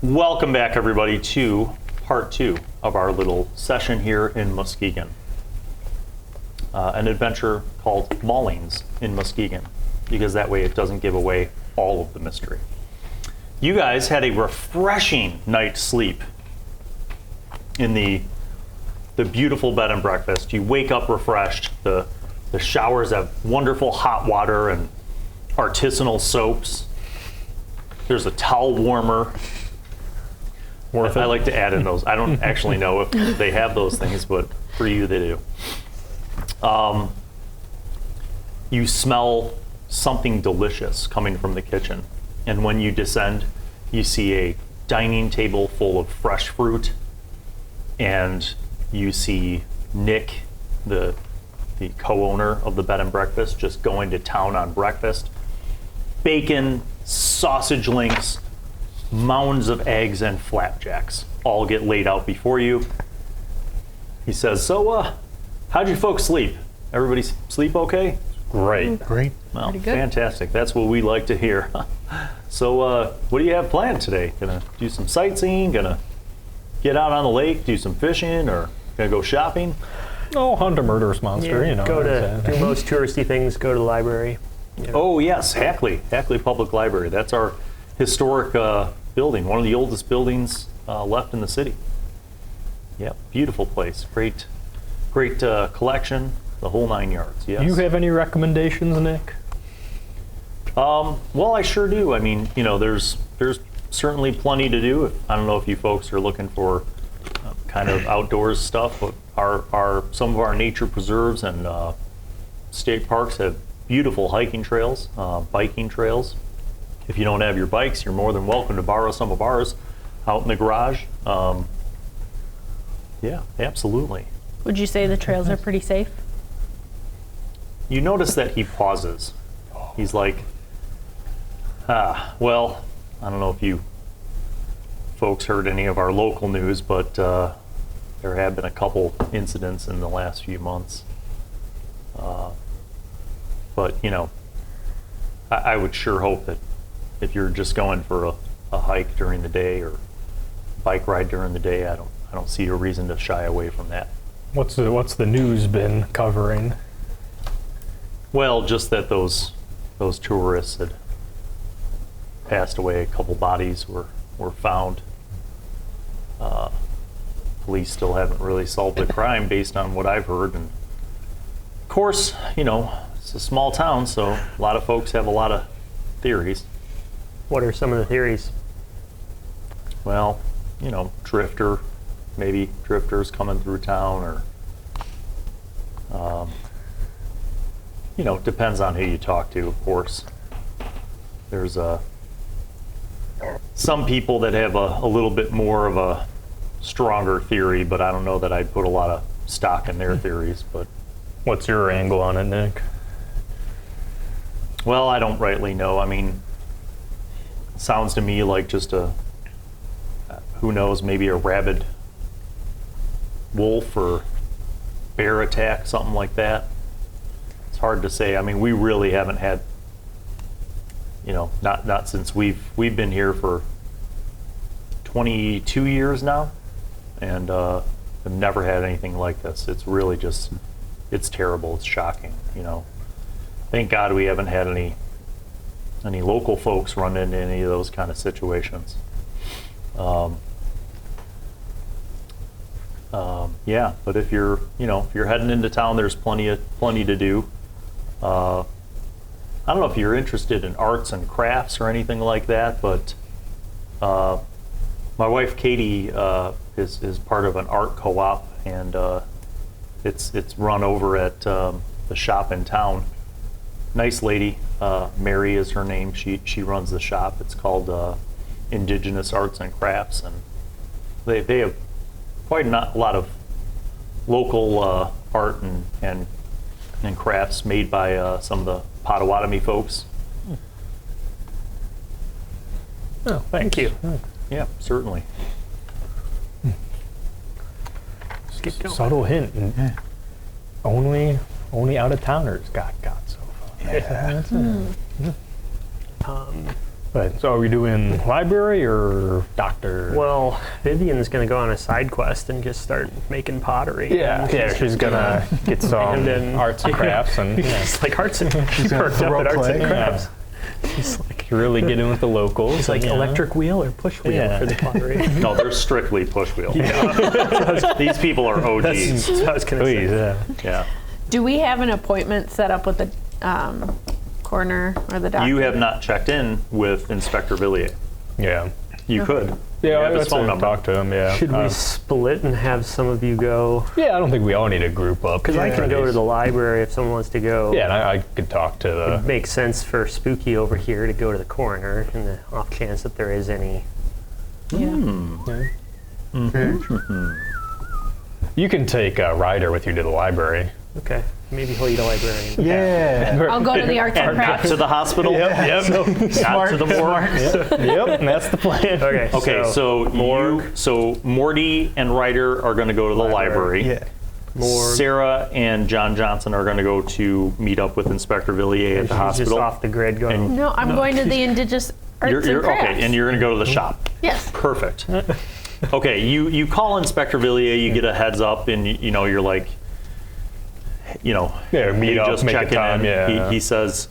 Welcome back, everybody, to part 2 of our little session here in Muskegon. An adventure called Mauling's in Muskegon, because that way it doesn't give away all of the mystery. You guys had a refreshing night's sleep in the beautiful bed and breakfast. You wake up refreshed. The showers have wonderful hot water and artisanal soaps. There's a towel warmer. I like to add in those. I don't actually know if they have those things, but for you they do. You smell something delicious coming from the kitchen. And when you descend, you see a dining table full of fresh fruit. And you see Nick, the co-owner of the bed and breakfast, just going to town on breakfast. Bacon, sausage links, mounds of eggs, and flapjacks all get laid out before you. He says, so, how'd you folks sleep? Everybody sleep okay? Great. Well, fantastic. That's what we like to hear. So, what do you have planned today? Gonna do some sightseeing? Gonna get out on the lake, do some fishing, or gonna go shopping? Oh, hunt a murderous monster, Yeah, you know. Go to do most touristy things, go to the library. You know. Oh, yes, Hackley Public Library. That's our historic building, one of the oldest buildings left in the city. Yep, beautiful place. Great collection, the whole 9 yards. Yes. Do you have any recommendations, Nick? Well, I sure do. I mean, you know, there's certainly plenty to do. I don't know if you folks are looking for kind of outdoors stuff, but some of our nature preserves and state parks have beautiful hiking trails, biking trails. If you don't have your bikes, you're more than welcome to borrow some of ours out in the garage. Yeah, absolutely. Would you say the trails are pretty safe? You notice that he pauses. He's like, well, I don't know if you folks heard any of our local news, but there have been a couple incidents in the last few months. But, you know, I would sure hope that if you're just going for a hike during the day or bike ride during the day, I don't see a reason to shy away from that. What's the news been covering? Well, just that those tourists had passed away. A couple bodies were found. Police still haven't really solved the crime based on what I've heard. And of course, you know, it's a small town, so a lot of folks have a lot of theories. What are some of the theories? Well, you know, maybe drifters coming through town, or, you know, depends on who you talk to, of course. There's some people that have a little bit more of a stronger theory, but I don't know that I'd put a lot of stock in their theories. But What's your angle on it, Nick? well, I don't rightly know. I mean, it sounds to me like just who knows, maybe a rabid wolf or bear attack, something like that. It's hard to say. I mean, we really haven't had, you know, not since we've been here for 22 years now, and have never had anything like this. It's really just, it's terrible. It's shocking, you know. Thank God we haven't had any local folks run into any of those kind of situations. Yeah, but if you're heading into town, there's plenty to do. I don't know if you're interested in arts and crafts or anything like that, but my wife Katie is part of an art co-op, and it's run over at the shop in town. Nice lady, Mary is her name. She runs the shop. It's called Indigenous Arts and Crafts, and they have quite a lot of local art and crafts made by some of the Potawatomi folks. Oh, Thank you. Yeah, certainly. Just keep going. Subtle hint. Yeah. Only out of towners got so far. Yeah. But, so are we doing library or doctor? Well, Vivian's going to go on a side quest and just start making pottery. yeah, she's gonna get some And then- arts and crafts and It's like arts and gonna worked up throw at arts clay. and crafts. She's like, really get in with the locals. it's like you know? electric wheel or push wheel Yeah. for the pottery. No, they're strictly push wheel. These people are OGs. That's what I was going to Please, say. yeah. Yeah. Do we have an appointment set up with the coroner or the doctor? You have not checked in with Inspector Villiers. Yeah. You could. Yeah, you have his let's phone number. talk to him, yeah. Should we split and have some of you go? Yeah, I don't think we all need to group up. Because I can go to the library if someone wants to go. Yeah, and I could talk to the... It makes sense for Spooky over here to go to the coroner in the off chance that there is any. You can take Ryder with you to the library. Okay, maybe he'll eat a librarian. Yeah. I'll go to the arts and And not crafts. to the hospital. Yep. Not to the morgue. Yep, and that's the plan. Okay. Okay, so Morty and Ryder are going to go to the library. Yeah. Morgue. Sarah and John Johnson are going to go to meet up with Inspector Villiers at the She's just hospital. off the grid going. And No, I'm going to the indigenous arts and crafts. Okay, and you're going to go to the shop. Yes. Perfect. Okay, you call Inspector Villiers, you get a heads up, and you're like, Yeah, meet hey, up, just make a checking time, in. yeah. He says,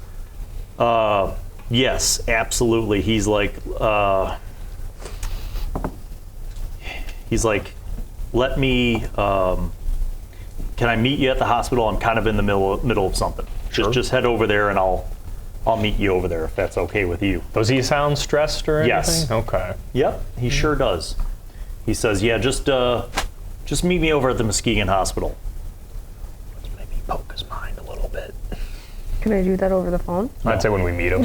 yes, absolutely. He's like, let me. Can I meet you at the hospital? I'm kind of in the middle of something. Just head over there, and I'll meet you over there if that's okay with you. Does he sound stressed or anything? Yes. Okay. Yep, he sure does. He says, yeah, just meet me over at the Muskegon Hospital. Let's maybe poke his mind a little bit. Can I do that over the phone? I'd say when we meet him.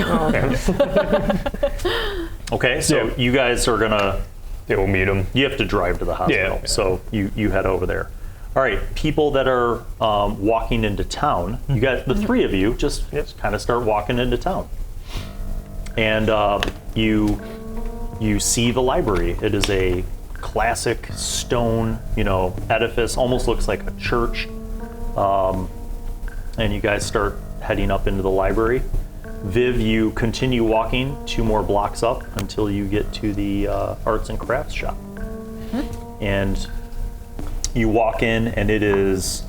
Okay, so Yeah. you guys are gonna, Yeah, we'll meet him. you have to drive to the hospital, Yeah. so you head over there. All right, people that are walking into town, you guys, the three of you, just kind of start walking into town. And you see the library. It is a classic stone, edifice, almost looks like a church. And you guys start heading up into the library. Viv, you continue walking 2 more blocks up until you get to the arts and crafts shop. And you walk in, and it is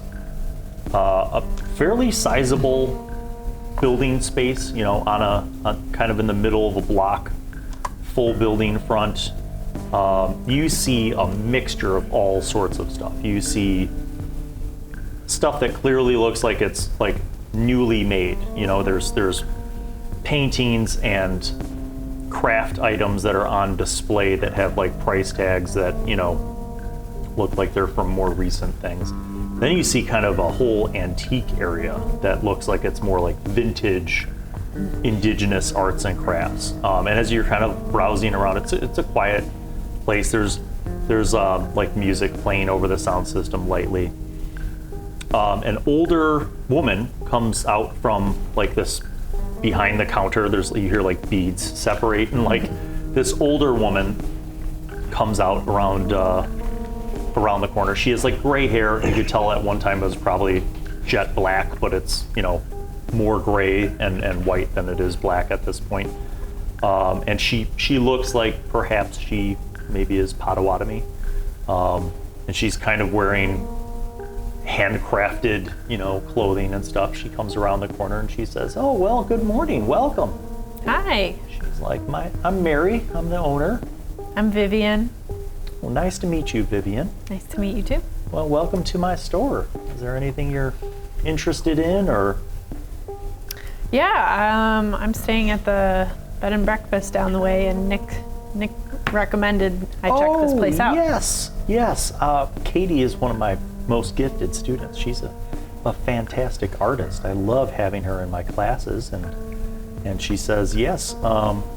a fairly sizable building space, on kind of in the middle of a block, full building front. You see a mixture of all sorts of stuff. You see stuff that clearly looks like it's like newly made. There's paintings and craft items that are on display that have like price tags that look like they're from more recent things. Then you see kind of a whole antique area that looks like it's more like vintage indigenous arts and crafts. And as you're kind of browsing around, it's a quiet place. There's like music playing over the sound system lightly. An older woman comes out from like this behind the counter. You hear like beads separate, and like this older woman comes out around the corner. She has like gray hair. You could tell at one time it was probably jet black, but it's more gray and white than it is black at this point. And she looks like perhaps she maybe is Potawatomi, and she's kind of wearing handcrafted clothing and stuff. She comes around the corner and she says, "Oh well, good morning, welcome." Hi, She's like, I'm Mary. I'm the owner. I'm Vivian. Well, nice to meet you, Vivian. Nice to meet you too. Well, welcome to my store. Is there anything you're interested in, or? Yeah, I'm staying at the bed and breakfast down the way, and Nick recommended I check this place out. Yes. Katie is one of my most gifted students. She's a fantastic artist. I love having her in my classes, and she says, yes,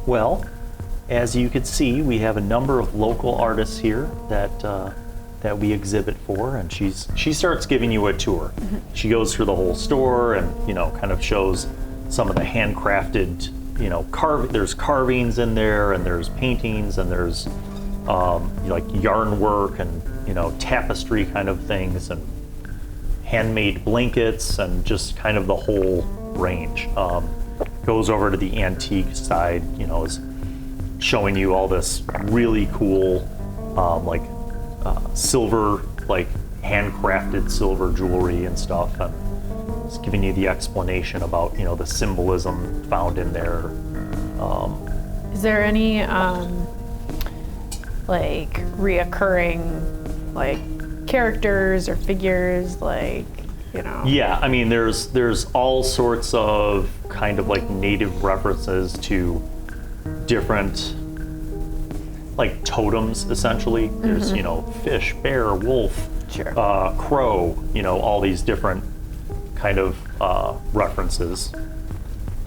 well, as you could see, we have a number of local artists here that we exhibit for, and she starts giving you a tour. Mm-hmm. She goes through the whole store and kind of shows some of the handcrafted, there's carvings in there, and there's paintings, and there's like yarn work and tapestry kind of things, and handmade blankets, and just kind of the whole range. Goes over to the antique side, is showing you all this really cool, silver, like handcrafted silver jewelry and stuff, and it's giving you the explanation about, the symbolism found in there. Is there any like reoccurring like characters or figures, like, Yeah, I mean, there's all sorts of kind of like native references to different like totems, essentially. There's, fish, bear, wolf, Sure. Crow, all these different kind of references.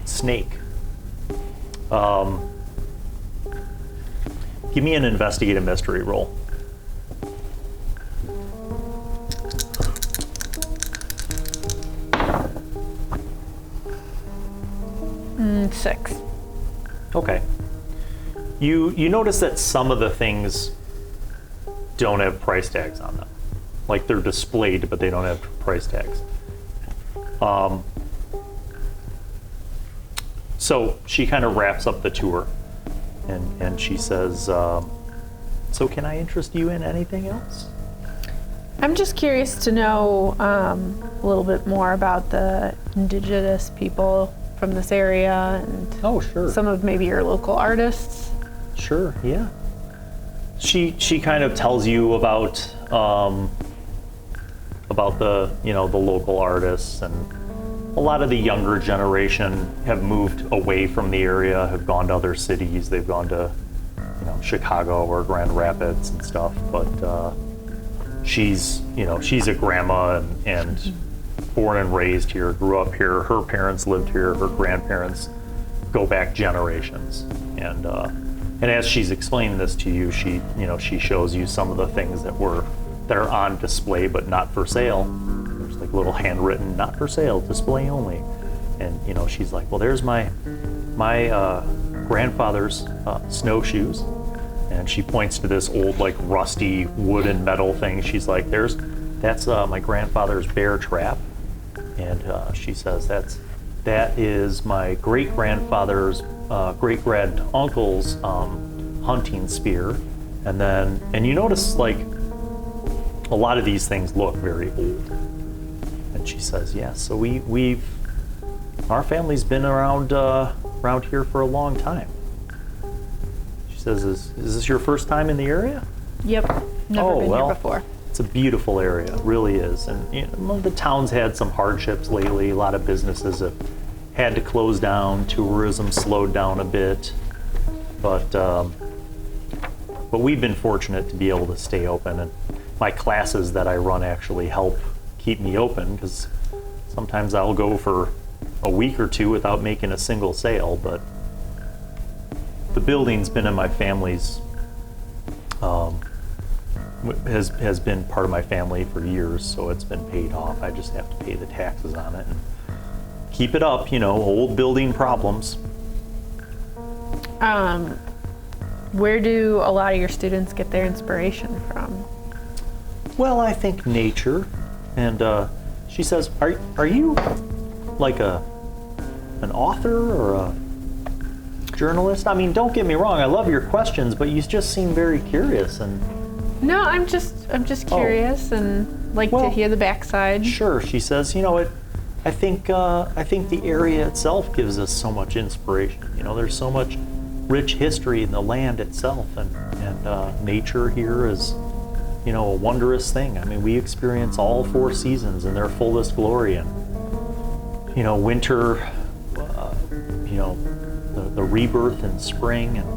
Snake. Give me an investigate a mystery roll. 6. Okay. You notice that some of the things don't have price tags on them. Like they're displayed, but they don't have price tags. So she kind of wraps up the tour, and she says, so can I interest you in anything else? I'm just curious to know a little bit more about the indigenous people from this area and Oh, sure. some of maybe your local artists. Sure, yeah. She kind of tells you about the the local artists, and a lot of the younger generation have moved away from the area, have gone to other cities. They've gone to Chicago or Grand Rapids and stuff. But she's a grandma and born and raised here, grew up here. Her parents lived here. Her grandparents go back generations. And as she's explaining this to you, she shows you some of the things that are on display but not for sale. There's like little handwritten, not for sale, display only. And she's like, well, there's my grandfather's snowshoes. And she points to this old like rusty wood and metal thing. She's like, that's my grandfather's bear trap. And she says that is my great grandfather's great grand uncle's hunting spear. And you notice like a lot of these things look very old. And she says, yes, so our family's been around here for a long time. She says, is this your first time in the area? Yep, never been well, here before. It's a beautiful area, it really is. And the town's had some hardships lately. A lot of businesses have had to close down. Tourism slowed down a bit. But we've been fortunate to be able to stay open. And my classes that I run actually help keep me open, because sometimes I'll go for a week or two without making a single sale. But the building's been in my family's has been part of my family for years, so it's been paid off. I just have to pay the taxes on it and keep it up, old building problems. Where do a lot of your students get their inspiration from? Well, I think nature. And she says, are you like an author or a journalist? I mean, don't get me wrong, I love your questions, but you just seem very curious. And No, I'm just curious and like to hear the backside. Sure, she says, I think the area itself gives us so much inspiration. There's so much rich history in the land itself, and nature here is, a wondrous thing. I mean, we experience all 4 seasons in their fullest glory, and winter, the rebirth in spring, and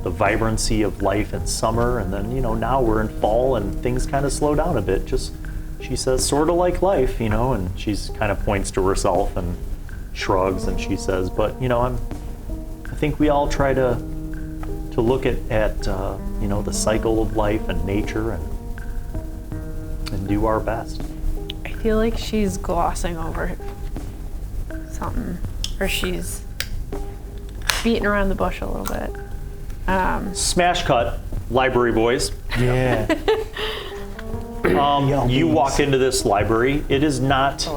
the vibrancy of life in summer, and then now we're in fall and things kind of slow down a bit. Just, she says, sort of like life, and she's kind of points to herself and shrugs, and she says, but I think we all try to look at the cycle of life and nature and do our best. I feel like she's glossing over something, or she's beating around the bush a little bit. Smash cut, library boys. Yeah. You walk into this library. It is not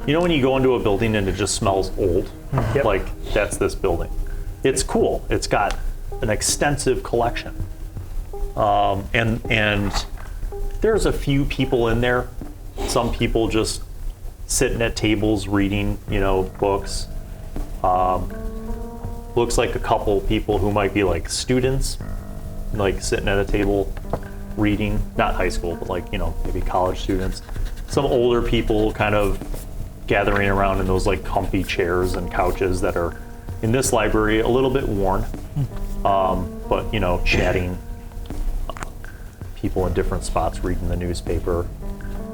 You know when you go into a building and it just smells old? Yep. Like, that's this building. It's cool. It's got an extensive collection. And there's a few people in there. Some people just sitting at tables reading, books. Looks like a couple people who might be like students, like sitting at a table reading, not high school, but like, maybe college students. Some older people kind of gathering around in those like comfy chairs and couches that are in this library a little bit worn, but chatting, people in different spots reading the newspaper.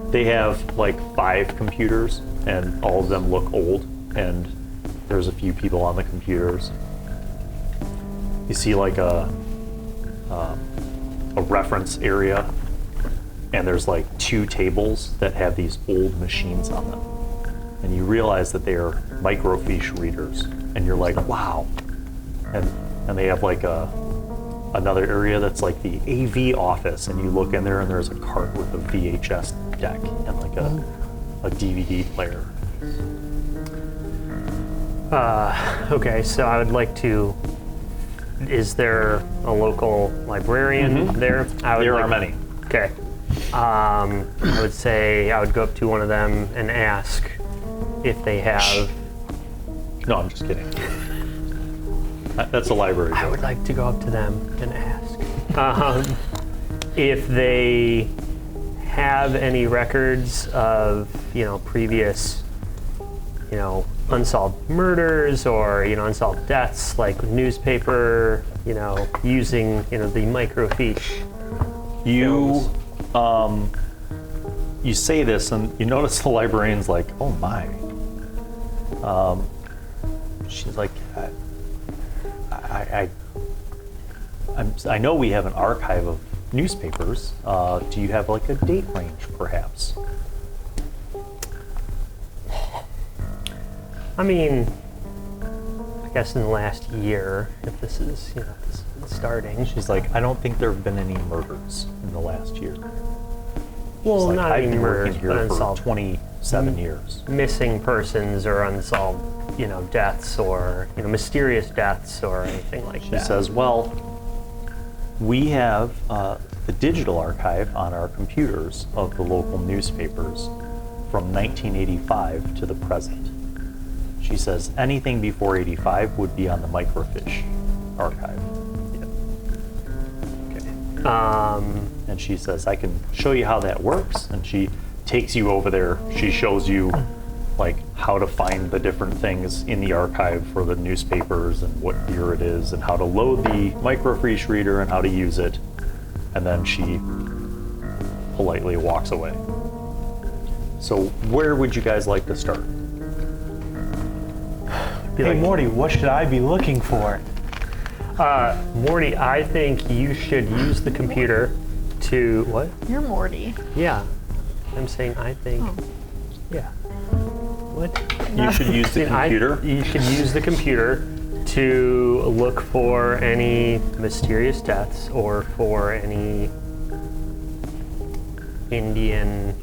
They have like 5 computers and all of them look old, and there's a few people on the computers. You see like a reference area, and there's like 2 tables that have these old machines on them. And you realize that they are microfiche readers, and you're like, wow. And they have like another area that's like the AV office, and you look in there and there's a cart with a VHS deck and like a DVD player. Okay, so I would like to. Is there a local librarian there? There are many. Okay. I would say I would go up to one of them and ask if they have. No, I'm just kidding. That's a library. I would like to go up to them and ask if they have any records of previous unsolved murders or unsolved deaths, like newspaper, using the microfiche. You say this and you notice the librarian's like, oh my. She's like, I know we have an archive of newspapers. Do you have like a date range, perhaps? I mean, I guess in the last year, if this is, this is starting. She's like, I don't think there have been any murders in the last year. Well, like, not I've any been murders, working but here for unsolved 27 years. missing persons or unsolved, deaths or mysterious deaths or anything like that. She says, well, we have the digital archive on our computers of the local newspapers from 1985 to the present. She says anything before 85 would be on the microfiche archive. Yeah. Okay. And she says, I can show you how that works. And she takes you over there. She shows you like how to find the different things in the archive for the newspapers and what year it is and how to load the microfiche reader and how to use it. And then she politely walks away. So where would you guys like to start? Hey, Morty, what should I be looking for? Morty, I think you should use the computer to what? You're Morty. Yeah, I'm saying I think. Oh. Yeah. What? You should use the computer? You should use the computer to look for any mysterious deaths or for any Indian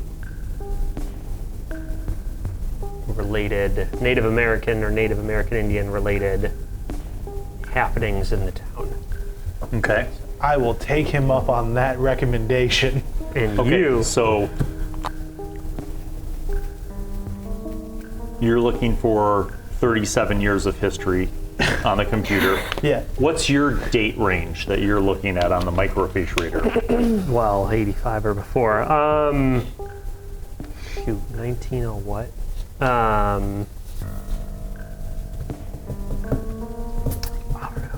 related, Native American or Native American Indian related happenings in the town. Okay. I will take him up on that recommendation. And Okay, you, so you're looking for 37 years of history on the computer. Yeah. What's your date range that you're looking at on the microfiche reader? well, 85 or before. Shoot, 19 what? I don't know.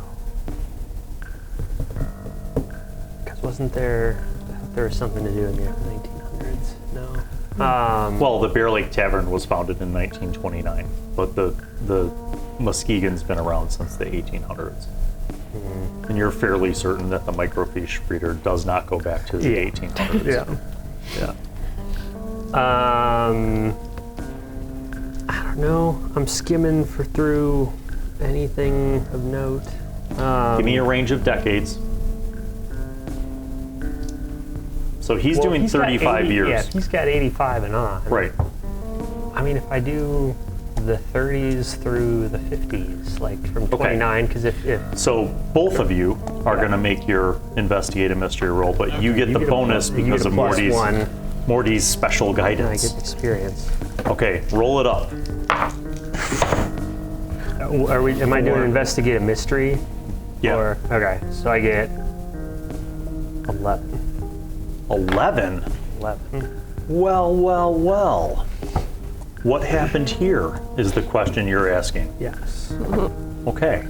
Because wasn't there was something to do in the 1900s? No. Well, the Bear Lake Tavern was founded in 1929, but the Muskegon's been around since the 1800s. And you're fairly certain that the microfiche reader does not go back to the 1800s. Yeah. Yeah. I don't know. I'm skimming through anything of note. Give me a range of decades. So he's doing he's got 35 80 years. Yeah, he's got 85 and on. Right. I mean, if I do the 30s through the 50s, like from 29, because if So both of you are going to make your investigative mystery roll, but you get the bonus you because get of a plus Morty's special and I guidance. get experience. Okay, roll it up. Am I doing investigative mystery? Yeah. Or, okay, so I get 11. 11? 11. Well. What happened here is the question you're asking. Yes. Okay.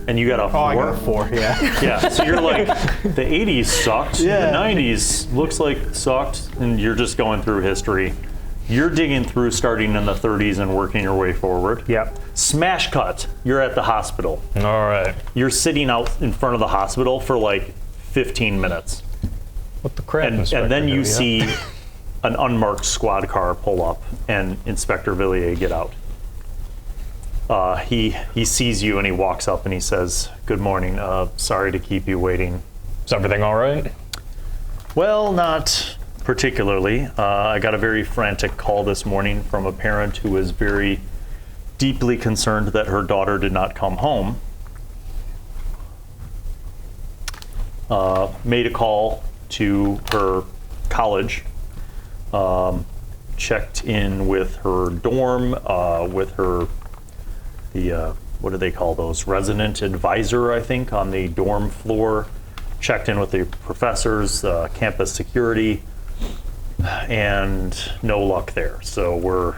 And you got a 4? Oh, I got a 4, yeah. Yeah, so you're like, the 80s sucked, Yeah. the 90s looks like sucked, and you're just going through history. You're digging through starting in the 30s and working your way forward. Yep. Smash cut, you're at the hospital. All right. You're sitting out in front of the hospital for like 15 minutes. What the crap, And Inspector then you Villiers? see an unmarked squad car pull up and Inspector Villiers get out. He sees you and he walks up and he says, "Good morning. Sorry to keep you waiting." Is everything all right? Well, not particularly. I got a very frantic call this morning from a parent who was very deeply concerned that her daughter did not come home. Made a call to her college, checked in with her dorm, with her, what do they call those? Resident advisor, I think, on the dorm floor. Checked in with the professors, campus security, and no luck there. So we're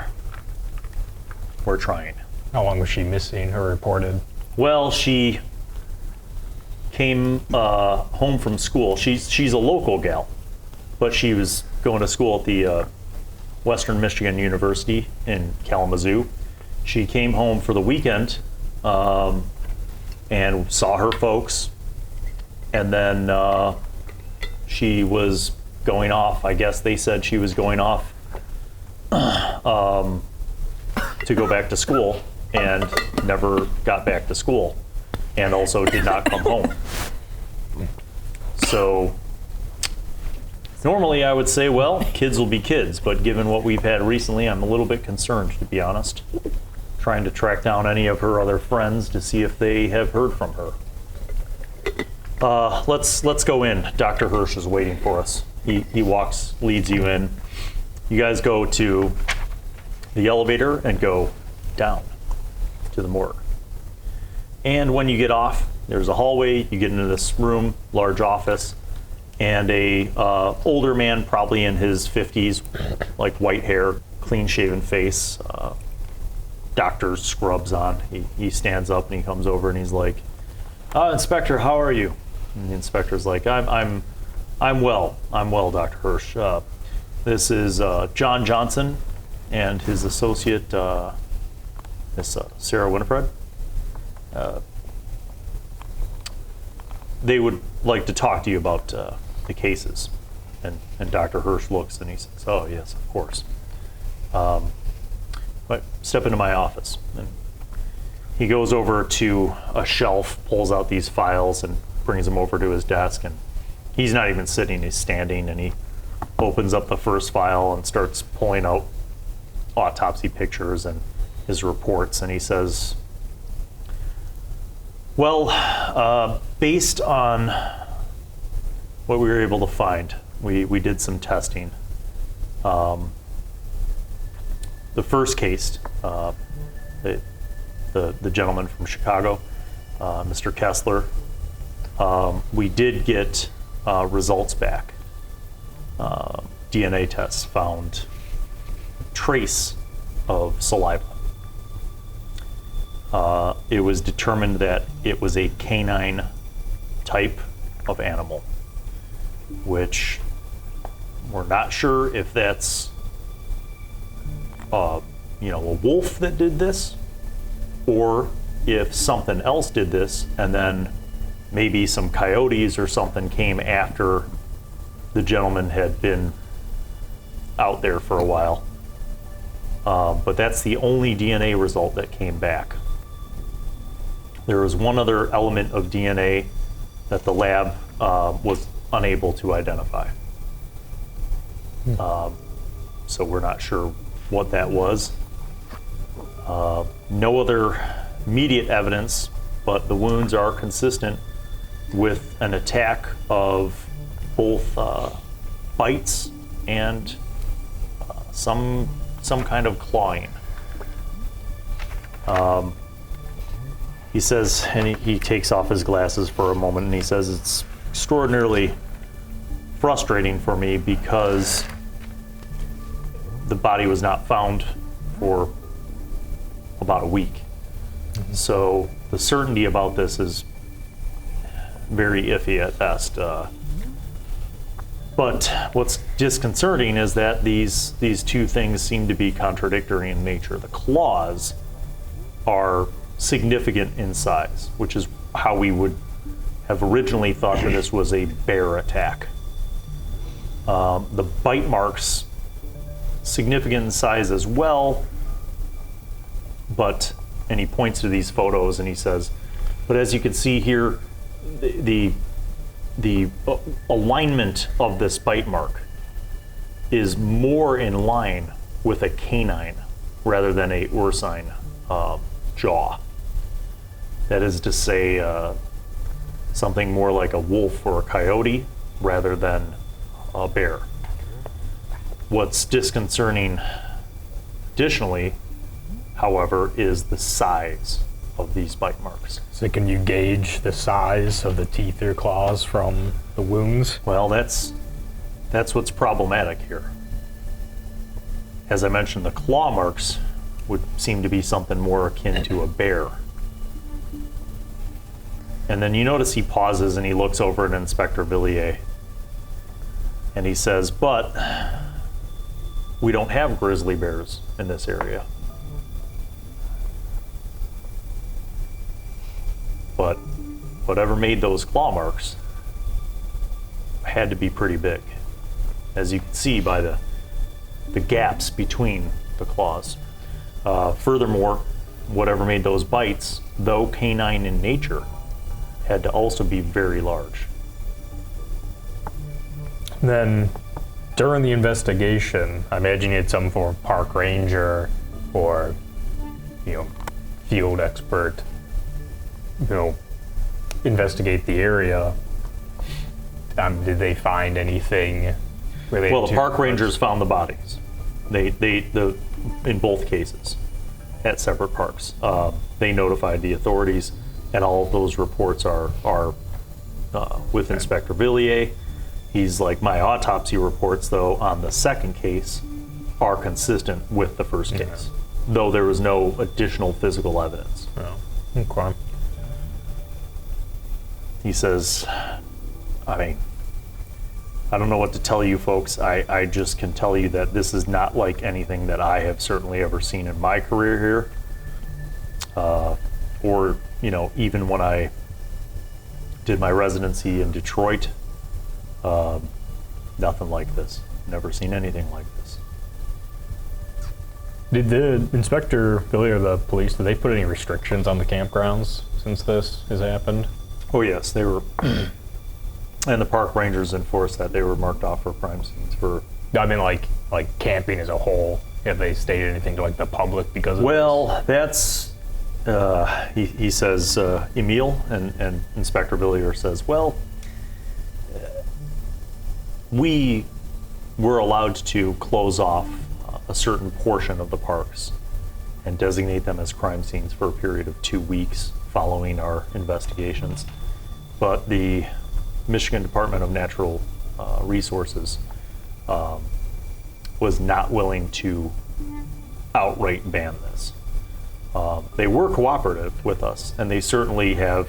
trying. How long was she missing or reported? Well, she came home from school. She's a local gal, but she was going to school at the Western Michigan University in Kalamazoo. She came home for the weekend and saw her folks, and then she was going off. I guess they said she was going off to go back to school, and never got back to school, and also did not come home. So normally I would say, well, kids will be kids, but given what we've had recently, I'm a little bit concerned, to be honest. Trying to track down any of her other friends to see if they have heard from her. Let's go in. Dr. Hirsch is waiting for us. He leads you in. You guys go to the elevator and go down to the morgue. And when you get off, there's a hallway. You get into this room, large office, and a older man, probably in his 50s, like white hair, clean-shaven face, doctor's scrubs on. He stands up and he comes over and he's like, "Inspector, how are you?" And the inspector's like, "I'm well. I'm well, Dr. Hirsch. This is John Johnson and his associate, Miss Sarah Winifred. They would like to talk to you about the cases." And Dr. Hirsch looks and he says, "Oh, yes, of course. But step into my office." And he goes over to a shelf, pulls out these files, and brings them over to his desk. And he's not even sitting, he's standing, and he opens up the first file and starts pulling out autopsy pictures and his reports. And he says, "Well, based on what we were able to find, we did some testing. The first case, the gentleman from Chicago, Mr. Kessler, we did get results back. DNA tests found trace of saliva. It was determined that it was a canine type of animal, which we're not sure if that's a wolf that did this, or if something else did this, and then maybe some coyotes or something came after the gentleman had been out there for a while. But that's the only DNA result that came back. There was one other element of DNA that the lab was unable to identify. So we're not sure what that was. No other immediate evidence, but the wounds are consistent with an attack of both bites and some kind of clawing. He says, and he takes off his glasses for a moment, and he says, it's extraordinarily frustrating for me because the body was not found for about a week. So the certainty about this is very iffy at best. But what's disconcerting is that these two things seem to be contradictory in nature. The claws are significant in size, which is how we would have originally thought that this was a bear attack. The bite marks, significant in size as well, and he points to these photos and he says, but as you can see here, the alignment of this bite mark is more in line with a canine rather than a ursine jaw. That is to say, something more like a wolf or a coyote rather than a bear. What's disconcerting additionally, however, is the size of these bite marks. So can you gauge the size of the teeth or claws from the wounds? Well, that's what's problematic here. As I mentioned, the claw marks would seem to be something more akin to a bear. And then you notice he pauses and he looks over at Inspector Villiers. And he says, but we don't have grizzly bears in this area. But whatever made those claw marks had to be pretty big, as you can see by the gaps between the claws. Furthermore, whatever made those bites, though canine in nature, had to also be very large. Then, during the investigation, I imagine you had some form of park ranger or, field expert, investigate the area. Did they find anything related Well, the to park rangers found the bodies. In both cases, at separate parks. They notified the authorities, and all of those reports are with Inspector Villiers. He's like, my autopsy reports, though, on the second case are consistent with the first case, though there was no additional physical evidence. Oh, okay. He says, I don't know what to tell you folks. I just can tell you that this is not like anything that I have certainly ever seen in my career here. Or, even when I did my residency in Detroit, nothing like this. Never seen anything like this. Did the Inspector Billy or the police, did they put any restrictions on the campgrounds since this has happened? Oh yes, they were, and the park rangers enforced that. They were marked off for crime scenes for... I mean, like camping as a whole. Have they stated anything to the public because of this? That's, he says, Emile, and Inspector Villiers says, well, we were allowed to close off a certain portion of the parks and designate them as crime scenes for a period of 2 weeks following our investigations. But the Michigan Department of Natural Resources was not willing to outright ban this. They were cooperative with us, and they certainly have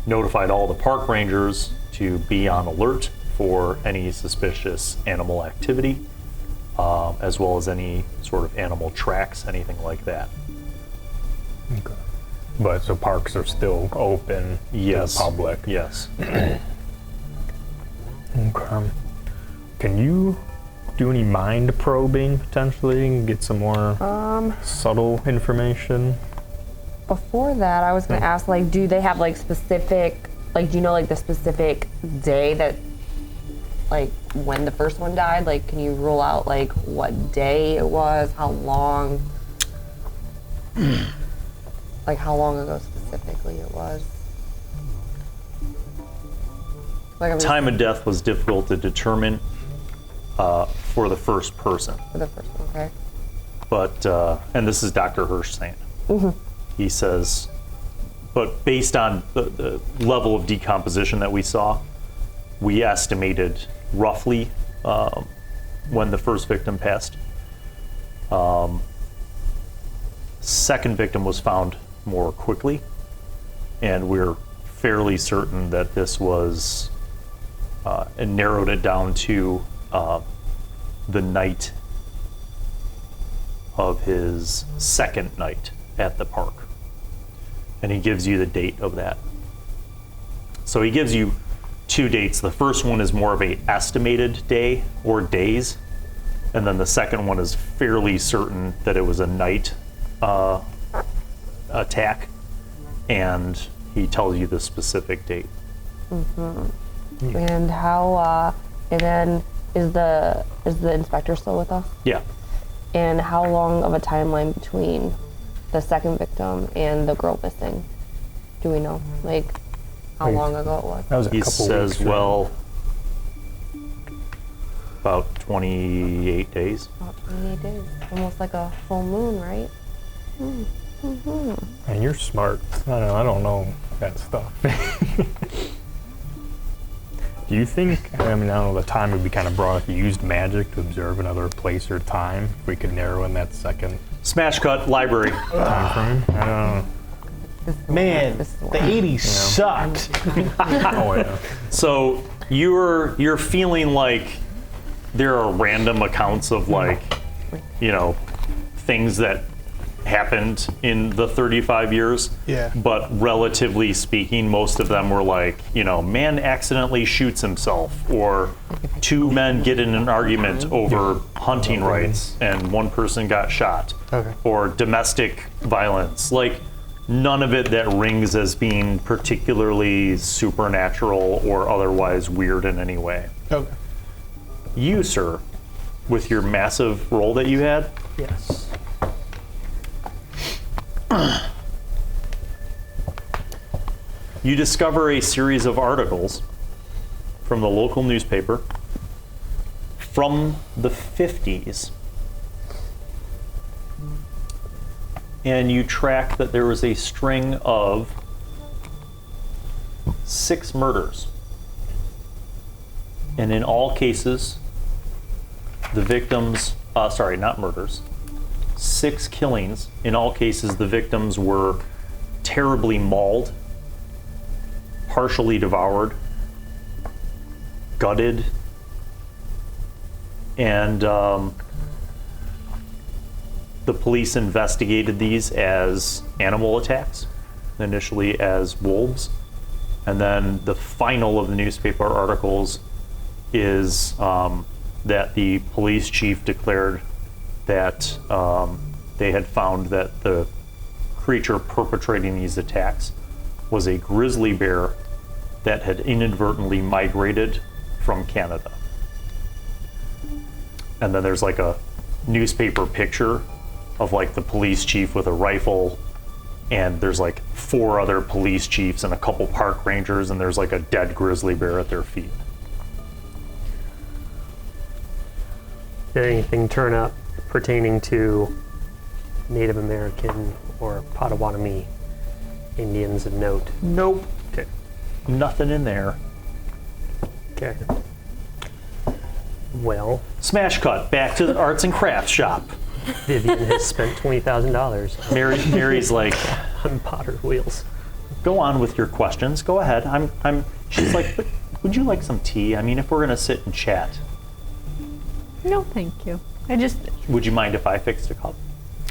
notified all the park rangers to be on alert for any suspicious animal activity, as well as any sort of animal tracks, anything like that. Okay. But so parks are still open to the public? Yes. Okay. Can you do any mind probing potentially and get some more subtle information? Before that, I was going to ask, do they have specific, do you know the specific day that like when the first one died? Like, can you rule out like what day it was, how long? Like how long ago specifically it was? Like I'm Time of death was difficult to determine for the first person. for the first one, okay. But, and this is Dr. Hirsch saying, he says, but based on the level of decomposition that we saw, we estimated roughly when the first victim passed. Second victim was found more quickly, and we're fairly certain that this was, and narrowed it down to the night of his second night at the park. And he gives you the date of that. So he gives you 2 dates. The first one is more of a estimated day or days, and then the second one is fairly certain that it was a night attack, and he tells you the specific date. And how? And then is the inspector still with us? Yeah. And how long of a timeline between the second victim and the girl missing? Do we know? Like, how long ago it was? That was a He couple says, weeks. Right? well, about 28 days. About 28 days. Almost like a full moon, right? And you're smart. I don't know that stuff. Do you think, I mean, I don't know, the time would be kind of broad if you used magic to observe another place or time, if we could narrow in that second Smash cut, library. time frame? I don't know. Man, This is the the 80s sucked. Oh, yeah. So you're feeling like there are random accounts of like, you know, things that happened in the 35 years. Yeah. But relatively speaking, most of them were like, you know, man accidentally shoots himself, or 2 men get in an argument over hunting rights and 1 person got shot. Okay. Or domestic violence. Like, none of it that rings as being particularly supernatural or otherwise weird in any way. Okay. You, sir, with your massive roll that you had, Yes. you discover a series of articles from the local newspaper from the 50s. And you track that there was a string of 6 murders. And in all cases, the victims, sorry, not murders, 6 killings. In all cases, the victims were terribly mauled, partially devoured, gutted, and the police investigated these as animal attacks, initially as wolves. And then the final of the newspaper articles is that the police chief declared that they had found that the creature perpetrating these attacks was a grizzly bear that had inadvertently migrated from Canada. And then there's like a newspaper picture of like the police chief with a rifle, and there's like 4 other police chiefs and a couple park rangers, and there's like a dead grizzly bear at their feet. Did anything turn up pertaining to Native American or Potawatomi Indians of note? Nope. Okay. Nothing in there. Okay. Well, Smash cut, back to the arts and crafts shop. Vivian has spent $20,000 Mary's like, on Potter wheels. go on with your questions. Go ahead. She's like, but would you like some tea? I mean, if we're gonna sit and chat, No, thank you. would you mind if I fixed a cup?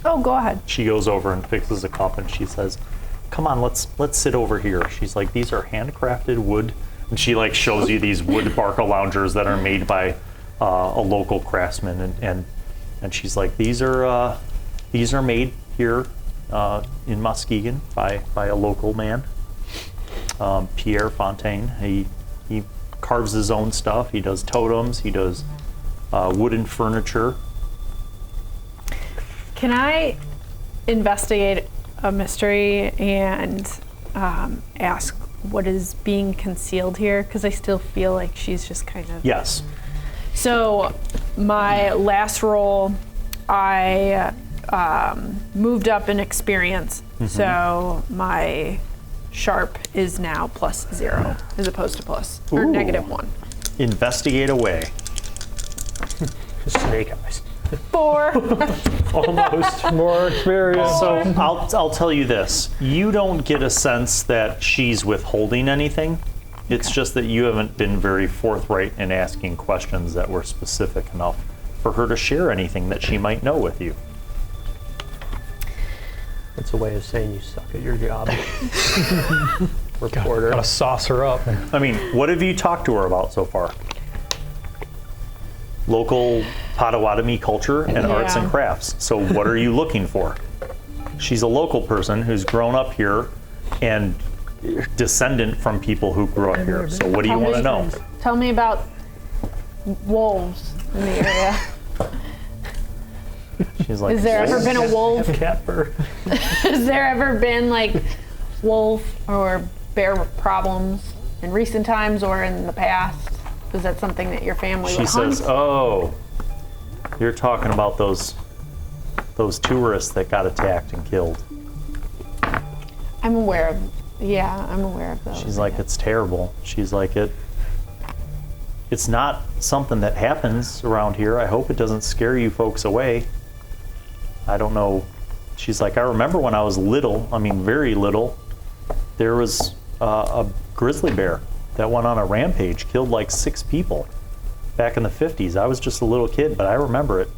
Oh, go ahead. She goes over and fixes a cup, and she says, come on, let's sit over here. She's like, these are handcrafted wood, and she like shows you these wood barca loungers that are made by a local craftsman, and she's like, these are made here in Muskegon by a local man, Pierre Fontaine. He carves his own stuff. He does totems. He does wooden furniture. Can I investigate a mystery and ask what is being concealed here? Because I still feel like she's just kind of... Yes. So my last roll, I moved up in experience. So my sharp is now +0 as opposed to or Ooh. -1. Investigate away. Snake eyes. 4. Almost. More experience. So I'll tell you this. You don't get a sense that she's withholding anything. It's just that you haven't been very forthright in asking questions that were specific enough for her to share anything that she might know with you. That's a way of saying you suck at your job. Reporter. Gotta sauce her up. I mean, what have you talked to her about so far? Local Potawatomi culture and arts and crafts. So what are you looking for? She's a local person who's grown up here and descendant from people who grew up here. So what do you want to know? Tell me about wolves in the area. She's like, Has there ever been a wolf? Cat fur. Has there ever been like wolf or bear problems in recent times or in the past? Is that something that your family She would hunt? says, "Oh, you're talking about those tourists that got attacked and killed." I'm aware of. Yeah, I'm aware of those. She's like, "It's terrible." She's like, "It's not something that happens around here. I hope it doesn't scare you folks away." I don't know. She's like, "I remember when I was little. I mean, very little. There was a grizzly bear that went on a rampage, killed like 6 people back in the 50s. I was just a little kid, but I remember it.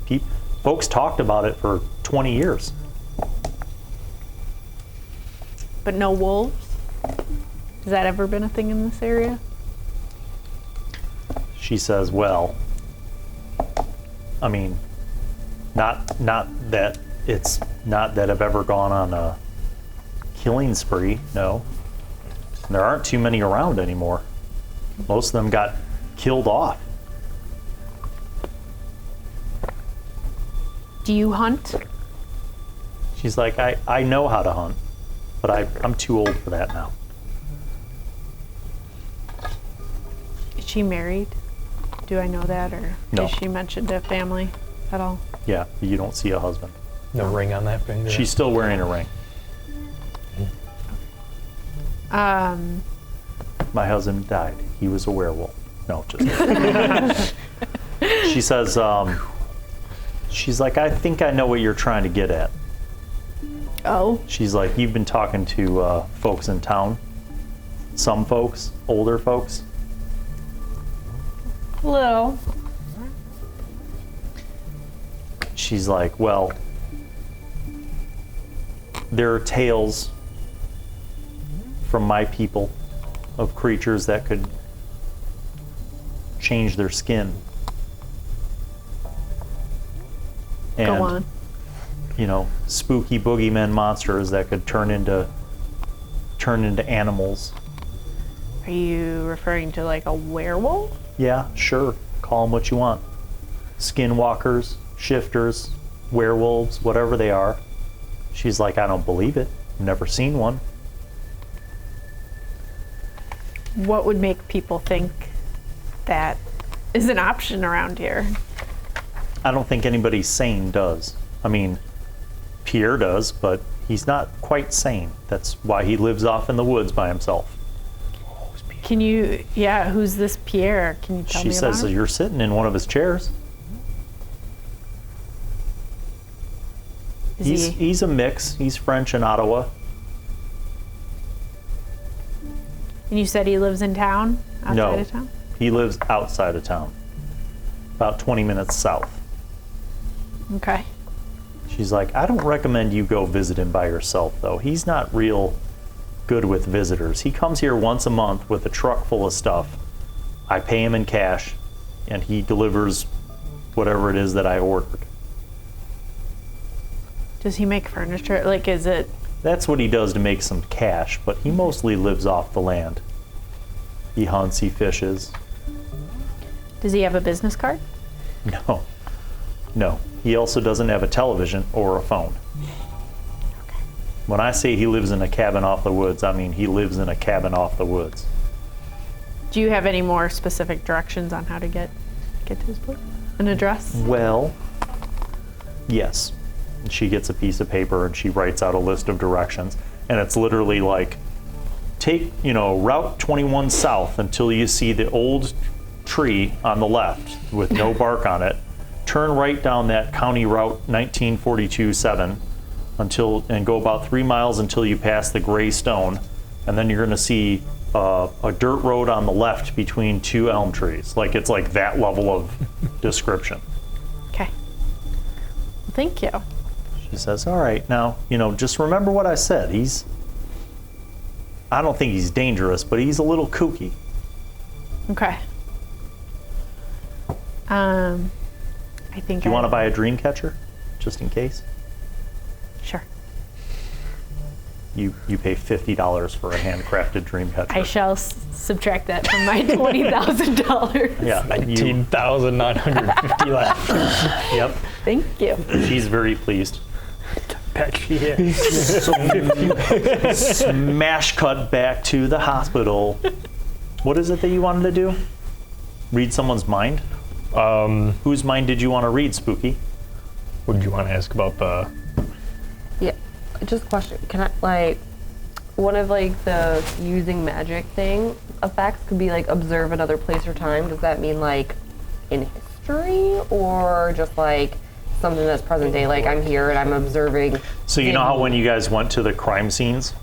Folks talked about it for 20 years. But no wolves? Has that ever been a thing in this area? She says, "Well, I mean, not that I've ever gone on a killing spree, no. There aren't too many around anymore. Most of them got killed off." Do you hunt? She's like, I know how to hunt, but I'm too old for that now. Is she married? Do I know that, or No. has she mentioned a family at all? Yeah, you don't see a husband. No ring on that finger. She's still wearing a ring. My husband died. He was a werewolf. No, just kidding. She says, she's like, "I think I know what you're trying to get at." Oh, She's like, "You've been talking to folks in town. Some folks, older folks." little. She's like, "Well, there are tales from my people of creatures that could change their skin. And, Go on. you know, spooky boogeymen monsters that could turn into animals." Are you referring to like a werewolf? Yeah, sure. Call them what you want. Skinwalkers, shifters, werewolves, whatever they are. She's like, "I don't believe it. Never seen one." What would make people think that is an option around here? I don't think anybody sane does. I mean, Pierre does, but he's not quite sane. That's why he lives off in the woods by himself. Can you, who's this Pierre? Can you tell She me about says him? you're sitting in one of his chairs. Is he, He's a mix. He's French in Ottawa. and you said he lives in town? Outside No, of town? he lives outside of town, about 20 minutes south. Okay. She's like, "I don't recommend you go visit him by yourself, though. He's not real good with visitors. He comes here once a month with a truck full of stuff. I pay him in cash, and he delivers whatever it is that I ordered." Does he make furniture? Like, is it, That's what he does to make some cash, but he mostly lives off the land. He hunts, he fishes. Does he have a business card? No. No. He also doesn't have a television or a phone. When I say he lives in a cabin off the woods, I mean he lives in a cabin off the woods. Do you have any more specific directions on how to get to his place? An address? Well, yes. She gets a piece of paper and she writes out a list of directions. And it's literally like, take, Route 21 south until you see the old tree on the left with no bark on it. Turn right down that County Route 1942-7 and go about 3 miles until you pass the gray stone. And then you're going to see a dirt road on the left between 2 elm trees. Like, it's like that level of description. Okay. Well, thank you. She says, all right, now, just remember what I said. I don't think he's dangerous, but he's a little kooky. Okay. I think Do you want to buy a dream catcher, just in case? Sure. You pay $50 for a handcrafted dream catcher. I shall subtract that from my $20,000. Yeah. 19,950 left. Yep. Thank you. She's very pleased. Bet she is. So smash cut back to the hospital. What is it that you wanted to do? Read someone's mind? Whose mind did you want to read, Spooky? What did you want to ask about the... Yeah, just a question. Can I, one of, the using magic thing effects could be, observe another place or time. Does that mean, in history? Or just, something that's present day? I'm here and I'm observing... So you know how when you guys went to the crime scenes,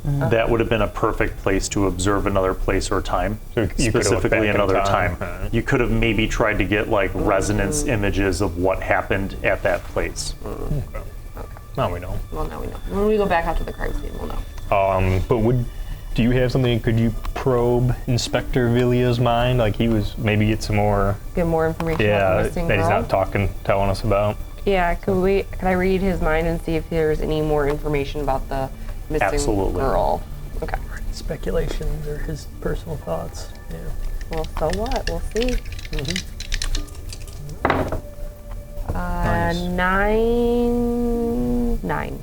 that would have been a perfect place to observe another place or time, So you could have looked specifically back in another time. time. You could have maybe tried to get resonance images of what happened at that place. Now we know. Well, now we know. When we go back out to the crime scene, we'll know. But do you have something, could you probe Inspector Villia's mind? Maybe get some more... Get more information about the missing that girl? he's not telling us about. Yeah, could I read his mind and see if there's any more information about the missing Absolutely. girl? Okay. Speculations or his personal thoughts. Yeah. Well, so what? We'll see. Nice. 9.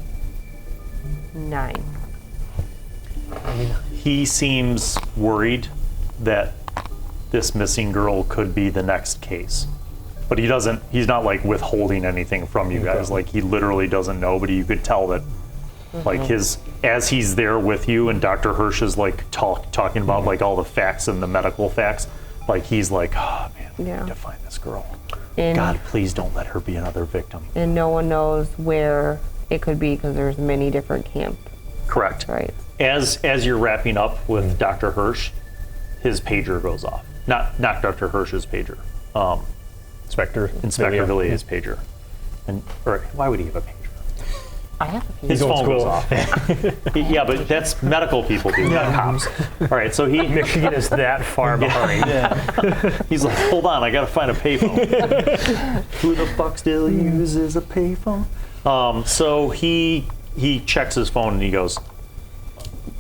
He seems worried that this missing girl could be the next case. But he's not withholding anything from you guys. He literally doesn't know, but you could tell that as he's there with you and Dr. Hirsch is talking about all the facts and the medical facts, he's oh man, we need to find this girl. God, please don't let her be another victim. And no one knows where it could be because there's many different camps. Correct. Right. As you're wrapping up with Dr. Hirsch, his pager goes off. Not Dr. Hirsch's pager. Inspector Villia's pager. Why would he have a pager? I have a few. His phone goes off. Yeah, but that's medical people do, not cops. All right, so Michigan is that far behind. he's like, hold on, I gotta find a payphone. Who the fuck still uses a payphone? So he checks his phone and he goes,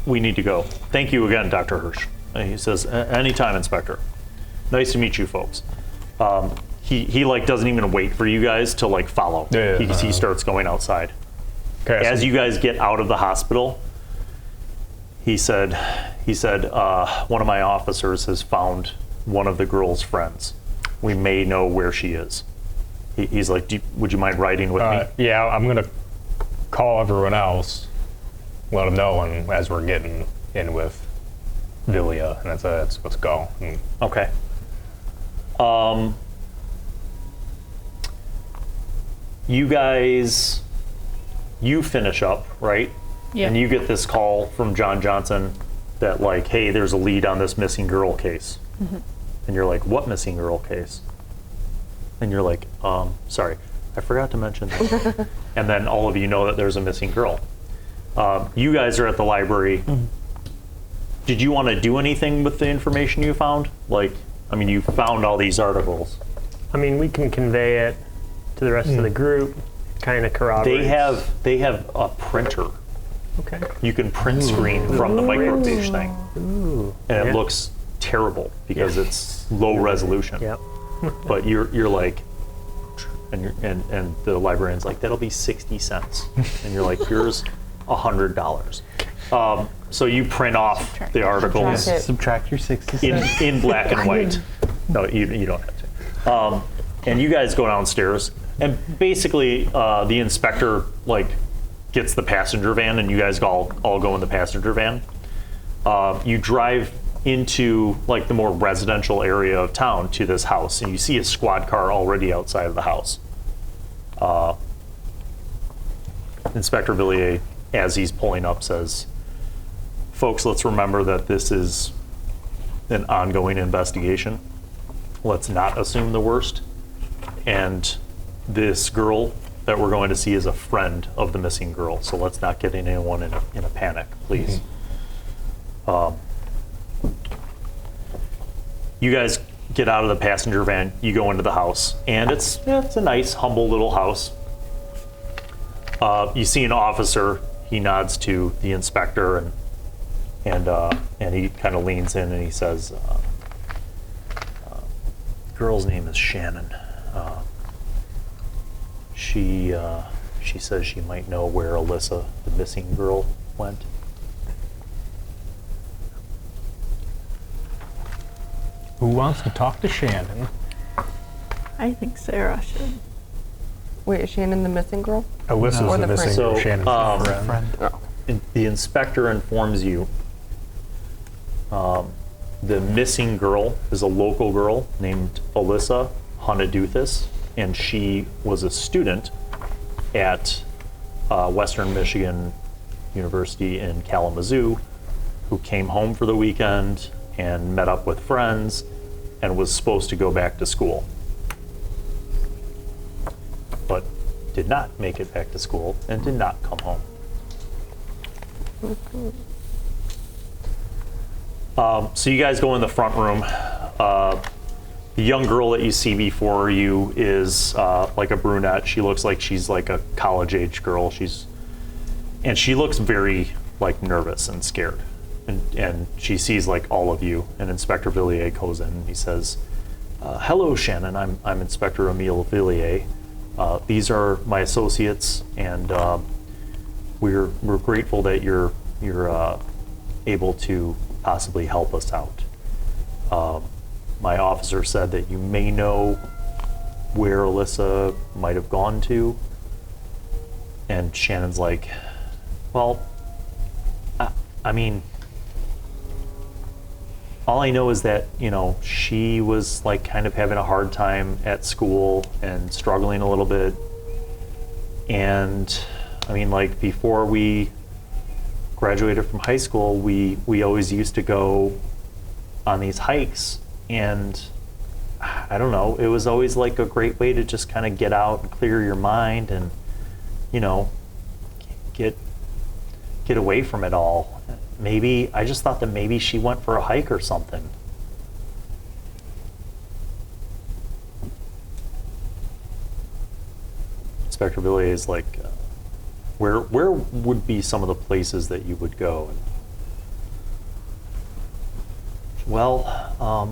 we need to go. Thank you again, Dr. Hirsch. And he says, anytime, Inspector. Nice to meet you folks. He doesn't even wait for you guys to follow. Yeah. He starts going outside. Okay, As you guys get out of the hospital, he said, one of my officers has found one of the girl's friends. We may know where she is. He's like, would you mind riding with me? Yeah, I'm going to call everyone else, let them know, and as we're getting in with Villia, and that's let's go. Okay. You guys, you finish up, right? Yeah. And you get this call from John Johnson that hey, there's a lead on this missing girl case. Mm-hmm. And you're like, what missing girl case? And you're like, sorry, I forgot to mention this. And then all of you know that there's a missing girl. You guys are at the library. Mm-hmm. Did you want to do anything with the information you found? You found all these articles. We can convey it to the rest of the group, kind of corroborate. They have a printer. Okay. You can print screen from the microfiche thing. Ooh. And Yeah. it looks terrible because it's low resolution. Yep. But you're like, and the librarian's like, that'll be 60 cents. And you're like, here's $100. So you print off the articles Subtract it. Subtract your 60 cents. in black and white. No, you don't have to. And you guys go downstairs, and basically the inspector like gets the passenger van, and you guys all go in the passenger van. You drive into like the more residential area of town to this house, and you see a squad car already outside of the house. Inspector Villiers, as he's pulling up, says, "Folks, let's remember that this is an ongoing investigation. Let's not assume the worst. And this girl that we're going to see is a friend of the missing girl, so let's not get anyone in a panic, please." You guys get out of the passenger van, you go into the house, and it's a nice, humble little house. You see an officer, he nods to the inspector, and he kind of leans in and he says, girl's name is Shannon. She says she might know where Alyssa, the missing girl, went. Who wants to talk to Shannon? I think Sarah should. Wait, is Shannon the missing girl? Alyssa's Or the the missing friend. girl. So, Shannon's the friend. Friend. The inspector informs you the missing girl is a local girl named Alyssa Honaduthis, and she was a student at Western Michigan University in Kalamazoo, who came home for the weekend and met up with friends and was supposed to go back to school, but did not make it back to school and did not come home. So you guys go in the front room. The young girl that you see before you is like a brunette. She looks like she's like a college-age girl. And she looks very like nervous and scared. And she sees like all of you. And Inspector Villiers goes in and he says, "Hello, Shannon. I'm Inspector Emile Villiers. These are my associates, and we're grateful that you're able to possibly help us out. My officer said that you may know where Alyssa might have gone to." And Shannon's like, "Well, I mean, all I know is that, you know, she was like kind of having a hard time at school and struggling a little bit. And I mean, like before we graduated from high school, we always used to go on these hikes, and I don't know, it was always like a great way to just kind of get out and clear your mind and, you know, get away from it all. Maybe, I just thought that maybe she went for a hike or something." Inspector Villiers is like, where would be some of the places that you would go? And, well, I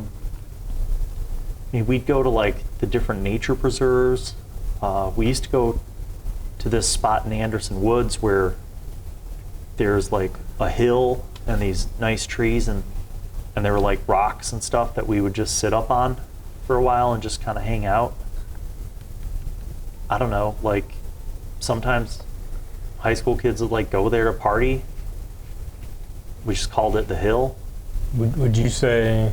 mean, we'd go to like the different nature preserves. We used to go to this spot in Anderson Woods where there's like a hill and these nice trees, and there were like rocks and stuff that we would just sit up on for a while and just kind of hang out. I don't know, like sometimes high school kids would like go there to party. We just called it the Hill. Would you say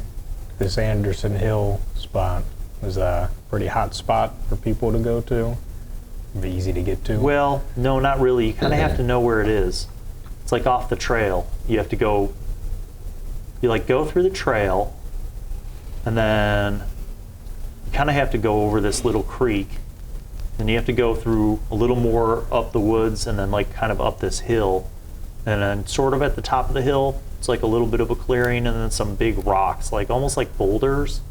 this Anderson Hill spot is a pretty hot spot for people to go to? Be easy to get to? Well, no, not really. You kind of have to know where it is. It's like off the trail. You have to go, you like go through the trail, and then you kind of have to go over this little creek, and you have to go through a little more up the woods, and then like kind of up this hill, and then sort of at the top of the hill, it's like a little bit of a clearing, and then some big rocks, like almost like boulders.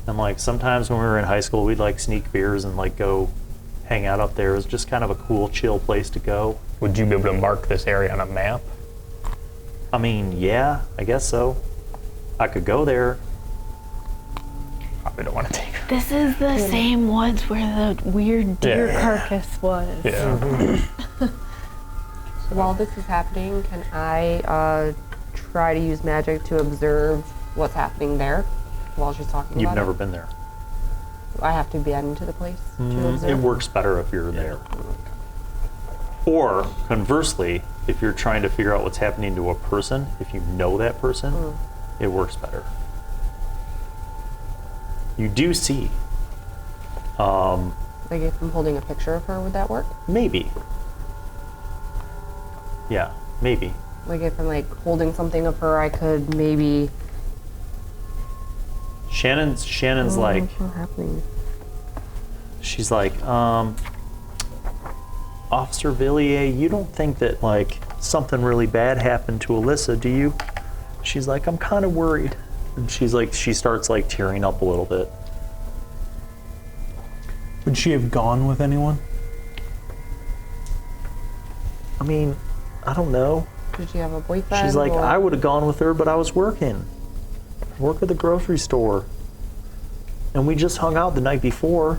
And like sometimes when we were in high school, we'd like sneak beers and like go hang out up there. It was just kind of a cool, chill place to go. Would you be able to mark this area on a map? I mean, yeah, I guess so. I could go there. Probably don't want to take her. This is the same woods where the weird deer Yeah. carcass was. Yeah. While this is happening, can I try to use magic to observe what's happening there while she's talking You've about never it? been there. I have to be into the place to observe? It works better if you're there. Or, conversely, if you're trying to figure out what's happening to a person, if you know that person, it works better. You do see. Like if I'm holding a picture of her, would that work? Maybe. Yeah, maybe. Like if I'm like holding something of her, I could maybe... Shannon's like, What's happening? she's like, Officer Villiers, you don't think that like something really bad happened to Alyssa, do you? She's like, I'm kind of worried. And she's like, she starts like tearing up a little bit. Would she have gone with anyone? I mean, I don't know. Did she have a boyfriend? She's like, or- I would have gone with her, but I was working. Work at the grocery store. And we just hung out the night before.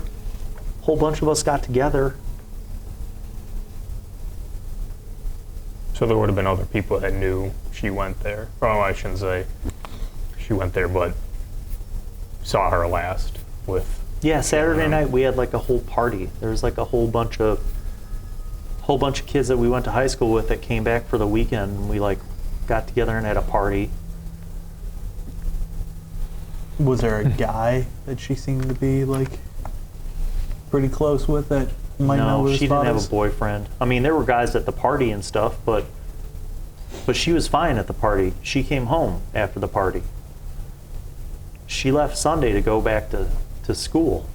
Whole bunch of us got together. So there would have been other people that knew she went there. Oh, I shouldn't say she went there, but saw her last with. Yeah, Saturday night we had like a whole party. There was like a whole bunch of kids that we went to high school with that came back for the weekend. And we like got together and had a party. Was there a guy that she seemed to be like pretty close with that might know No, where his she didn't spot have is? a boyfriend. I mean, there were guys at the party and stuff, but she was fine at the party. She came home after the party. She left Sunday to go back to school.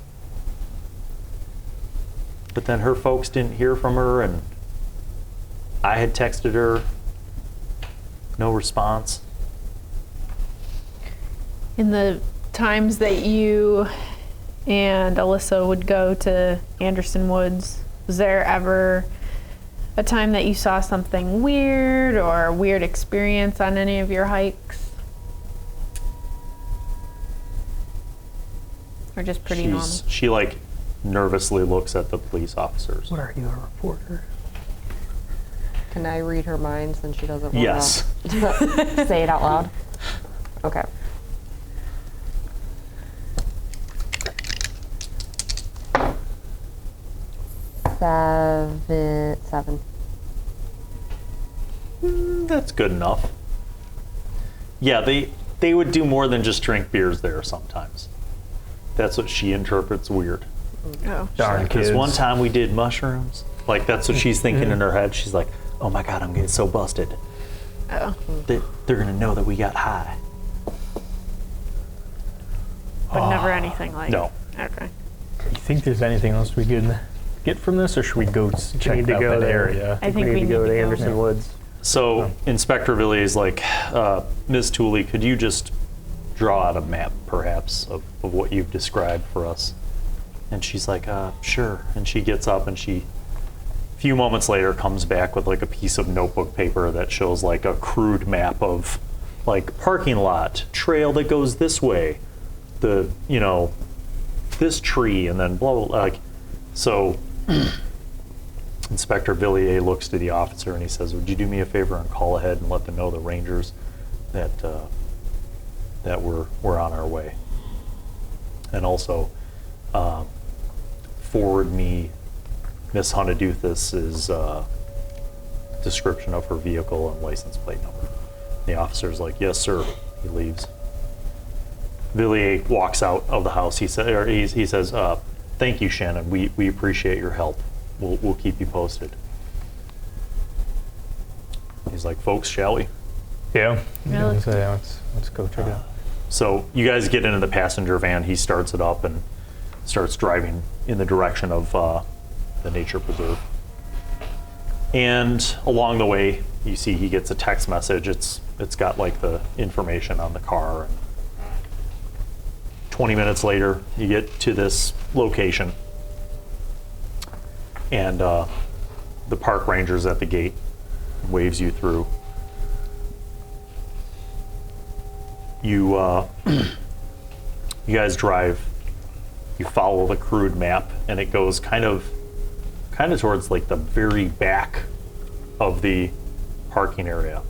But then her folks didn't hear from her, and I had texted her. No response. In the times that you and Alyssa would go to Anderson Woods, was there ever a time that you saw something weird or a weird experience on any of your hikes? Or just pretty normal? She like nervously looks at the police officers. What are you, a reporter? Can I read her mind since she doesn't want Yes. to say it out loud? Okay. Seven. That's good enough. Yeah, they would do more than just drink beers there sometimes. That's what she interprets weird. Oh. Darn Because kids. one time we did mushrooms. Like, that's what she's thinking in her head. She's like, oh my God, I'm getting so busted. Oh. They're going to know that we got high. But never anything like No. Okay. You think there's anything else we could get from this, or should we go check need to out go that there. area? I think we need to go to Anderson Yeah. Woods. So Inspector Villiers is like, Ms. Tooley, could you just draw out a map, perhaps, of what you've described for us? And she's like, sure. And she gets up and she, a few moments later, comes back with like a piece of notebook paper that shows like a crude map of like parking lot, trail that goes this way, the, you know, this tree, and then blah, blah, blah. Like, so Inspector Villiers looks to the officer and he says, would you do me a favor and call ahead and let them know the Rangers that that we're on our way. And also forward me Miss Hunaduthis's description of her vehicle and license plate number. The officer's like, yes, sir. He leaves. Villiers walks out of the house. He says, thank you, Shannon. We appreciate your help. We'll keep you posted. He's like, folks, shall we? Yeah. Really? So, yeah, let's go check it out. So you guys get into the passenger van. He starts it up and starts driving in the direction of the nature preserve. And along the way, you see he gets a text message. It's got like the information on the car. And 20 minutes later, you get to this location, and the park ranger's at the gate, waves you through. you you guys drive. You follow the crude map, and it goes kind of towards like the very back of the parking area.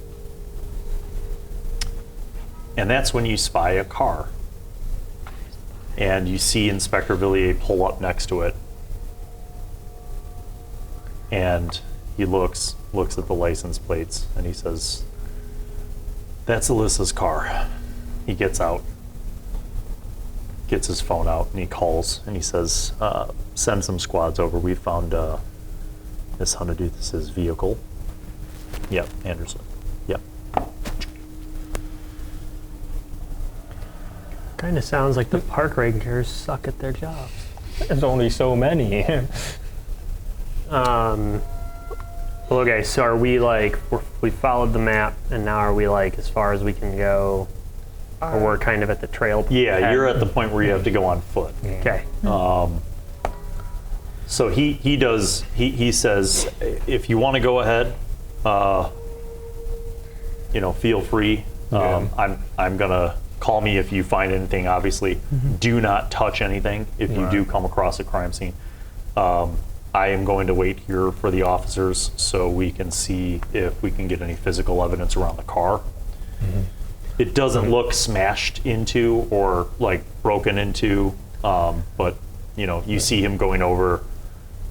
And that's when you spy a car. And you see Inspector Villiers pull up next to it. And he looks at the license plates, and he says, "That's Alyssa's car." He gets out, gets his phone out, and he calls, and he says, "Send some squads over. We found Miss Hunadus's vehicle." Yep, Anderson. Yep. Kind of sounds like the park rangers suck at their jobs. There's only so many. Well, okay, so are we like, we followed the map, and now are we like as far as we can go? Or we're kind of at the trail? Yeah, head? you're at the point where you have to go on foot. Okay. So he says, if you want to go ahead, feel free. I'm gonna call me if you find anything. Obviously, do not touch anything if you do come across a crime scene. I am going to wait here for the officers so we can see if we can get any physical evidence around the car. It doesn't look smashed into or like broken into, but you see him going over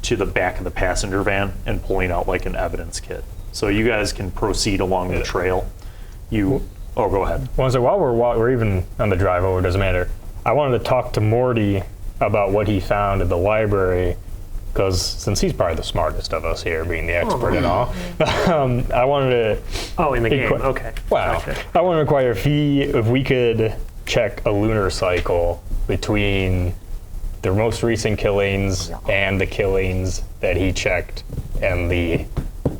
to the back of the passenger van and pulling out like an evidence kit. So you guys can proceed along the trail. Go ahead. Well, so while we're even on the drive over, doesn't matter. I wanted to talk to Morty about what he found at the library, because since he's probably the smartest of us here, being the expert and all, I wanted to. Oh, in the game. Okay. Wow. Gotcha. I want to inquire if we could check a lunar cycle between the most recent killings and the killings that he checked in the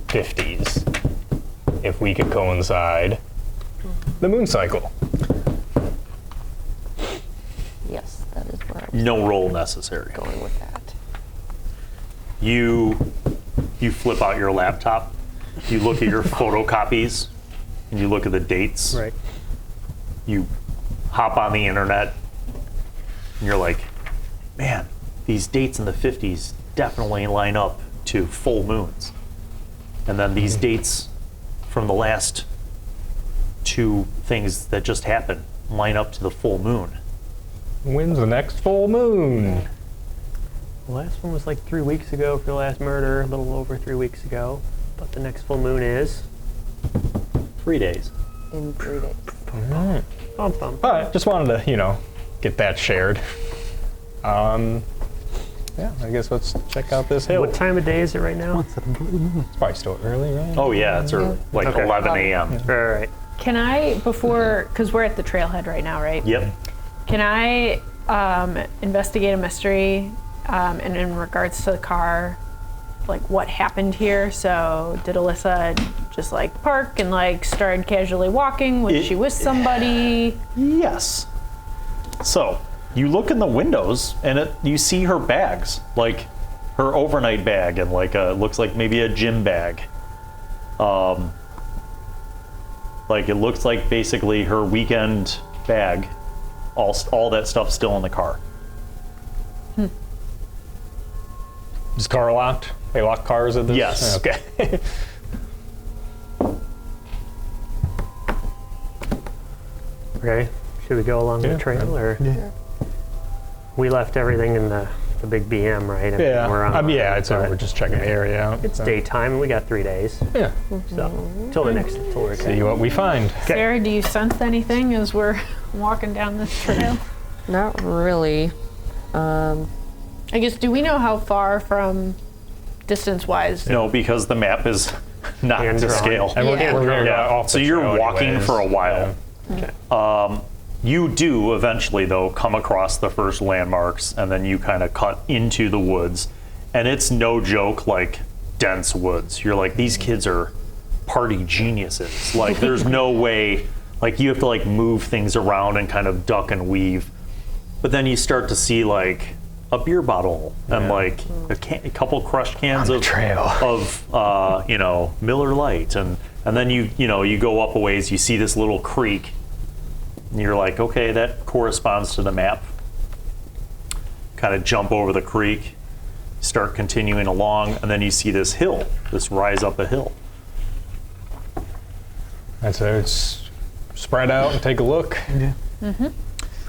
50s. If we could coincide the moon cycle. Yes, that is where I was No roll necessary. going with that. You flip out your laptop, you look at your photocopies, and you look at the dates. Right. You hop on the internet, and you're like, man, these dates in the 50s definitely line up to full moons. And then these dates from the last two things that just happened line up to the full moon. When's the next full moon? The last one was like 3 weeks ago for the last murder, a little over 3 weeks ago. But the next full moon is 3 days. In 3 days. bum bum. All right, just wanted to, get that shared. Yeah, I guess let's check out this hill. What time of day is it right now? It's probably still early, right? Oh yeah, it's early, like Okay. 11 a.m. All right. Can I, because we're at the trailhead right now, right? Yep. Can I investigate a mystery, and in regards to the car, like what happened here? So did Alyssa just like park and like started casually walking? Was she with somebody? Yes. So you look in the windows and you see her bags, like her overnight bag and like looks like maybe a gym bag. Like it looks like basically her weekend bag. All that stuff still in the car. Is car locked? They lock cars at this? Yes. Okay. Okay. Should we go along the trail or? Yeah. We left everything in the big BM, right? I mean, Yeah. We're on. I'd say but we're just checking the area out. It's daytime and we got 3 days. Yeah. So till we're See what we find. Sarah, do you sense anything as we're walking down this trail? Not really. I guess, do we know how far from distance-wise? No, because the map is not Hand to drawn. scale. And Yeah. we're gonna go off So the you're trail walking anyways. for a while. Okay. You do eventually, though, come across the first landmarks, and then you kind of cut into the woods. And it's no joke, like, dense woods. You're like, these kids are party geniuses. Like, there's no way, like, you have to, like, move things around and kind of duck and weave. But then you start to see, like, a beer bottle and, like, a couple crushed cans of Miller Lite. And then you go up a ways, you see this little creek. And you're like, okay, that corresponds to the map. Kind of jump over the creek, start continuing along, and then you see this hill, this rise up a hill. And so it's spread out and take a look. Yeah.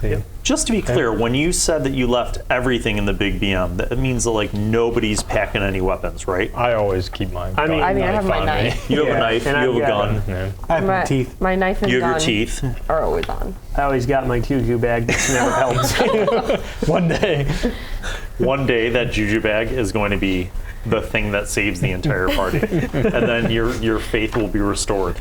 See. Just to be clear, when you said that you left everything in the big BM, that means that like nobody's packing any weapons, right? I always keep my I mean- I mean, I have my on me. knife. You have a Yeah, knife, you and have a I've got gun, Yeah. I have my My teeth. My knife and you have your gun teeth. are always on. I always got my Kugro bag. That's never helped. One day. One day that juju bag is going to be the thing that saves the entire party. And then your faith will be restored.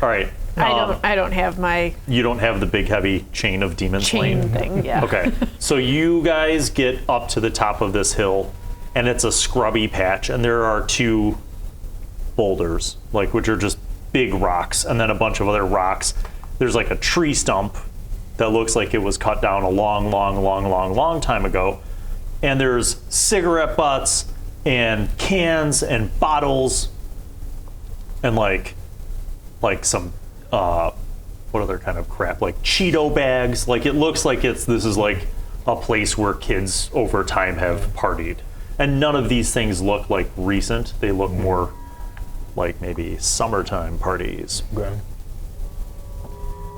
All right. I don't have my You don't have the big heavy chain of demon chain slain. thing. Yeah. Okay. So you guys get up to the top of this hill and it's a scrubby patch and there are 2 boulders, like which are just big rocks and then a bunch of other rocks. There's like a tree stump that looks like it was cut down a long time ago. And there's cigarette butts and cans and bottles and like some what other kind of crap, like Cheeto bags. Like it looks like this is like a place where kids over time have partied. And none of these things look like recent. They look more like maybe summertime parties. Okay.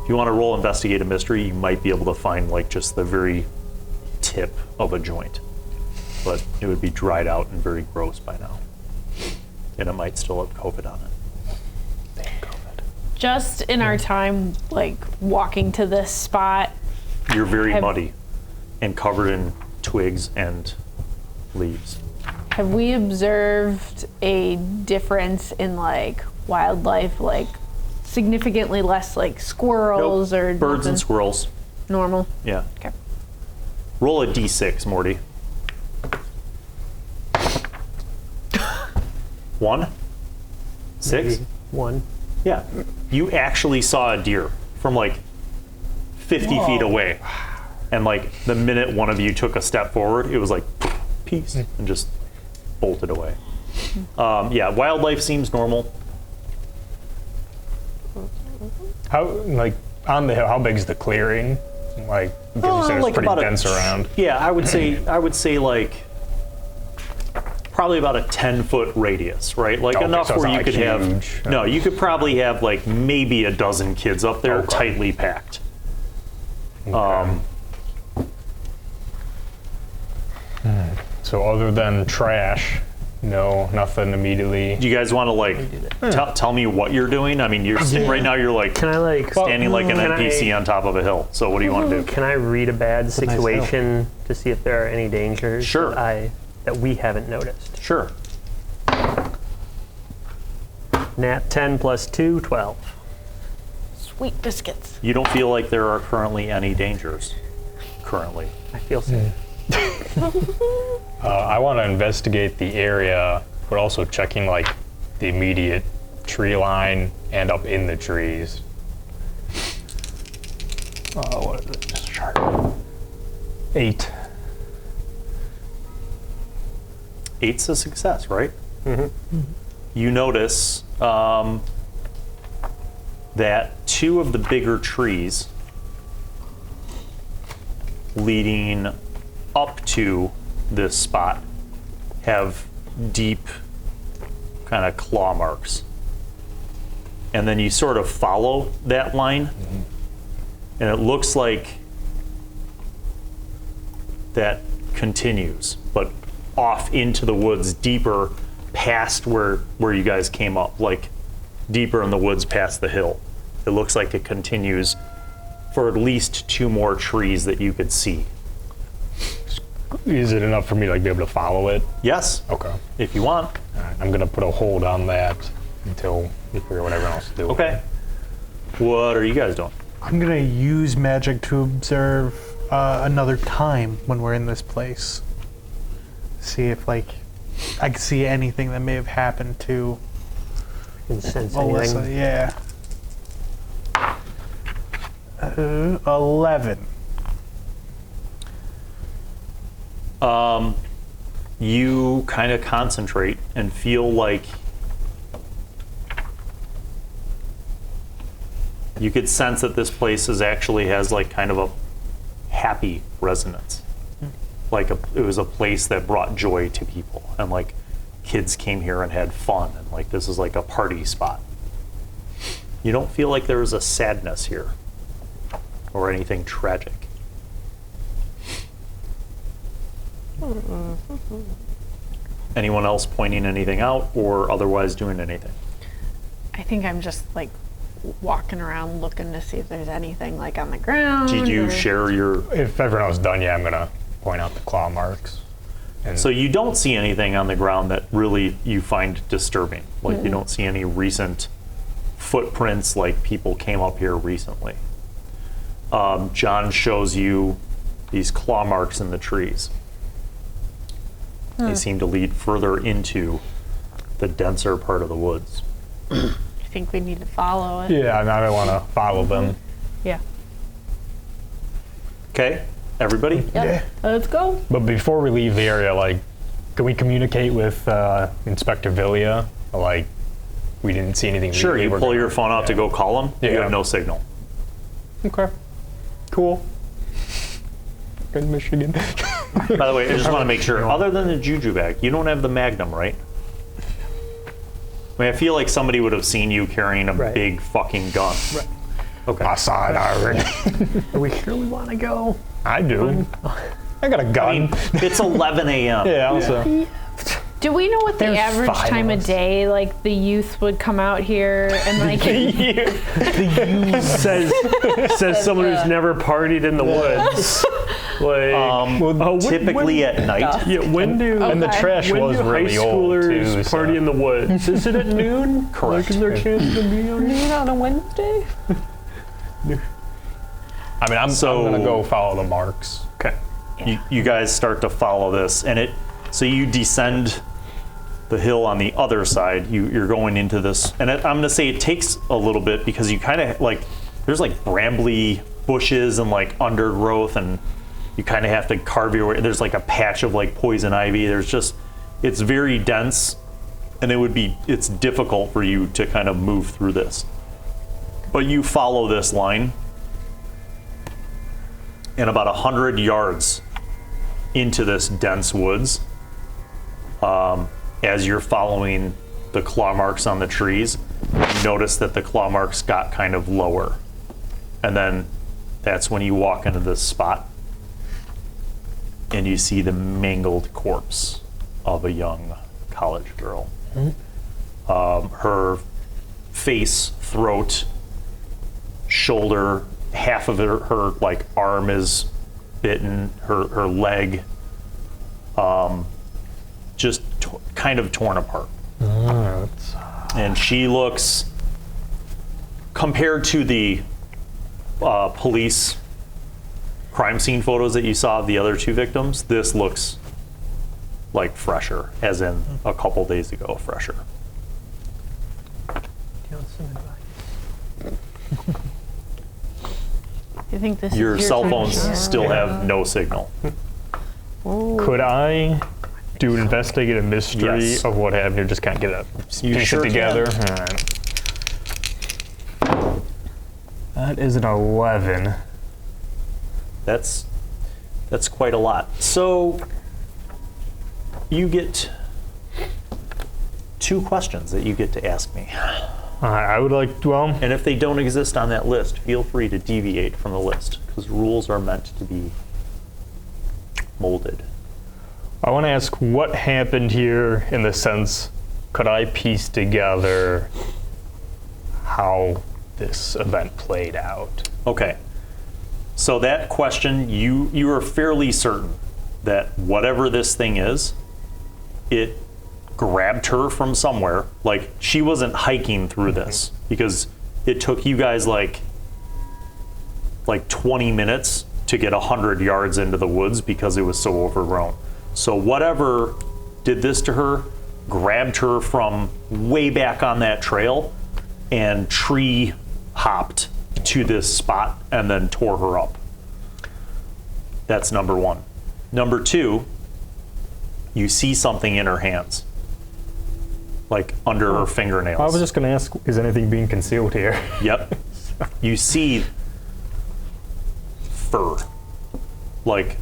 If you want to roll investigate a mystery, you might be able to find like just the very tip of a joint. But it would be dried out and very gross by now. And it might still have COVID on it. Just in our time, like walking to this spot, You're very Have- muddy and covered in twigs and leaves. have we observed a difference in like wildlife, like significantly less like squirrels or Birds and nothing? squirrels. Normal. Yeah. Okay. Roll a d6, Morty. 1? 6? 1. Yeah. You actually saw a deer from like 50 feet away. And like the minute one of you took a step forward, it was like, peace, and just bolted away. Yeah, wildlife seems normal. How, like, on the hill, how big is the clearing? Like, because you said it's Like pretty about dense around. Yeah, I would say like probably about a 10-foot radius, right? Like Okay, enough so it's where not, you like, could have. huge. No, you could probably have like maybe a dozen kids up there, Okay. tightly packed. So other than trash, no, nothing immediately. Do you guys want to like tell me what you're doing? I mean, you're right now. You're like Can I like standing like an can NPC I- on top of a hill. So what do you want to do? Can I read a bad nice hill. situation to see if there are any dangers Sure. that we haven't noticed? Sure. Nat 10 plus 2, 12. Sweet biscuits. You don't feel like there are currently any dangers. Currently. I feel safe. I want to investigate the area, but also checking like the immediate tree line and up in the trees. What is it? Just sharp. 8. 8's a success, right? You notice that 2 of the bigger trees leading up to this spot have deep kind of claw marks. And then you sort of follow that line, and it looks like that continues, but off into the woods deeper past where you guys came up, like deeper in the woods past the hill. It looks like it continues for at least 2 more trees that you could see. Is it enough for me to like be able to follow it? Yes, Okay. if you want. All right, I'm gonna put a hold on that until we figure what everyone else is doing. Okay. What are you guys doing? I'm gonna use magic to observe another time when we're in this place. See if like I can see anything that may have happened to Can sense Alyssa. anything. Yeah. 11. You kind of concentrate and feel like You could sense that this place actually has like kind of a happy resonance. Like it was a place that brought joy to people, and like kids came here and had fun, and like this is like a party spot. You don't feel like there is a sadness here or anything tragic. Anyone else pointing anything out or otherwise doing anything? I think I'm just like walking around looking to see if there's anything like on the ground. Did you or- share your... If everyone else done, yeah, I'm gonna point out the claw marks. And So you don't see anything on the ground that really you find disturbing. Like you don't see any recent footprints like people came up here recently. John shows you these claw marks in the trees. They seem to lead further into the denser part of the woods. I think we need to follow it. yeah, and I don't want to follow them. Yeah. Okay, everybody? Yeah. Let's go. But before we leave the area, like, can we communicate with Inspector Villia? Like, we didn't see anything. Sure, legally, you we're pull gonna- your phone out to go call him. You Yeah. have no signal. Okay. Cool. Good Michigan. By the way, I just want to make sure, other than the juju bag, you don't have the Magnum, right? I mean, I feel like somebody would have seen you carrying a Right. big fucking gun. Right. Okay. I saw it already. Are we sure we want to go? I do. I got a gun. It's 11 a.m. yeah, also. Do we know what the There's average 5 time of of us. day like the youth would come out here and like Says someone who's never partied in the woods. Like, Typically at night. yeah, when do And the Okay. trash when was do high really old, schoolers too. party in the woods? Is it at noon? Correct. Like, is there a chance to be on noon? On a Wednesday? I mean, I'm So- going to go follow the marks. Okay. You guys start to follow this, and so you descend the hill on the other side. You're going into this, and I'm going to say it takes a little bit because you kind of like, there's like brambly bushes and like undergrowth, and you kind of have to carve your way. There's like a patch of like poison ivy. It's very dense, and it's difficult for you to kind of move through this. But you follow this line, and about 100 yards into this dense woods, as you're following the claw marks on the trees, you notice that the claw marks got kind of lower. And then that's when you walk into this spot and you see the mangled corpse of a young college girl. Her face, throat, shoulder, half of her like arm is bitten, her leg just kind of torn apart. And she looks, compared to the police crime scene photos that you saw of the other two victims, this looks like fresher, as in a couple days ago fresher. I think this Your is your cell time phones to shine. still have no signal. Could I do an investigative mystery Yes. of what happened here? Just kind of get You piece sure it together. can. All right. That is an 11. That's quite a lot. So you get 2 questions that you get to ask me. I would like, well, And if they don't exist on that list, feel free to deviate from the list, because rules are meant to be molded. I want to ask what happened here in the sense, could I piece together how this event played out? Okay. So that question, you are fairly certain that whatever this thing is, it grabbed her from somewhere. Like, she wasn't hiking through this, because it took you guys like 20 minutes to get 100 yards into the woods because it was so overgrown. So whatever did this to her grabbed her from way back on that trail and tree hopped to this spot and then tore her up. That's number 1. Number 2, you see something in her hands, like under her fingernails. I was just going to ask, is anything being concealed here? Yep. you see fur, like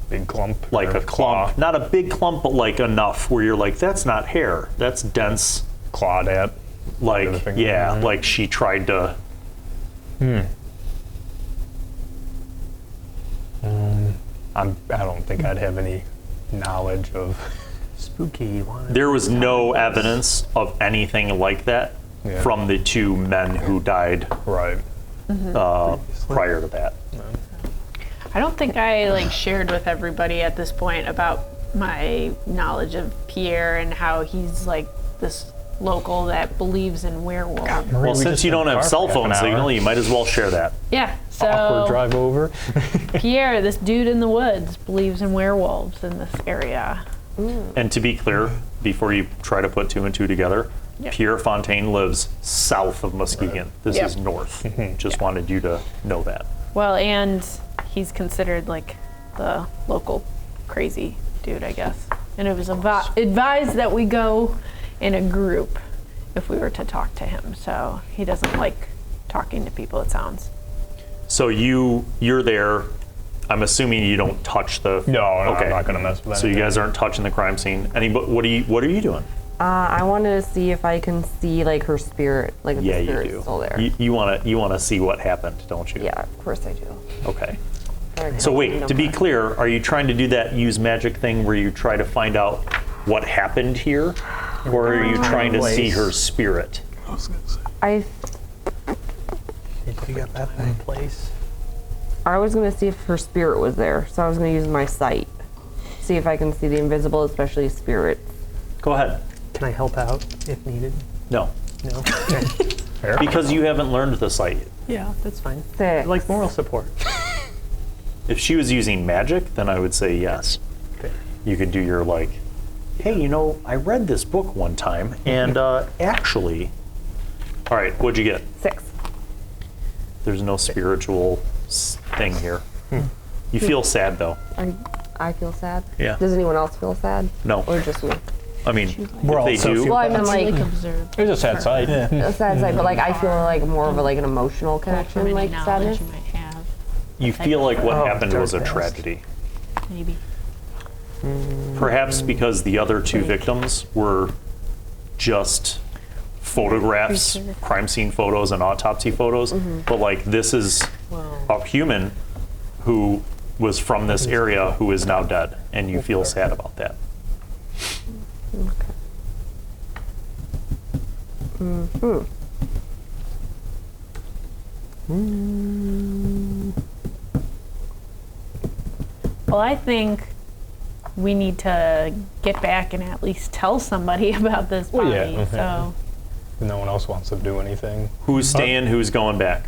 Big clump. like or a clump, not a big clump, but like enough where you're like, that's not hair, that's dense. Clawed at. Like, the finger. yeah, like she tried to. I don't think I'd have any knowledge of. Spooky one. There was no evidence of anything like that Yeah. from the two men who died Right. prior to that. I don't think I like shared with everybody at this point about my knowledge of Pierre and how he's like this local that believes in werewolves. Well, since you don't have cell phone signal, you might as well share that. Yeah, Awkward so drive over. Pierre, this dude in the woods, believes in werewolves in this area. And to be clear, before you try to put two and two together, Yep. Pierre Fontaine lives south of Muskegon. This Yep. is north. Just wanted you to know that. Well, and he's considered like the local crazy dude, I guess. And it was advised that we go in a group if we were to talk to him. So he doesn't like talking to people, it sounds. So you're there. I'm assuming you don't touch the. No, Okay. I'm not gonna mess with that. So you guys aren't touching the crime scene. What are you doing? I wanted to see if I can see like her spirit, like if Yeah, the you spirit's do. still there. You wanna see what happened, don't you? Yeah, of course I do. Okay. Alright, So no wait, to be pressure. clear, are you trying to do that use magic thing where you try to find out what happened here, or are you trying to see Place. her spirit? I You got that Time, thing. place. I was gonna see if her spirit was there, so I was gonna use my sight, see if I can see the invisible, especially spirits. Go ahead. Can I help out if needed? No, No. Okay. Fair. because you haven't learned the sight. Yeah, that's fine. Six. Like moral support. If she was using magic, then I would say yes. Okay. You could do your like, hey, I read this book one time, and actually, all right, what'd you get? 6. There's no spiritual thing here. You feel sad though. I feel sad. Yeah. Does anyone else feel sad? No, Or just me? I mean, We're all if they do, Well, I mean, Like like observe. It was a sad sight. a sad sight, but like I feel like more of a, like an emotional For connection, any like knowledge sadness. you might have, you feel like what Oh, happened was a dark past. tragedy. maybe. Perhaps because the other two victims were just photographs, Appreciate it. crime scene photos and autopsy photos, but like this is a human who was from this area who is now dead, and you feel sad about that. Well, I think we need to get back and at least tell somebody about this body. Well, yeah, okay. So No one else wants to do anything. Who's staying, who's going back?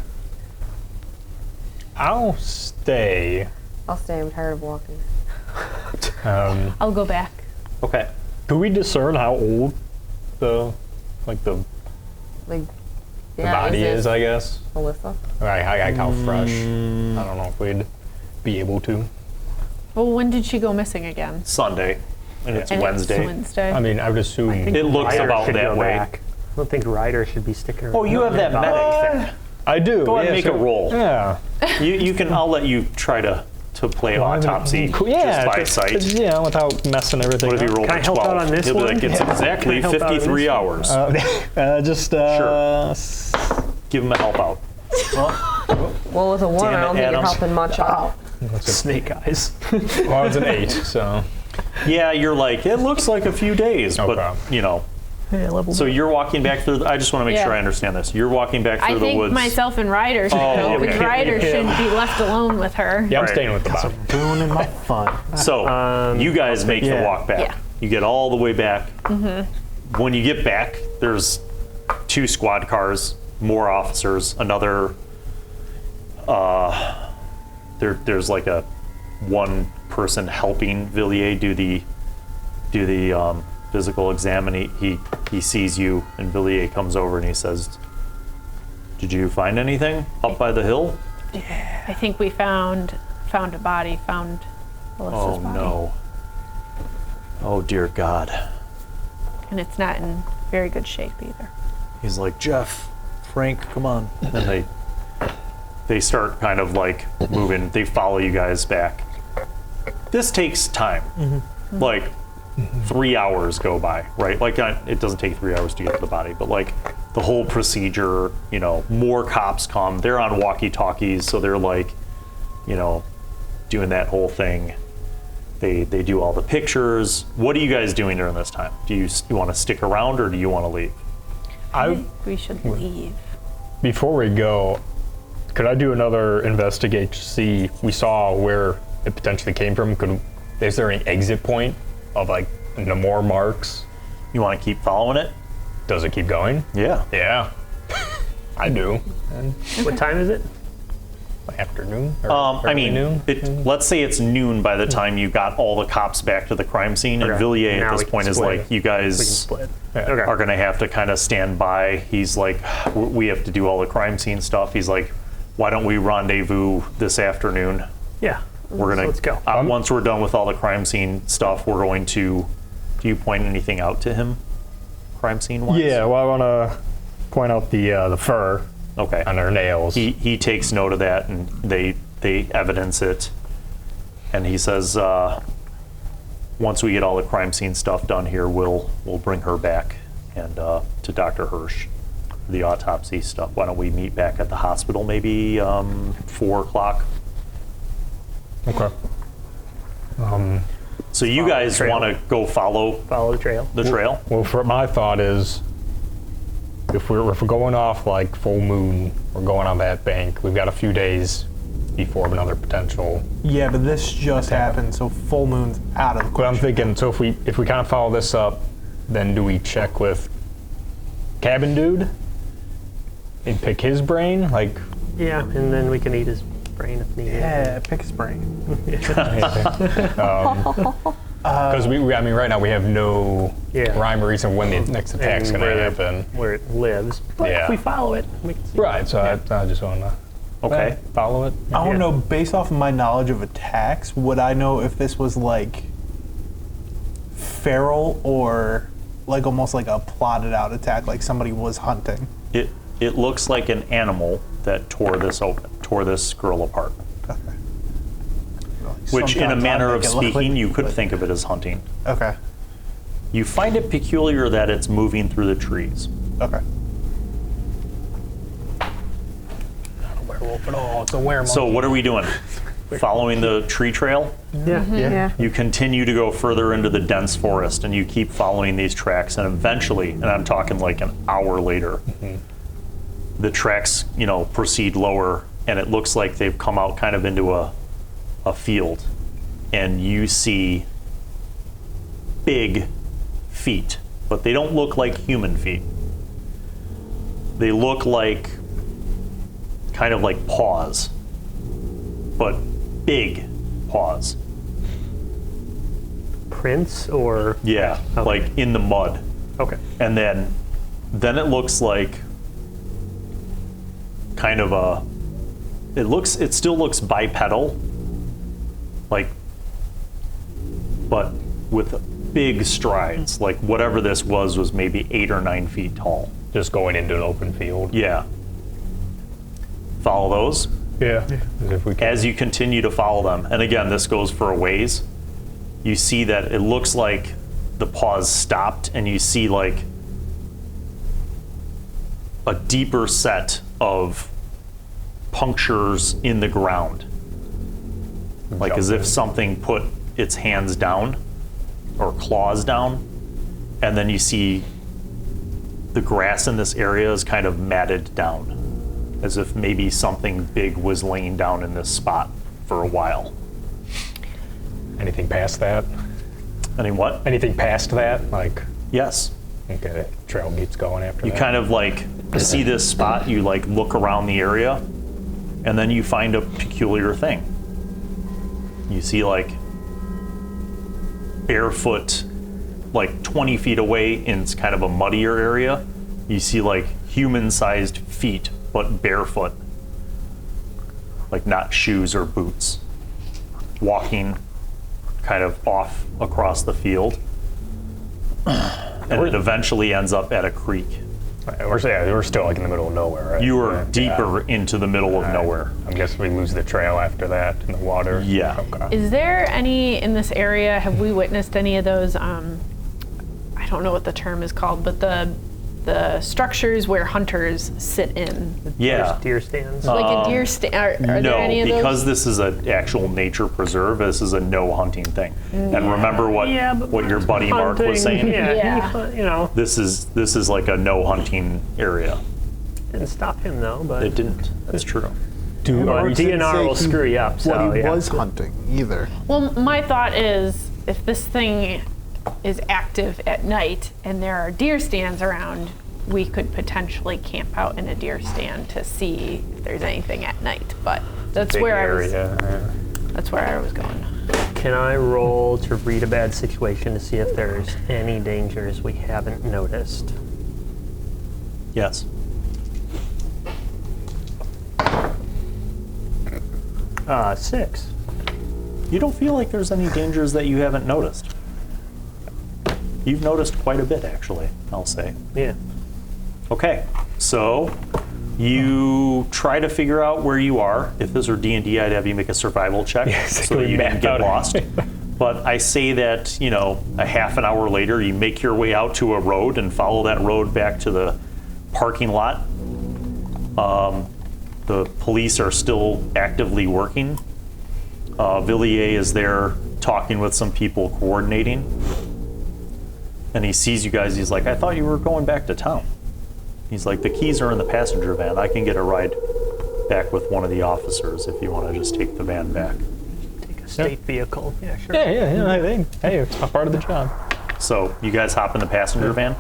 I'll stay. I'll stay. I'm tired of walking. I'll go back. Okay. Could we discern how old the Like, the yeah, body is, it I guess? Melissa? Like how fresh. I don't know if we'd be able to. Well, when did she go missing again? Sunday, and it's And Wednesday. It's Wednesday. I mean, I would assume. It looks Ryder about should that go way. back. I don't think Ryder should be sticking around. Oh, you have that medic thing. I do. Go ahead and yeah, make a roll. Yeah. You can. I'll let you try to play autopsy Yeah, just by sight. Yeah, without messing everything What if you up. rolled Can I a help 12? out on this He'll be one? like, it's Yeah. exactly Can I help out on 53 this hours. Give him a help out. Well, with a 1, Damn I it, don't think you're Adams. helping much out. Snake eyes. Well, I was an 8, so. Yeah, you're like, it looks like a few days, but Okay. Yeah, level So you're walking back through. I just want to make Yeah. sure I understand this. You're walking back I through the think woods. myself and Ryder should Oh, go, because okay. Ryder shouldn't be left alone with her. Yeah, I'm Right. staying with the body. Ruining my fun. So you guys make the yeah. walk back. Yeah. You get all the way back. When you get back, there's 2 squad cars, more officers, another. There's like a 1 person helping Villiers do the physical exam, and he sees you, and Villiers comes over and he says, "Did you find anything up by the hill?" I think we found a body, found Melissa's Oh body. no. Oh dear God. And it's not in very good shape either. He's like, Jeff, Frank, come on. And they start kind of like moving. They follow you guys back. This takes time. Like 3 hours go by, right? Like it doesn't take 3 hours to get to the body, but like the whole procedure, you know, more cops come. They're on walkie-talkies, so they're like, you know, doing that whole thing. They do all the pictures. What are you guys doing during this time? Do you want to stick around or do you want to leave? I think we should leave. Before we go, could I do another investigate to see? We saw where it potentially came from. Is there an exit point of like no more marks? You want to keep following it? Does it keep going? Yeah. Yeah, I do. And What time is it? afternoon. Or I early mean, noon. let's say it's noon by the time you got all the cops back to the crime scene, and Okay. Villiers Now at we this can point is split. like, you We can guys split. Yeah. Okay. are going to have to kind of stand by. He's like, we have to do all the crime scene stuff. He's like, why don't we rendezvous this afternoon? Yeah. We're gonna Let's go. Once we're done with all the crime scene stuff, we're going to. Do you point anything out to him, crime scene wise? Yeah, well, I want to point out the fur Okay. on her nails. He takes note of that, and they evidence it, and he says, once we get all the crime scene stuff done here, we'll bring her back and to Dr. Hirsch, the autopsy stuff. Why don't we meet back at the hospital, maybe 4 o'clock? Okay. So you guys trail. want to go follow Follow the trail. the trail? Well, my thought is, if we're going off like full moon, we're going on that bank. We've got a few days before another potential. Yeah, but this just happened, so full moon's out of the But I'm question. thinking, so if we kind of follow this up, then do we check with Cabin Dude and pick his brain? Like, Yeah, and then we can eat his brain if needed. Yeah, pick his brain. because I mean, right now we have no Yeah. rhyme or reason when the next attack's And going to where- happen. Where it lives. But Yeah. if we follow it, we can see. Right. So I just want to Okay. follow it. I want to Yeah. know, based off of my knowledge of attacks, would I know if this was like feral or like almost like a plotted out attack, like somebody was hunting? It looks like an animal that tore this girl apart. Okay. Which, in a Sometimes I manner of make it look speaking, like- you could think of it as hunting. Okay. You find it peculiar that it's moving through the trees. Okay. Werewolf at all. It's a werewolf. So what are we doing? Following the tree trail? Yeah. Yeah. You continue to go further into the dense forest, and you keep following these tracks, and eventually, and I'm talking like an hour later, the tracks, proceed lower, and it looks like they've come out kind of into a field, and you see big feet, but they don't look like human feet. They look like kind of like paws, but big paws. Prints or Yeah, Okay. like in the mud. okay. And then it looks like kind of it still looks bipedal, like, but with big strides. Like whatever this was maybe 8 or 9 feet tall. just going into an open field. Yeah. Follow those Yeah. If we can. as you continue to follow them. And again, this goes for a ways. You see that it looks like the paws stopped, and you see like a deeper set of punctures in the ground. Like as if something put its hands down or claws down, and then you see the grass in this area is kind of matted down, as if maybe something big was laying down in this spot for a while. Anything past that? I mean, what? Anything past that? Like, Yes. okay, trail keeps going after You that. kind of like see this spot, you like look around the area, and then you find a peculiar thing. You see like barefoot, like 20 feet away in kind of a muddier area, you see like human-sized feet, but barefoot, like not shoes or boots, walking kind of off across the field. And it eventually ends up at a creek. We're still like in the middle of nowhere, right? You are Yeah. deeper into the middle of nowhere. I'm guessing we lose the trail after that in the water. Yeah. Okay. Is there any in this area? Have we witnessed any of those? I don't know what the term is called, but the structures where hunters sit in, Yeah. Deer stands. like a deer stand. Are No, there any of because those? this is an actual nature preserve. This is a no hunting thing. And remember what your buddy Mark was saying. Yeah. He, you know, This is like a no hunting area. didn't stop him though. But It didn't. That's true. well, Mark didn't DNR say will screw you up. So what he yeah. was hunting either. Well, my thought is, if this thing is active at night and there are deer stands around, we could potentially camp out in a deer stand to see if there's anything at night. But that's Big where area. that's where I was going. Can I roll to read a bad situation to see if there's any dangers we haven't noticed? Yes. Six. You don't feel like there's any dangers that you haven't noticed. You've noticed quite a bit, actually, I'll say. Yeah. Okay, so you try to figure out where you are. If this were D&D, I'd have you make a survival check so that you didn't get lost. But I say that, a half an hour later, you make your way out to a road and follow that road back to the parking lot. The police are still actively working. Villiers is there talking with some people, coordinating. And he sees you guys. He's like, I thought you were going back to town. He's like, the keys are in the passenger van. I can get a ride back with one of the officers if you want to just take the van back. Take a state vehicle. Yeah, sure. Yeah. I think, hey, it's not part of the job. So you guys hop in the passenger van,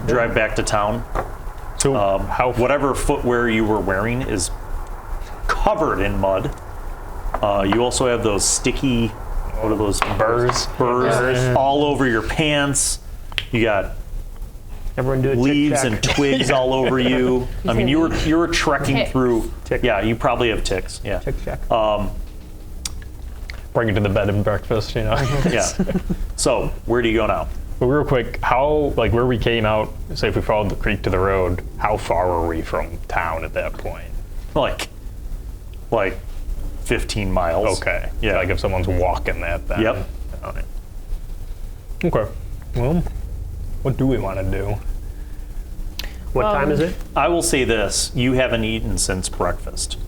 drive back to town. So Whatever footwear you were wearing is covered in mud. You also have those sticky, what are those? Burrs. Burrs all over your pants. You got Everyone do a leaves tick and check. twigs all over you. I mean, you were trekking Ticks. through. Tick. Yeah, you probably have ticks. Yeah. Tick check. Bring it to the bed and breakfast, Yeah. So where do you go now? But real quick, how, like where we came out, say if we followed the creek to the road, how far were we from town at that point? Like 15 miles. Okay. Yeah. Like if someone's walking that then. Yep. All right. Okay. Well, what do we want to do? What time is it? I will say this: you haven't eaten since breakfast.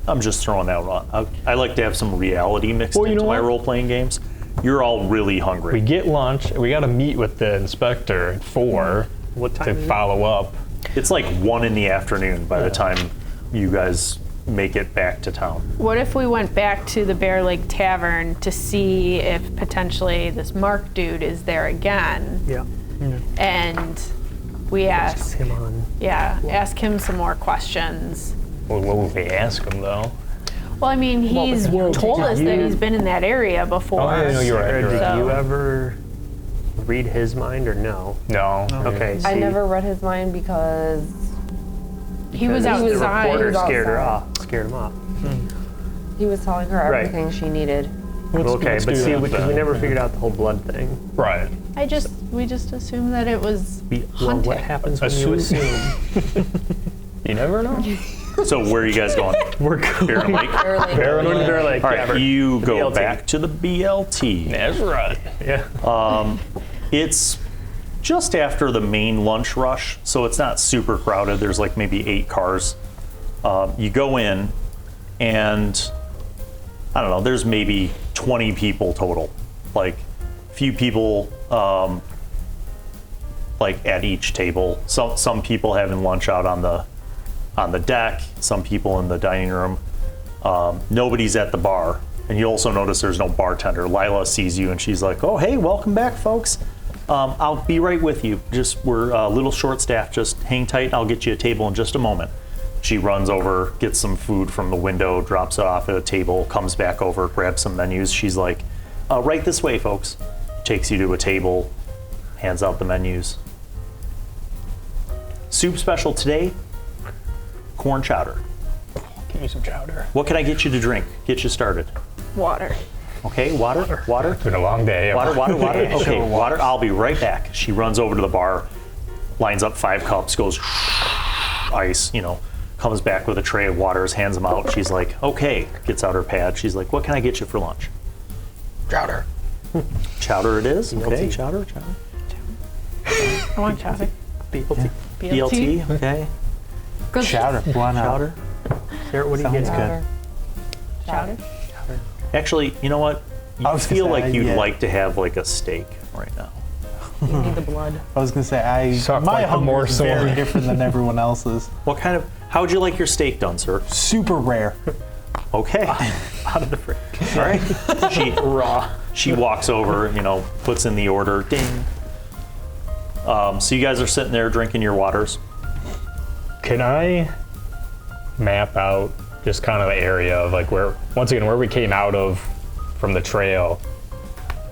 I'm just throwing that out. I like to have some reality mixed Well, you into know my what? role-playing games. You're all really hungry. We get lunch. We got to meet with the inspector at 4 What time to is it? follow up. It's like 1 in the afternoon by the time you guys make it back to town. What if we went back to the Bear Lake Tavern to see if potentially this Mark dude is there again, Yeah. and we ask Him on. ask him some more questions. Well, what would we ask him though? Well, I mean, he's told us that he's been in that area before. Oh, yeah, no, you're right. Or You're did right. you ever read his mind or no? No. Okay. I see, never read his mind because He was because the outside. reporter He was scared her outside. off. Scared him off. he was telling her Right. everything she needed. Okay, let's but do see, that because we then. never figured out the whole blood thing. Right. We just assumed that it was Well, hunting. what happens when you assume? You never know. So where are you guys going? We're Bear Lake? Bear Lake. We're going to Bear Lake All right, Tavern. you go BLT. back to the BLT. That's right. Yeah. It's just after the main lunch rush, so it's not super crowded. There's like maybe 8 cars. You go in, and I don't know, there's maybe 20 people total. Like, few people like at each table. Some people having lunch out on the deck, some people in the dining room. Nobody's at the bar. And you also notice there's no bartender. Lila sees you and she's like, oh, hey, welcome back, folks. I'll be right with you. We're a little short-staffed. Just hang tight and I'll get you a table in just a moment. She runs over, gets some food from the window, drops it off at a table, comes back over, grabs some menus. She's like, right this way, folks. Takes you to a table, hands out the menus. Soup special today, corn chowder. Give me some chowder. What can I get you to drink? Get you started. water. Okay, water. It's been a long day. Water. Okay, water. I'll be right back. She runs over to the bar, lines up 5 cups, goes ice, comes back with a tray of waters, hands them out. She's like, okay, gets out her pad. She's like, what can I get you for lunch? Chowder. Chowder it is? Okay, BLT. chowder. I want chowder. BLT. BLT, okay. Chowder. Why not? Chowder. Sarah, what do you Sounds get? good. Chowder. Actually, you know what? I You was gonna feel say, like you'd yeah. like to have like a steak right now. You need the blood. I was gonna say Suck my like the hunger is very morsel. different than everyone else's. How would you like your steak done, sir? Super rare. Okay. Out of the fridge. All right. She walks over, puts in the order. Ding. So you guys are sitting there drinking your waters. Can I map out just kind of the area of like where we came out of from the trail?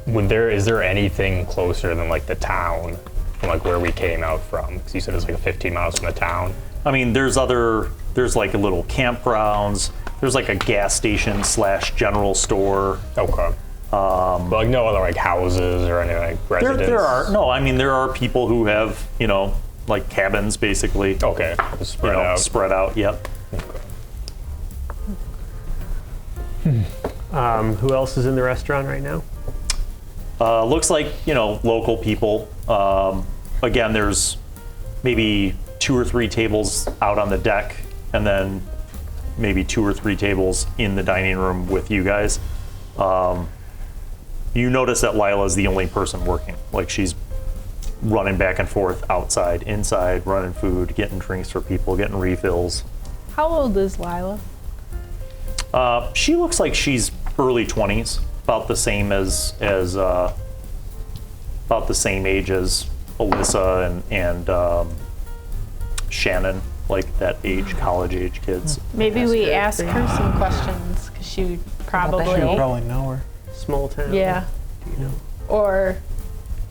Is there anything closer than like the town from like where we came out from? Because you said it's like 15 miles from the town. I mean, there's like a little campgrounds. There's like a gas station / general store. Okay. But like no other like houses or any like residents. There are people who have, like cabins basically. Okay. Just spread out. Spread out, yep. Who else is in the restaurant right now? Looks like, local people. Again, there's maybe 2 or 3 tables out on the deck, and then maybe 2 or 3 tables in the dining room with you guys. You notice that Lila's the only person working. Like she's running back and forth outside, inside, running food, getting drinks for people, getting refills. How old is Lila? She looks like she's early 20s, about the same about the same age as Alyssa and Shannon, like that age, college age kids. Maybe we ask her some questions because she would You probably, probably know her. Small town. yeah, Do you know? or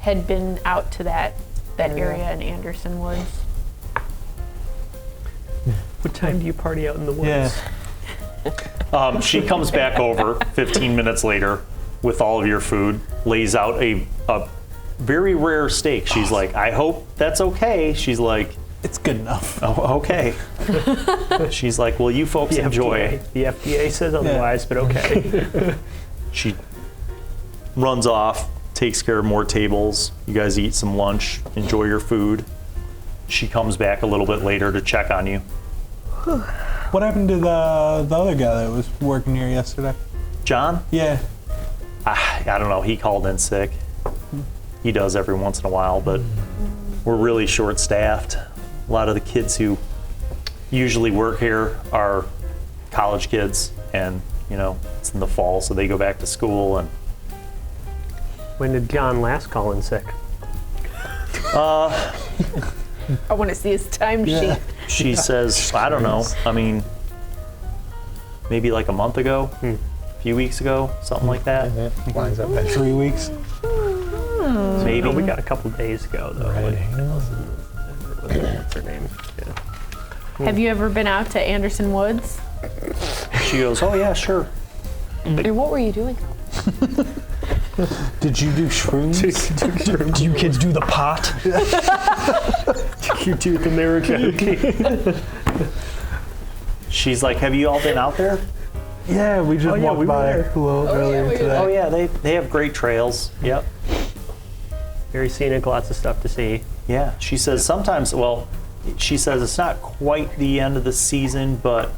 had been out to that area in Anderson Woods. What time do you party out in the woods? Yeah. She comes back over 15 minutes later with all of your food, lays out a very rare steak. She's like, I hope that's okay. She's like, It's good enough. oh, okay. She's like, well, you folks The enjoy. FDA. The FDA says otherwise, but okay. She runs off, takes care of more tables. You guys eat some lunch, enjoy your food. She comes back a little bit later to check on you. What happened to the other guy that was working here yesterday? John? Yeah. I don't know. He called in sick. He does every once in a while, but we're really short-staffed. A lot of the kids who usually work here are college kids, and it's in the fall, so they go back to school. And When did John last call in sick? I want to see his timesheet. she says, I don't know. I mean, maybe like a month ago, a few weeks ago, something like that. Lines up at 3 weeks. Maybe. We got a couple days ago though. What's her name? Yeah. Have you ever been out to Anderson Woods? She goes, oh yeah, sure. And what were you doing? Did you do shrooms? Do you kids do the pot? You do the American. She's like, have you all been out there? Yeah, we just walked we were by there. a little earlier today. Oh yeah, they have great trails. Yep. Very scenic, lots of stuff to see. Yeah. She says sometimes, she says it's not quite the end of the season, but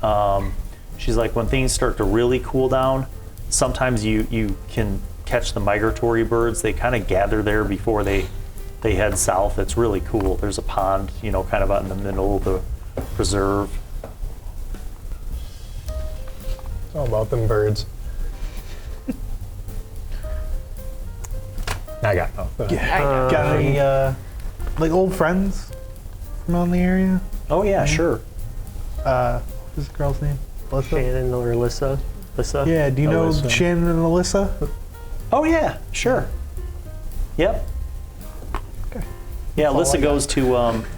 she's like, when things start to really cool down, sometimes you can catch the migratory birds. They kind of gather there before they head south. It's really cool. There's a pond, kind of out in the middle of the preserve. It's all about them birds. I got nothing. Got any like old friends from out in the area? Oh yeah, sure. What's the girl's name? Alyssa? Shannon or Alyssa. Alyssa? Yeah, do you know Alyssa. Shannon and Alyssa? Oh yeah, sure. Yep. Okay. Yeah, all I Alyssa got. goes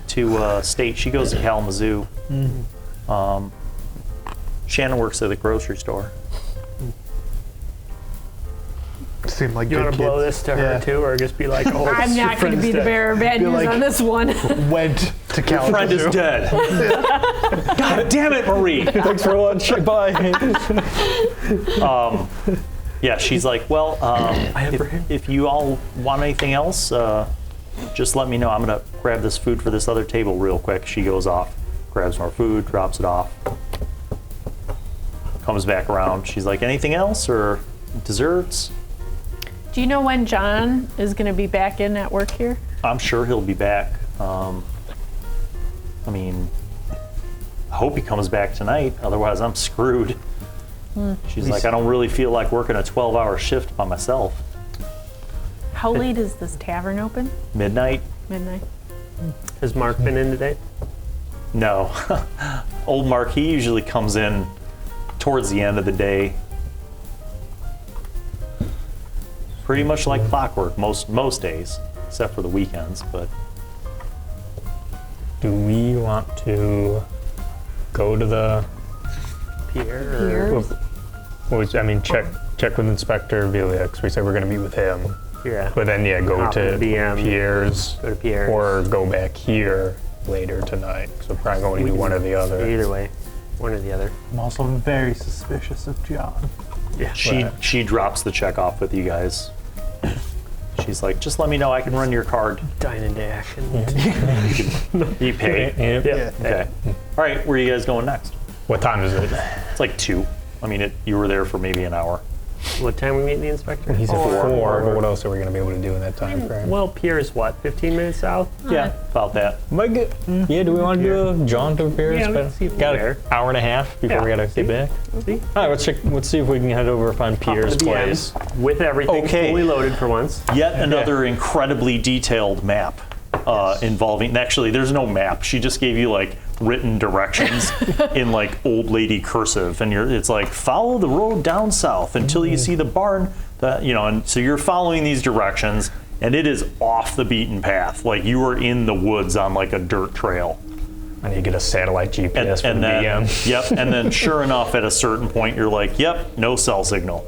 to state. She goes to Kalamazoo. Shannon works at the grocery store. seem like You good want to blow kids. this to her Yeah. too, or just be like, oh, I'm it's your not going to friend's be the dead. bearer of bad Be news like- on this one. Went to Kail. Friend is dead. God damn it, Marie. Thanks for lunch. Bye. Yeah, she's like, well, if you all want anything else, just let me know. I'm going to grab this food for this other table real quick. She goes off, grabs more food, drops it off, comes back around. She's like, anything else or desserts? Do you know when John is going to be back in at work here? I'm sure he'll be back. I mean, I hope he comes back tonight. Otherwise, I'm screwed. She's like, I don't really feel like working a 12-hour shift by myself. How late is this tavern open? Midnight? Midnight. Has Mark been in today? No. Old Mark, he usually comes in towards the end of the day. Pretty much like clockwork most days, except for the weekends, but Do we want to go to the? Pierre? Piers? I mean, check with Inspector Viliax. We said we're going to meet with him, Yeah. but then go Hop to in the BM. Pierre's, Go to Pierre's. or go back here later tonight. So probably going to do one or the other. Either way, one or the other. I'm also very suspicious of John. Yeah. she drops the check off with you guys. She's like, just let me know I can run your card. Dine and dash. And You pay. Yep. Yeah. Okay. All right, where are you guys going next? What time is it? It's like 2. I mean, you were there for maybe an hour. What time we meet the inspector? He said Four. 4, but what else are we going to be able to do in that time frame? Well, Pierre's what? 15 minutes south? Yeah, about that. Yeah, do we want to do a jaunt to Pierre's? Yeah, let's see if Got we're an hour and a half before Yeah, we got to see? get back. See? All right, let's see if we can head over and find Pierre's The BM place. with everything Okay. fully loaded for once. Yet another incredibly detailed map involving. Actually, there's no map. She just gave you like written directions in like old lady cursive, and it's like follow the road down south until you see the barn. And so you're following these directions, and it is off the beaten path. Like you are in the woods on like a dirt trail. I need to get a satellite GPS for the then, BM. Yep, and then sure enough, at a certain point, you're like, yep, no cell signal.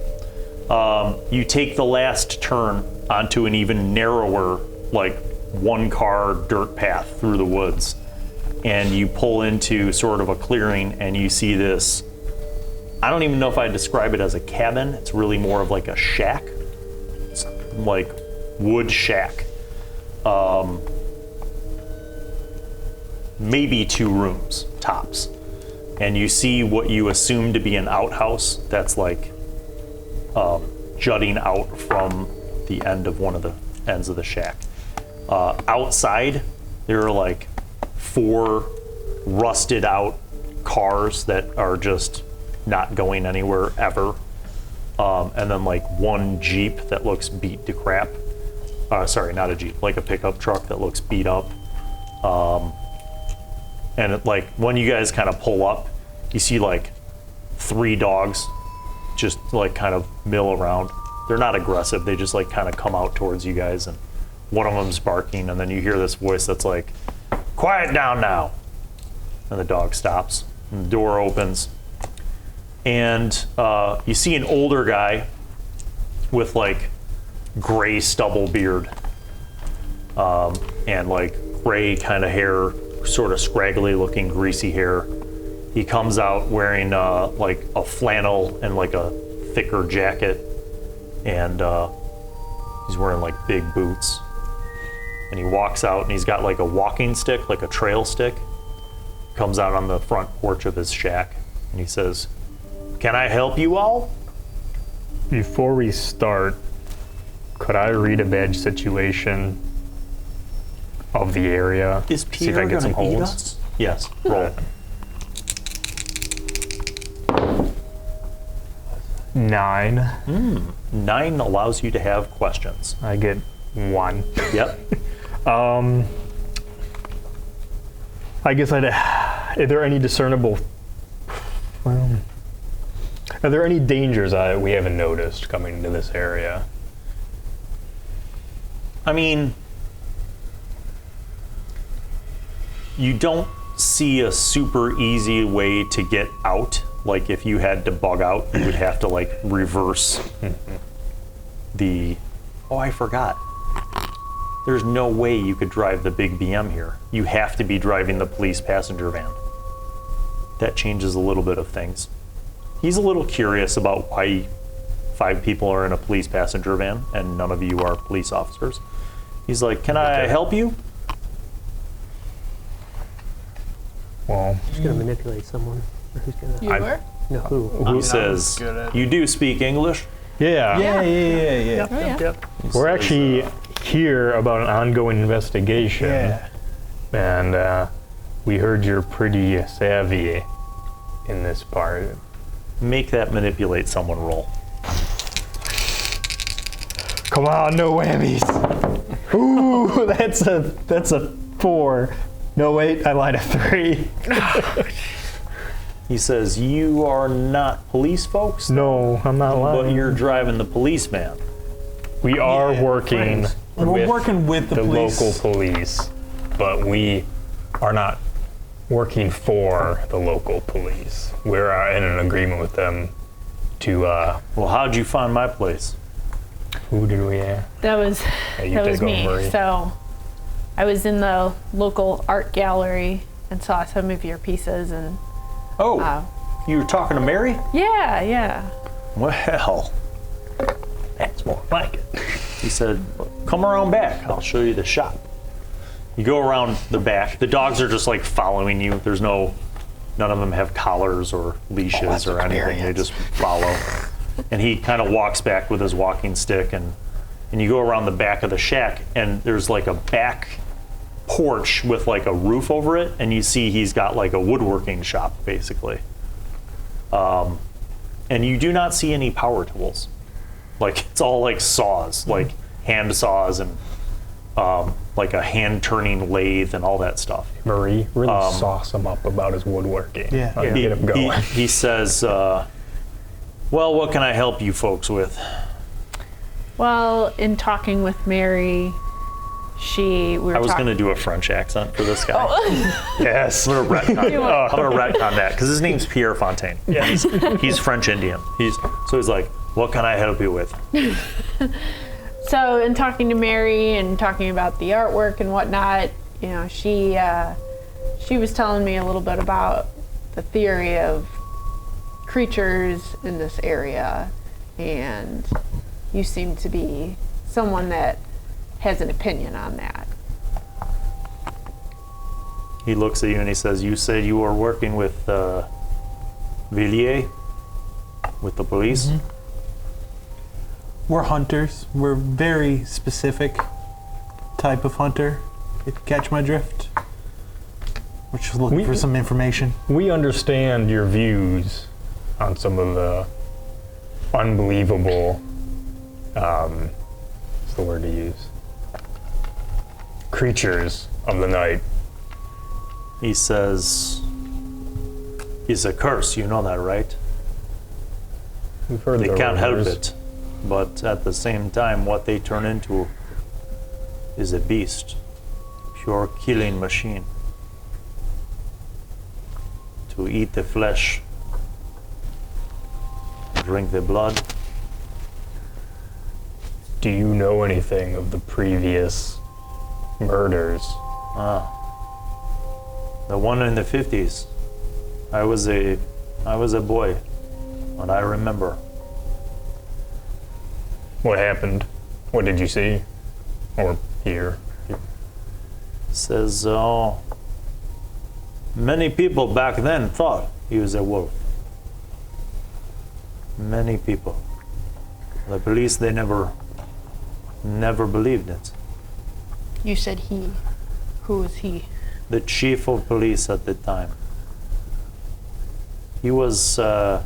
You take the last turn onto an even narrower, like one-car dirt path through the woods, and you pull into sort of a clearing, and you see this. I don't even know if I'd describe it as a cabin. It's really more of like a shack. It's like wood shack. Maybe 2 rooms, tops. And you see what you assume to be an outhouse that's like jutting out from the end of one of the ends of the shack. Outside, there are like 4 rusted out cars that are just not going anywhere ever. And then like 1 Jeep that looks beat to crap. Sorry, not a Jeep, like a pickup truck that looks beat up. And like when you guys kind of pull up, you see like 3 dogs just like kind of mill around. They're not aggressive. They just like kind of come out towards you guys, and one of them's barking, and then you hear this voice that's like, quiet down now. And the dog stops, and the door opens, and you see an older guy with like gray stubble beard and like gray kind of hair, sort of scraggly looking greasy hair. He comes out wearing like a flannel and like a thicker jacket, and he's wearing like big boots. And he walks out, and he's got like a walking stick, like a trail stick. Comes out on the front porch of his shack, and he says, "Can I help you all?" Before we start, could I read a badge situation of the area? Is See if Pierre I can get some gonna eat holds? us? Yes. Roll. 9. 9 allows you to have questions. I get 1. Yep. I guess are there any discernible, are there any dangers we haven't noticed coming into this area? I mean, you don't see a super easy way to get out. Like if you had to bug out, you would have to like reverse Oh, I forgot. There's no way you could drive the big BM here. You have to be driving the police passenger van. That changes a little bit of things. He's a little curious about why 5 people are in a police passenger van and none of you are police officers. He's like, can I help you? Well, Who's gonna manipulate someone? Or who's gonna? You were? No, who? He says, good at- you do speak English? yeah. Yeah. Yep, Oh, yeah. yep. He We're says, actually here about an ongoing investigation. Yeah. And we heard you're pretty savvy in this part. make that manipulate someone roll. Come on, no whammies. Ooh, that's a 4. No, wait, I lied, a 3. He says, you are not police folks, No, I'm not but lying. you're driving the policeman. We are Yeah, working friends. We're working with the police. local police, but we are not working for the local police. We're in an agreement with them to, Well, how'd you find my place? who did we have? That was you that was take over, me. Marie. So I was in the local art gallery and saw some of your pieces, and Oh, you were talking to Mary? yeah. Well, that's more like it. He said, come around back. I'll show you the shop. You go around the back. The dogs are just like following you. There's none of them have collars or leashes or anything. They just follow. And he kind of walks back with his walking stick, and you go around the back of the shack, and there's like a back porch with like a roof over it, and you see he's got like a woodworking shop basically. And you do not see any power tools. Like it's all like saws, like hand saws and like a hand turning lathe and all that stuff. Marie, really sauce him up about his woodworking. Yeah. Get him going. He says, well, what can I help you folks with? Well, in talking with Mary, we were I was talking. going to do a French accent for this guy. Yes. I'm going to retcon that because his name's Pierre Fontaine. Yeah. He's French Indian. So he's like, what can I help you with? So in talking to Mary and talking about the artwork and whatnot, you know, she was telling me a little bit about the theory of creatures in this area, and you seem to be someone that has an opinion on that. He looks at you and he says, you said you were working with Villiers, with the police? Mm-hmm. We're hunters. We're very specific type of hunter. If you catch my drift. We're just looking for some information. We understand your views on some of the unbelievable, what's the word to use? Creatures of the night. He says, it's a curse, you know that, right? We've heard They the can't help rumors. it. But at the same time, what they turn into is a beast. Pure killing machine. To eat the flesh, drink the blood. Do you know anything of the previous murders? The one in the 50s. I was a boy, and I remember. What happened? What did you see? Or hear? Says, many people back then thought he was a wolf. Many people. The police, they never believed it. You said he. Who was he? The chief of police at the time. He was, did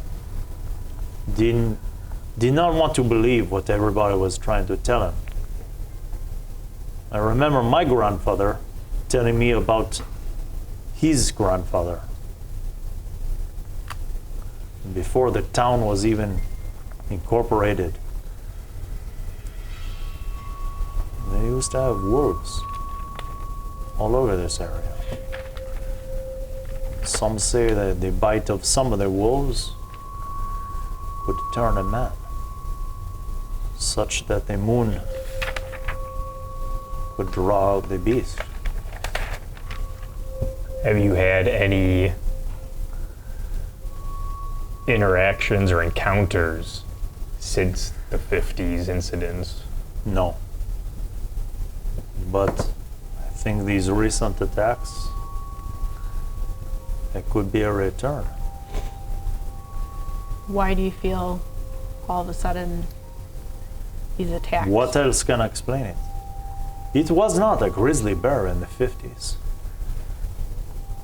not want to believe what everybody was trying to tell him. I remember my grandfather telling me about his grandfather. Before the town was even incorporated. They used to have wolves all over this area. Some say that the bite of some of the wolves could turn a man. such that the moon could draw out the beast. Have you had any interactions or encounters since the 50s incidents? No. But I think these recent attacks, it could be a return. Why do you feel all of a sudden these attacks? What else can explain it? It was not a grizzly bear in the 50s.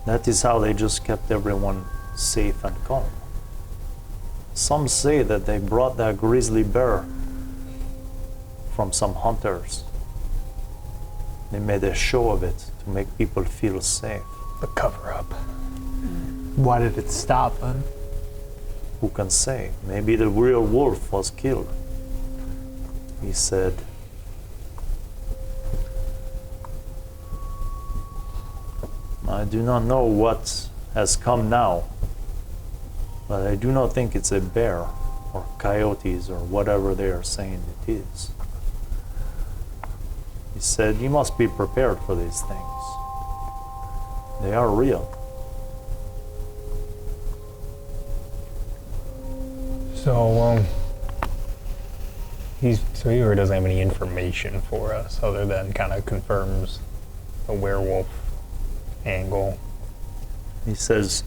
That is how they just kept everyone safe and calm. Some say that they brought that grizzly bear from some hunters. They made a show of it to make people feel safe. The cover-up. Why did it stop then? Who can say? Maybe the real wolf was killed. He said, I do not know what has come now, but I do not think it's a bear or coyotes or whatever they are saying it is. He said, you must be prepared for these things. They are real. So, he really doesn't have any information for us other than kind of confirms the werewolf angle. He says,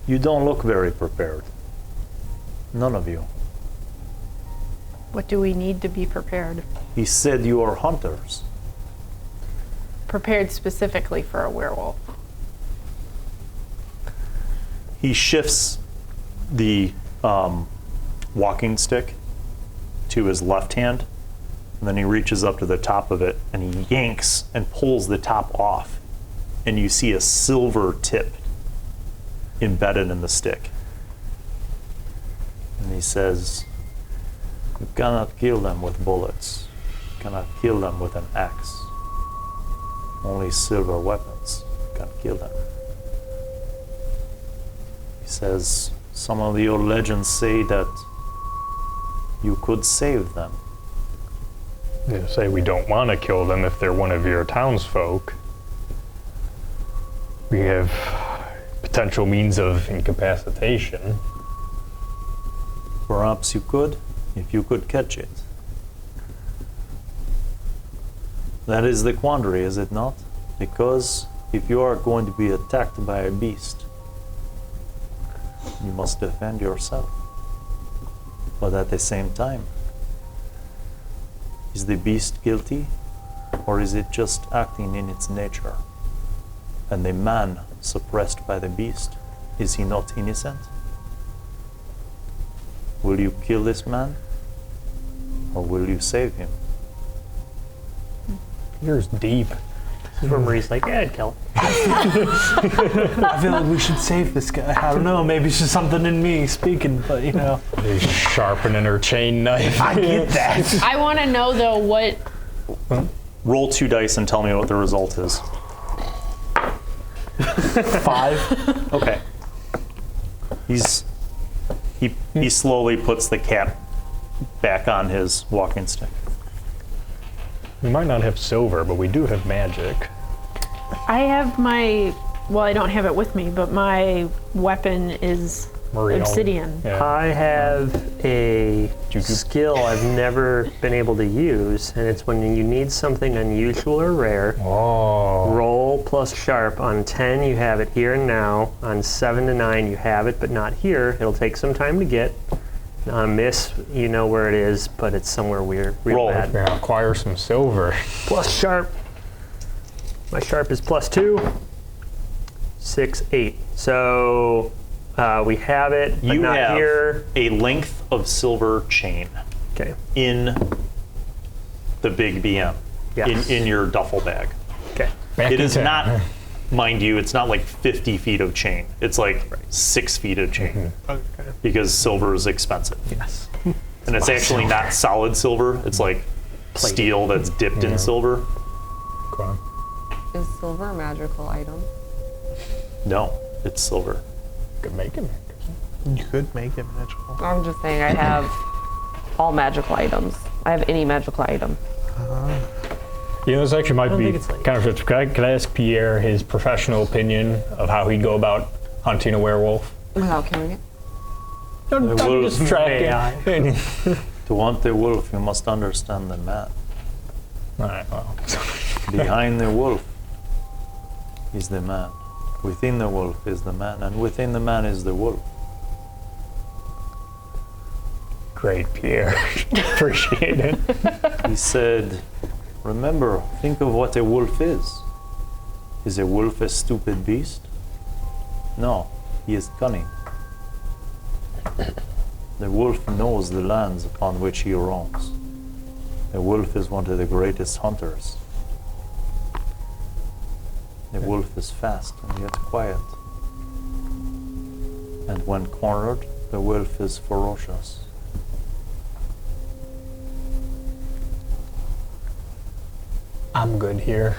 you don't look very prepared. None of you. What do we need to be prepared? He said you are hunters. Prepared specifically for a werewolf. He shifts the walking stick to his left hand, and then he reaches up to the top of it and he yanks and pulls the top off, and you see a silver tip embedded in the stick. And he says, you cannot kill them with bullets. You cannot kill them with an axe. Only silver weapons can kill them. He says, some of your legends say that you could save them. You say we don't want to kill them if they're one of your townsfolk. We have potential means of incapacitation. Perhaps you could, if you could catch it. That is the quandary, is it not? Because if you are going to be attacked by a beast, you must defend yourself. But at the same time, is the beast guilty, or is it just acting in its nature? And the man suppressed by the beast, is he not innocent? Will you kill this man, or will you save him? Yours deep. This is where Marie's like, yeah, I'd kill him. I feel like we should save this guy. I don't know, maybe it's just something in me speaking, but you know. She's sharpening her chain knife. I get that. I want to know though what. Roll 2 dice and tell me what the result is. 5. Okay. He slowly puts the cap back on his walking stick. We might not have silver, but we do have magic. I have my. Well, I don't have it with me, but my weapon is obsidian. Yeah. I have a Juju. skill I've never been able to use, and it's when you need something unusual or rare. Oh. Roll plus sharp. On 10, you have it here and now. On 7 to 9, you have it, but not here. It'll take some time to get. On a miss, you know where it is, but it's somewhere weird. Real Roll. bad. We're gonna acquire some silver. Plus sharp. My sharp is +2. 6, 8. So we have it, but You not have here. a length of silver chain Okay. in the big BM, Yes. in your duffel bag. Okay. Back It in is town. not, mind you, it's not like 50 feet of chain. It's like 6 feet of chain because silver is expensive. Yes. And it's actually not solid silver. It's like steel that's dipped in silver. Okay. Is silver a magical item? No, it's silver. Could make it. You could make it magical. I'm just saying I have all magical items I have any magical item. You know, this actually might don't be think it's like- kind of. Could I ask Pierre his professional opinion of how he'd go about hunting a werewolf? Without killing it. I'm wolf. just tracking. AI. To hunt the wolf, you must understand the man. All right. Well. Behind the wolf is the man. Within the wolf is the man, and within the man is the wolf. Great, Pierre. Appreciate it. He said, remember, think of what a wolf is. Is a wolf a stupid beast? No, he is cunning. The wolf knows the lands upon which he roams. The wolf is one of the greatest hunters. The wolf is fast and yet quiet. And when cornered, the wolf is ferocious. I'm good here.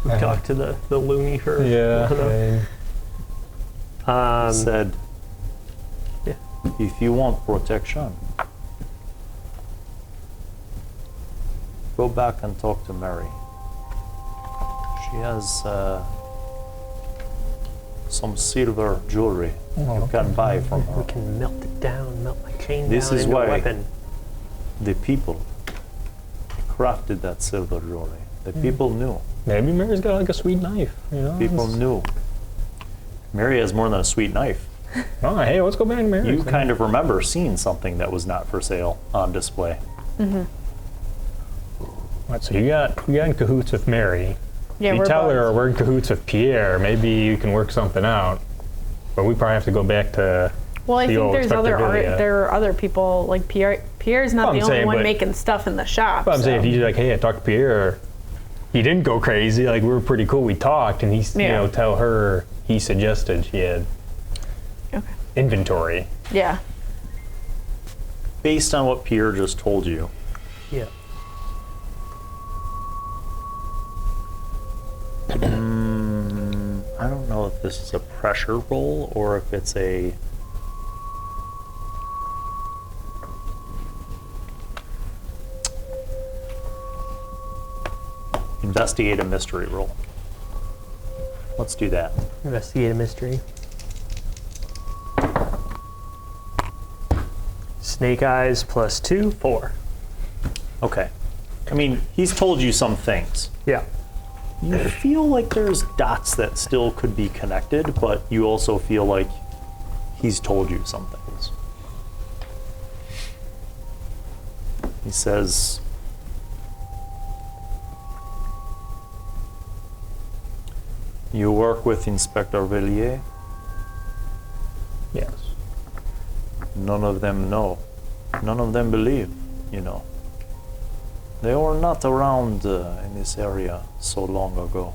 We talked to the loony for Yeah. Um, Said, yeah. if you want protection, go back and talk to Mary. She has some silver jewelry you can buy from her. we can melt it down, melt my chain This down is into why- a weapon. The people crafted that silver jewelry. The people knew. Maybe Mary's got like a sweet knife. You know. People knew. Mary has more than a sweet knife. Oh, hey, let's go back to Mary's. You kind of remember seeing something that was not for sale on display. Right, so you got in cahoots with Mary. Yeah, You we're tell her buds. we're in cahoots with Pierre. Maybe you can work something out. But we probably have to go back to. Well, I the think old there's other Spectabilia. there are other people like Pierre. Pierre's not Well, the I'm only saying, one but- making stuff in the shop. But I'm saying so. if you like, hey, I talked to Pierre. He didn't go crazy. Like we were pretty cool. We talked, and he's Yeah. tell her he suggested she had Okay. inventory. Yeah. Based on what Pierre just told you, Yeah. I don't know if this is a pressure roll or if it's a investigate a mystery roll. Let's do that. Investigate a mystery. Snake eyes plus 2, 4. Okay. I mean, he's told you some things. Yeah. You feel like there's dots that still could be connected, but you also feel like he's told you some things. He says, you work with Inspector Villiers? Yes. None of them know. None of them believe, you know. They were not around in this area so long ago.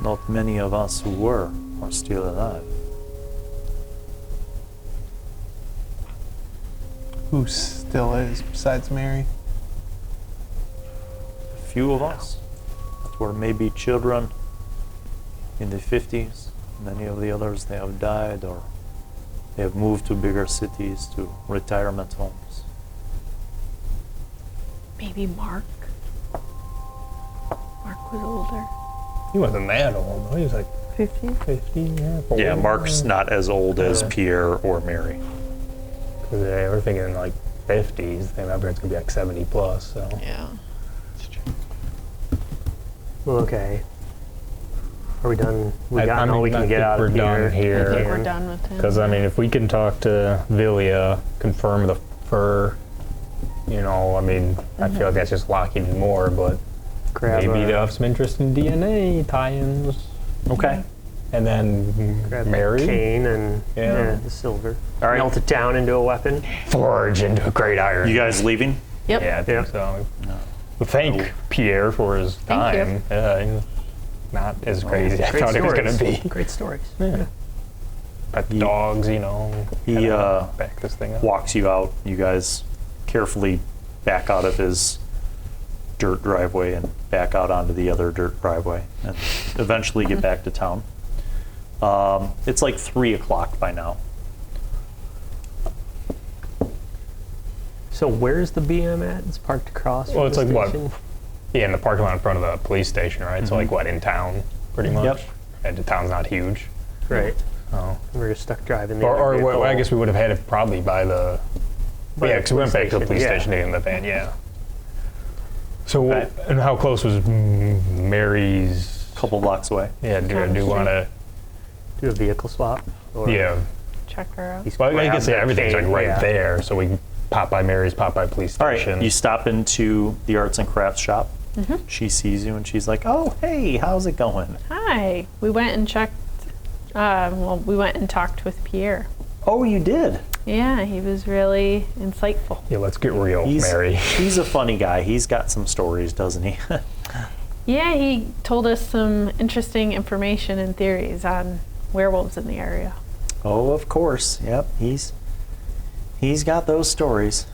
Not many of us who were are still alive. Who still is besides Mary? A few of us that were maybe children in the 50s. Many of the others, they have died or they have moved to bigger cities, to retirement homes. Maybe Mark. Mark was older. He wasn't that old though. He was like 50? 50. Yeah. Yeah, Mark's not as old as Yeah. Pierre or Mary. Because they were thinking like 50s. They remember it's gonna be like 70 plus. So. Yeah. Well, okay. Are we done? We I got all we mean, I can get think out of we're done here. I think here. we're done with him. Because I mean, if we can talk to Villia, confirm the fur, you know, I mean, I feel like that's just locking in more. But Grab maybe a- they'll have some interest in DNA tie-ins, Okay. and then Grab the Mary chain and Yeah. the silver. All right. Melt it down into a weapon. forge into a great iron. You guys leaving? Yep. Yeah, I think Yeah. so. No. Well, thank Pierre for his Thank you. time. Yeah, he was not as crazy as I Great thought it was stories. going to be. Great stories. Yeah. But the dogs, you know, He kinda back this thing up. walks you out. You guys carefully back out of his dirt driveway and back out onto the other dirt driveway and eventually get back to town. It's like 3 o'clock by now. So where's the BM at? It's parked across from Well, it's the like station? what? Yeah, in the parking lot in front of the police station, right? So like what, in town, pretty much? Yep. And the town's not huge. Right. Oh. We're just stuck driving the Or other vehicle. I guess we would have had it probably by the. By Yeah, the because we went back to the police police station, station to get in the van. Yeah. So Okay. and how close was Mary's? A couple blocks away. Yeah. Do Down the you want to? Do a vehicle swap? Or Yeah. Check her out. he's Well, I grabbed guess yeah, that everything's like chain, right yeah. there, so we can pop by Mary's, pop by police All station. right, you stop into the arts and crafts shop. She sees you and she's like, "Oh, hey, how's it going?" Hi. We went and checked. We went and talked with Pierre. "Oh, you did." Yeah, he was really insightful. Yeah, let's get real, Mary. He's a funny guy. He's got some stories, doesn't he? Yeah, he told us some interesting information and theories on werewolves in the area. Oh, of course. Yep, he's got those stories.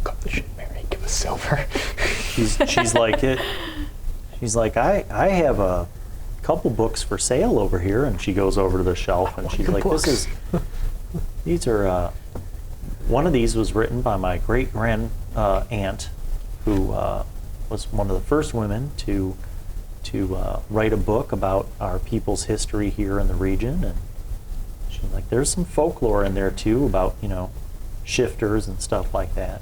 Cut the shit, Mary. Give us silver. She's like it. She's like, I have a couple books for sale over here, and she goes over to the shelf and she's like, these are one of these was written by my great grand aunt, who was one of the first women to write a book about our people's history here in the region, and she's like, there's some folklore in there too about shifters and stuff like that,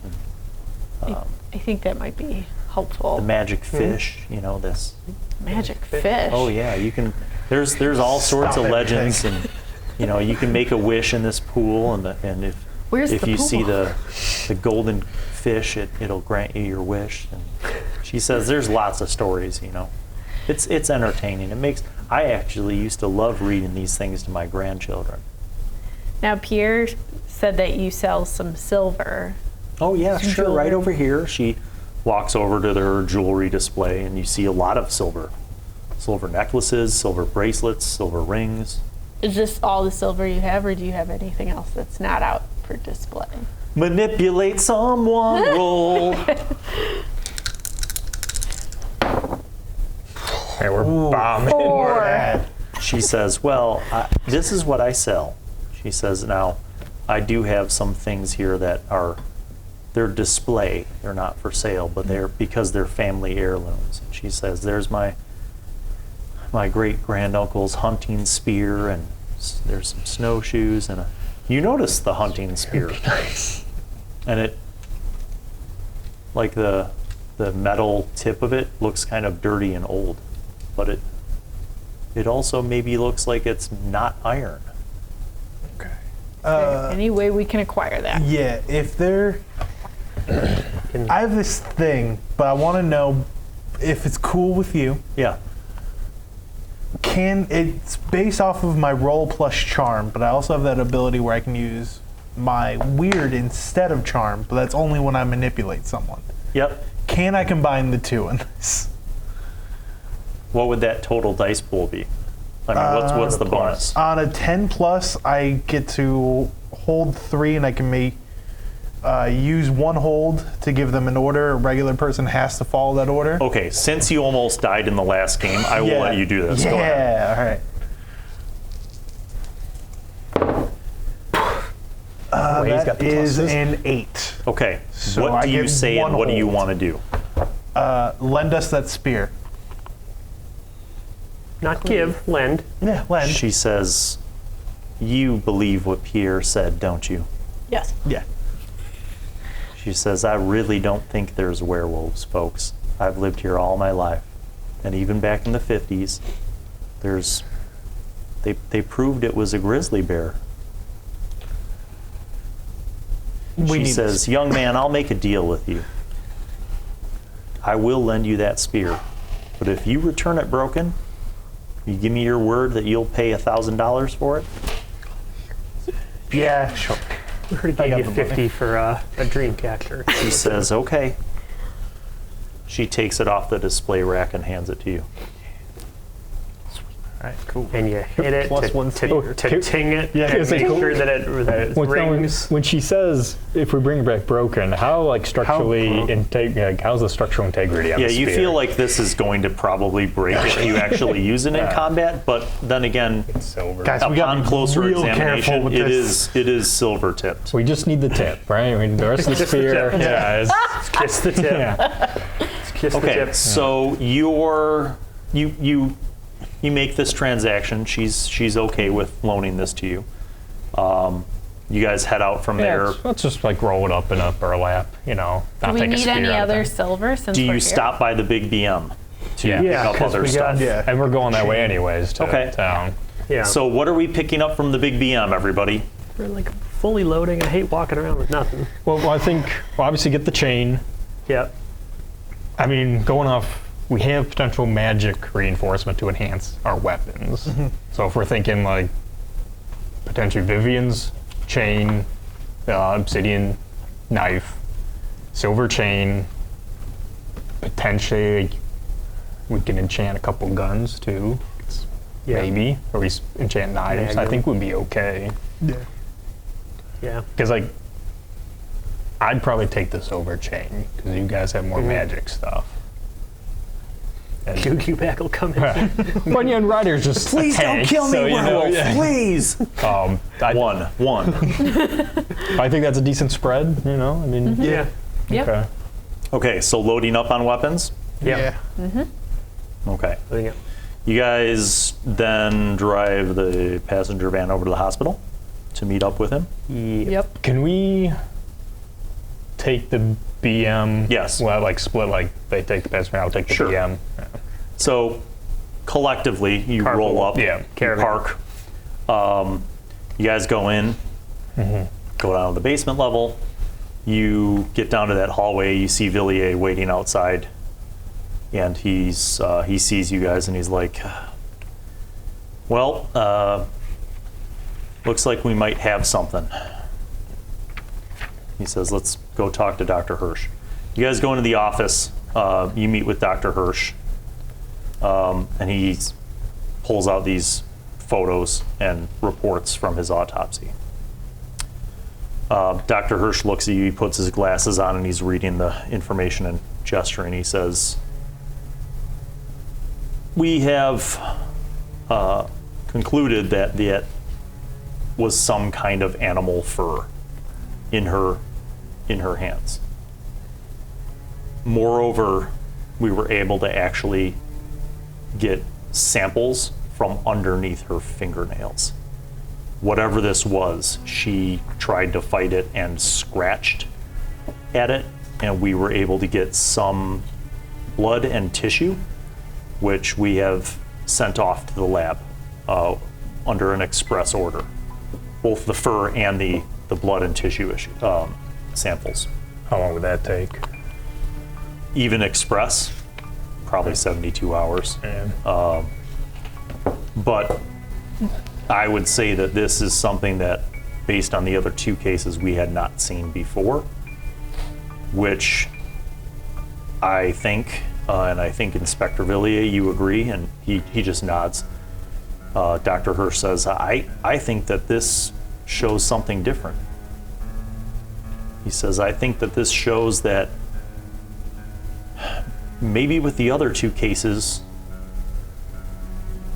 and I think that might be helpful. the magic fish, this. Magic fish. Oh yeah, you can. There's all sorts of legends, and you can make a wish in this pool, and Where's if the you pool? see the golden fish, it'll grant you your wish. And she says there's lots of stories. It's entertaining. I actually used to love reading these things to my grandchildren. Now, Pierre said that you sell some silver. Oh yeah, Some sure. Right jewelry. over here, she walks over to her jewelry display, and you see a lot of silver necklaces, silver bracelets, silver rings. Is this all the silver you have, or do you have anything else that's not out for display? Manipulate someone, roll. Hey, we're bombing. Or She says, well, this is what I sell. She says, now, I do have some things here that they're display. They're not for sale, but because they're family heirlooms. And she says, there's my great-granduncle's hunting spear, and there's some snowshoes, and you notice the hunting spear. Nice. And it, like the metal tip of it looks kind of dirty and old, but it also maybe looks like it's not iron. Okay. any way we can acquire that? Yeah, if they're... I have this thing, but I want to know if it's cool with you. Yeah. It's based off of my roll plus charm, but I also have that ability where I can use my weird instead of charm, but that's only when I manipulate someone. Yep. Can I combine the two in this? What would that total dice pool be? I mean, what's the bonus? On a 10 plus, I get to hold 3, and I can use one hold to give them an order. A regular person has to follow that order. Okay, since you almost died in the last game, I will let you do this. Yeah, Go ahead. all right. He's got That the is pluses. an 8. Okay, So what I do you get say and one what do you hold. want to do? Lend us that spear. Not give, lend. Yeah, lend. She says, you believe what Pierre said, don't you? Yes. Yeah. She says, I really don't think there's werewolves, folks. I've lived here all my life. And even back in the 50s, they proved it was a grizzly bear. She says, young man, I'll make a deal with you. I will lend you that spear. But if you return it broken, you give me your word that you'll pay $1,000 for it? Yeah, sure. We already I got gave you the money. 50 for a dream catcher. She says, okay. She takes it off the display rack and hands it to you. All right, cool. and you hit it Plus one speed. to ting it Yeah, and it's make like- sure that it rings. When she says, if we bring it back broken, how like structurally, how's the structural integrity on Yeah, the you spear? feel like this is going to probably break if you actually use it in combat, but then again, silver. Guys, we gotta upon be closer real careful examination, with it this. is silver tipped. We just need the tip, right? I mean, the rest of the Just the spear, tip. yeah, it's, Kiss the tip. yeah. Kiss the Okay, tip. so you make this transaction. She's okay with loaning this to you. You guys head out from there. Let's just like roll it up in a burlap, Do not we take a need spear any out of other it. silver since Do we're you here? stop by the big BM to Yeah. pick Yeah, up 'cause other we got- stuff? Yeah. And we're going that way anyways to Okay. town. Yeah. So what are we picking up from the big BM, everybody? we're like fully loading. I hate walking around with nothing. Well, I think we'll obviously get the chain. Yep. I mean, going off, we have potential magic reinforcement to enhance our weapons. So if we're thinking like potentially Vivian's chain, obsidian knife, silver chain, potentially we can enchant a couple guns too, Yeah. maybe, or we enchant knives. I Magnum. think would be okay. Yeah. Yeah. Because like, I'd probably take the silver chain because you guys have more magic stuff. And Goo back will come in. Bunyan Rider's just Please a tank, don't kill me, so, werewolf! yeah. Please. I One. I think that's a decent spread. I mean, Yeah. Yeah. okay. Okay, so loading up on weapons. Yeah. Okay. I think You guys then drive the passenger van over to the hospital to meet up with him. Yep. Can we take the BM? Yes. Well, like split, like they take the passenger, I'll take the Sure. BM. So collectively, you Carpool. roll up, Yeah, you caravan. park. You guys go in, go down to the basement level. You get down to that hallway. You see Villiers waiting outside, and he sees you guys, and he's like, "Well, looks like we might have something." He says, "Let's go talk to Dr. Hirsch." You guys go into the office. You meet with Dr. Hirsch, and he pulls out these photos and reports from his autopsy. Dr. Hirsch looks at you, he puts his glasses on, and he's reading the information and gesturing. He says, "We have concluded that that was some kind of animal fur in her hands. Moreover, we were able to actually get samples from underneath her fingernails. Whatever this was, she tried to fight it and scratched at it, and we were able to get some blood and tissue, which we have sent off to the lab under an express order, both the fur and the blood and tissue samples. How long would that take? Even express, probably 72 hours. Yeah. But I would say that this is something that, based on the other two cases, we had not seen before, which I think, and I think Inspector Villiers, you agree, and he just nods. Dr. Hirsch says, I think that this shows something different. He says, I think that this shows that maybe with the other two cases,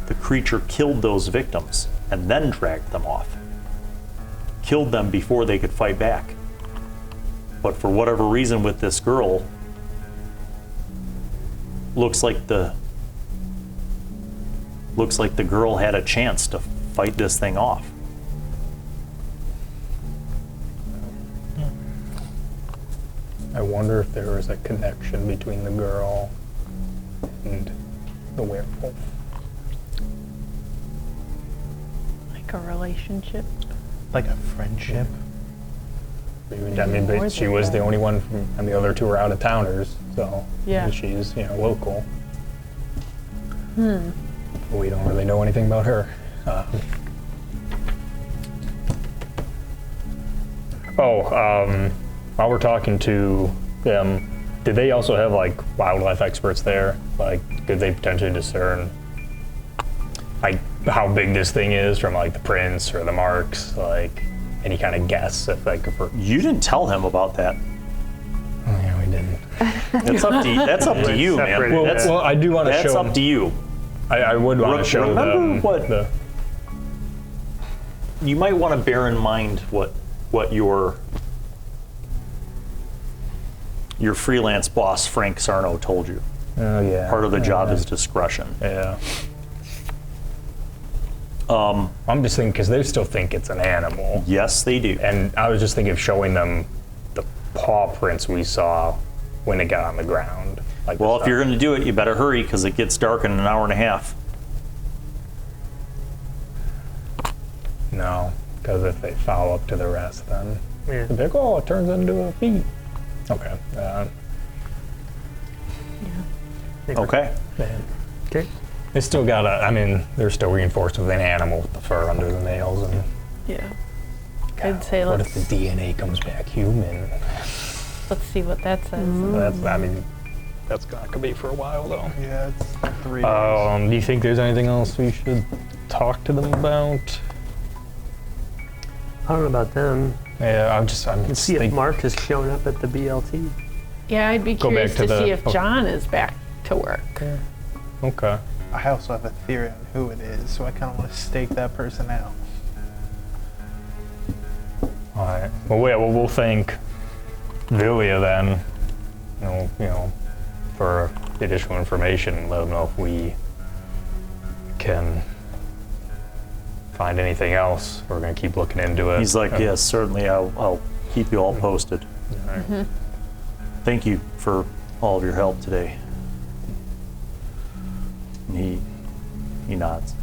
the creature killed those victims and then dragged them off. Killed them before they could fight back. But for whatever reason with this girl, looks like the girl had a chance to fight this thing off. I wonder if there was a connection between the girl and the werewolf. Like a relationship. Like a friendship. I mean, More but she than was the that. only one from, and the other two are out of towners, so Yeah. she's local. We don't really know anything about her. While we're talking to them, did they also have like wildlife experts there? Like, could they potentially discern? I how big this thing is from like the prints or the marks? Like any kind of guess if like if we're... You didn't tell him about that. Oh, yeah, we didn't. That's up to you, man. Separated. Well, I do want to show. That's up to you. I would want to show remember them what- You might want to bear in mind what your freelance boss Frank Sarno told you. Oh yeah. Part of the job is discretion. Yeah. I'm just thinking because they still think it's an animal, Yes, they do. and I was just thinking of showing them the paw prints we saw when it got on the ground. Like Well, the if you're going to do it, you better hurry because it gets dark in an hour and a half. No, because if they follow up to the rest, then Yeah. they're like, oh, it turns into a feet. Okay. Okay. Man. Okay. They still got I mean, they're still reinforced with an animal with the fur under the nails. And Yeah. I'd say what let's if the DNA comes back human? see what that says. That's, I mean, that's not gonna be for a while though. Yeah, it's 3 days. Do you think there's anything else we should talk to them about? I don't know about them. Yeah, I'm See if Mark has shown up at the BLT. Yeah, I'd be Go curious back to to see the- if oh. John is back to work. Okay. I also have a theory on who it is, so I kind of want to stake that person out. All right. Well, yeah. Well, we'll thank Villia then. You know, for the additional information, and let them know if we can find anything else. We're gonna keep looking into it. He's like, yes, certainly. I'll keep you all posted. All right. Thank you for all of your help today. And he nods.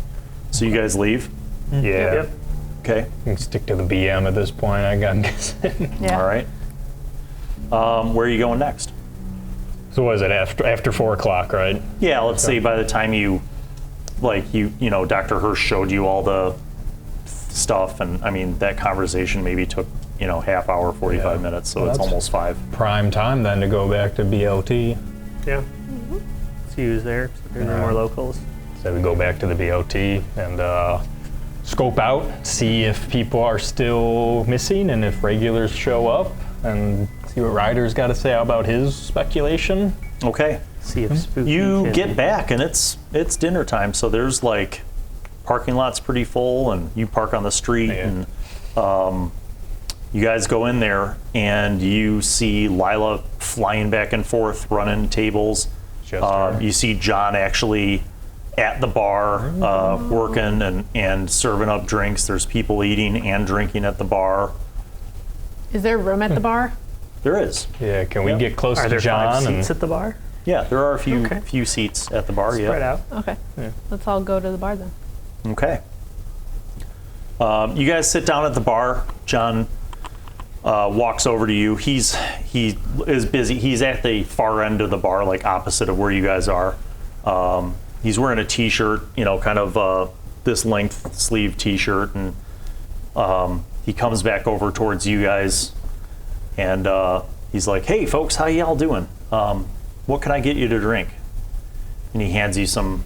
So you guys leave? Yeah. Yep. Okay. We can stick to the BM at this point. I'm guessing. Yeah. All right. Where are you going next? So what is it after 4 o'clock, right? Yeah, let's say by the time you know, Dr. Hirsch showed you all the stuff, and I mean, that conversation maybe took, you know, half hour, 45 Yeah. minutes, so Well, it's that's- almost 5. Prime time then to go back to BLT. Yeah. See who's there. So there's more locals. So we go back to the BOT and scope out, see if people are still missing and if regulars show up, and see what Ryder's got to say about his speculation. Okay. See if Spooky You can- get back, and it's dinner time, so there's like, parking lot's pretty full, and you park on the street, Yeah. and you guys go in there, and you see Lila flying back and forth, running tables. Just her. You see John actually at the bar working and serving up drinks. There's people eating and drinking at the bar. Is there room at the bar? There is. Yeah, can we Yep. get close Are to there John? 5 seats at the bar? Yeah, there are a few Okay. few seats at the bar. Spread Yeah. out. Okay. Let's all go to the bar then. Okay. You guys sit down at the bar. John walks over to you. He is busy. He's at the far end of the bar, like opposite of where you guys are. He's wearing a t-shirt, you know, kind of this length sleeve t-shirt, and he comes back over towards you guys, and he's like, "Hey, folks, how y'all doing? What can I get you to drink?" And he hands you some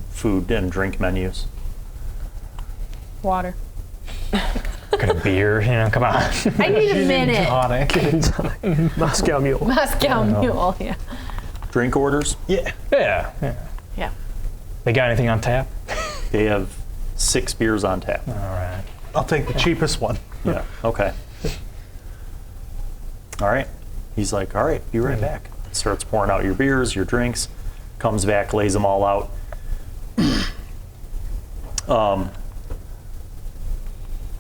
food and drink menus. Water. Get a beer, you know, come on. I need a minute. Tonic. Moscow Mule. Moscow Mule, yeah. Drink orders? Yeah. Yeah. They got anything on tap? They have 6 beers on tap. All right. I'll take the cheapest one. Yeah. Okay. All right. He's like, all right, be right back. Starts pouring out your beers, your drinks, comes back, lays them all out.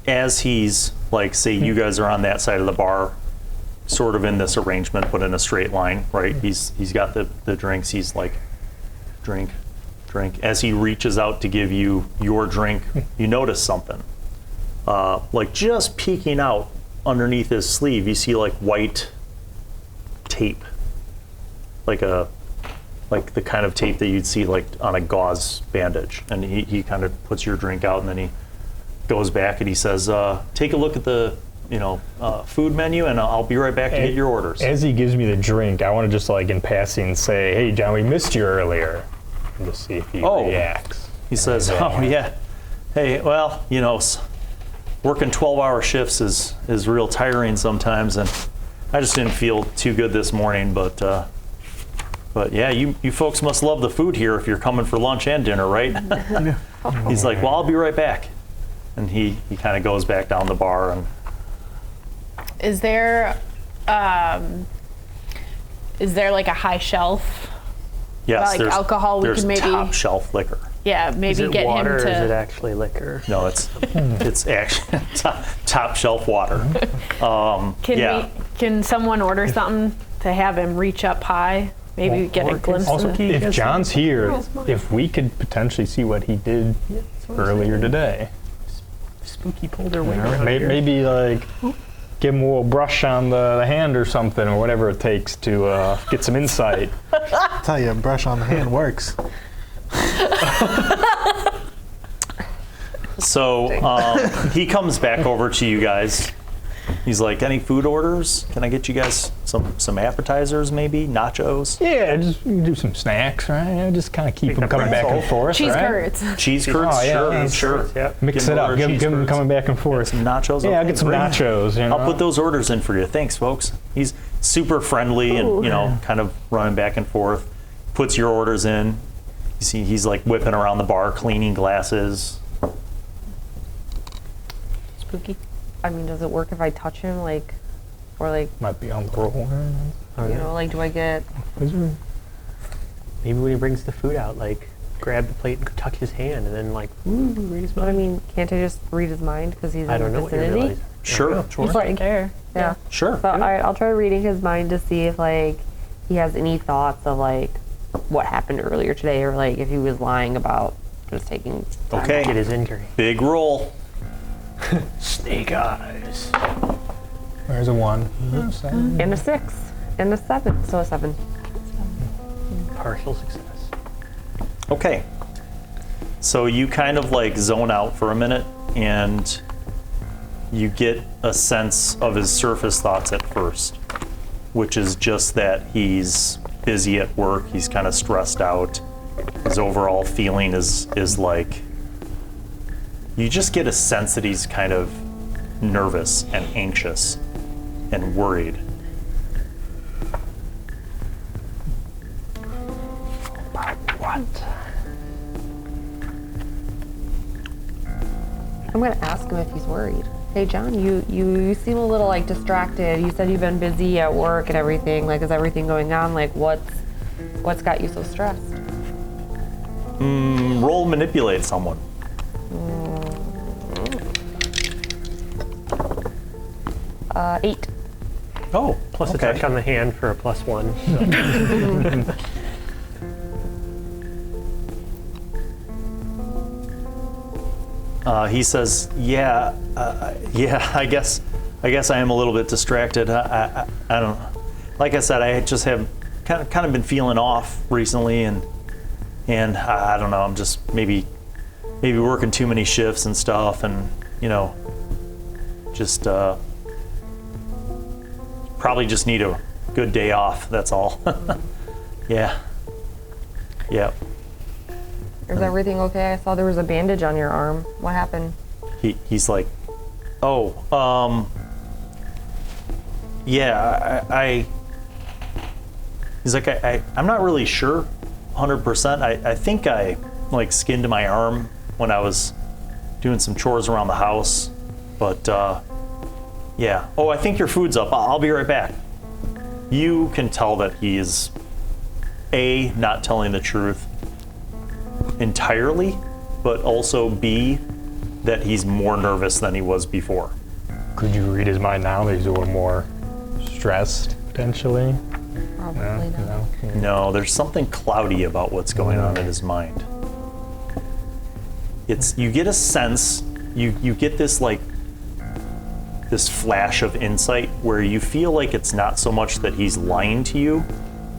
As he's like, say you guys are on that side of the bar, sort of in this arrangement, but in a straight line, right? He's got the drinks. He's like, drink. As he reaches out to give you your drink, you notice something. Like just peeking out underneath his sleeve, you see like white tape, like the kind of tape that you'd see like on a gauze bandage. And he kind of puts your drink out, and then he goes back and he says, take a look at the food menu, and I'll be right back to get your orders. As he gives me the drink, I want to just like in passing say, "Hey, John, we missed you earlier," and just see if he reacts. He says, "Oh yeah, Hey, well, working 12-hour shifts is real tiring sometimes, and I just didn't feel too good this morning. But yeah, you folks must love the food here if you're coming for lunch and dinner, right? He's like, well, I'll be right back, and he kind of goes back down the bar. And Is there like a high shelf? yes, Like there's alcohol, we there's can maybe- top shelf liquor. Yeah, maybe Is it get water him or is it to. actually liquor? No, it's actually top shelf water. Can someone order something to have him reach up high? Maybe get a glimpse also of keep- it. If John's here, if we could potentially see what he did earlier today, Spooky pulled their weight around here. maybe like give him a little brush on the hand or something, or whatever it takes to get some insight. I'll tell you, a brush on the hand works. So he comes back over to you guys. He's like, any food orders? Can I get you guys some appetizers, maybe? Nachos? Yeah, just do some snacks, right? Yeah, just kind of keep Make them up coming back and pretzel. forth, Cheese right? curds. Cheese curds? Oh, yeah, Sure. Yep. Mix Give it him up, order give cheese them curds. coming back and forth. Some nachos? Yeah, I'll Okay, get some great. nachos. You know? I'll put those orders in for you. Thanks, folks. He's super friendly and, kind of running back and forth. Puts your orders in. You see, he's like whipping around the bar, cleaning glasses. Spooky. I mean, does it work if I touch him, or Might be on the roll. do I get? Maybe when he brings the food out, grab the plate and touch his hand, and then read his But I mind. mean, can't I just read his mind because he's I in don't the know what you vicinity? realize. Sure. He's right there. Yeah. Sure. So I'll try reading his mind to see if he has any thoughts of what happened earlier today, or if he was lying about just taking. Okay. Get his injury. Big roll. Snake eyes. There's a 1. And a 6 and a 7, so a 7. Partial success. Okay. So you kind of zone out for a minute and you get a sense of his surface thoughts at first, which is just that he's busy at work, he's kind of stressed out. His overall feeling is you just get a sense that he's kind of nervous and anxious and worried. I'm gonna ask him if he's worried. Hey John, you seem a little distracted. You said you've been busy at work and everything. Is everything going on? What's got you so stressed? Roll manipulate someone. 8. Oh, Plus okay. a touch on the hand for a +1. So. He says, yeah, I guess I am a little bit distracted. I don't, like I said, I just have kind of been feeling off recently, and I don't know, I'm just maybe working too many shifts and stuff, and just probably just need a good day off. That's all. Yeah. Yep. Is everything okay? I saw there was a bandage on your arm. What happened? He's like, oh, yeah, he's like, I'm not really sure 100%. I think I skinned my arm when I was doing some chores around the house, but yeah. Oh, I think your food's up. I'll be right back. You can tell that he is A, not telling the truth entirely, but also B, that he's more nervous than he was before. Could you read his mind now that he's a little more stressed, potentially? Probably not. No, there's something cloudy about what's going on in his mind. You get a sense, you get this this flash of insight where you feel like it's not so much that he's lying to you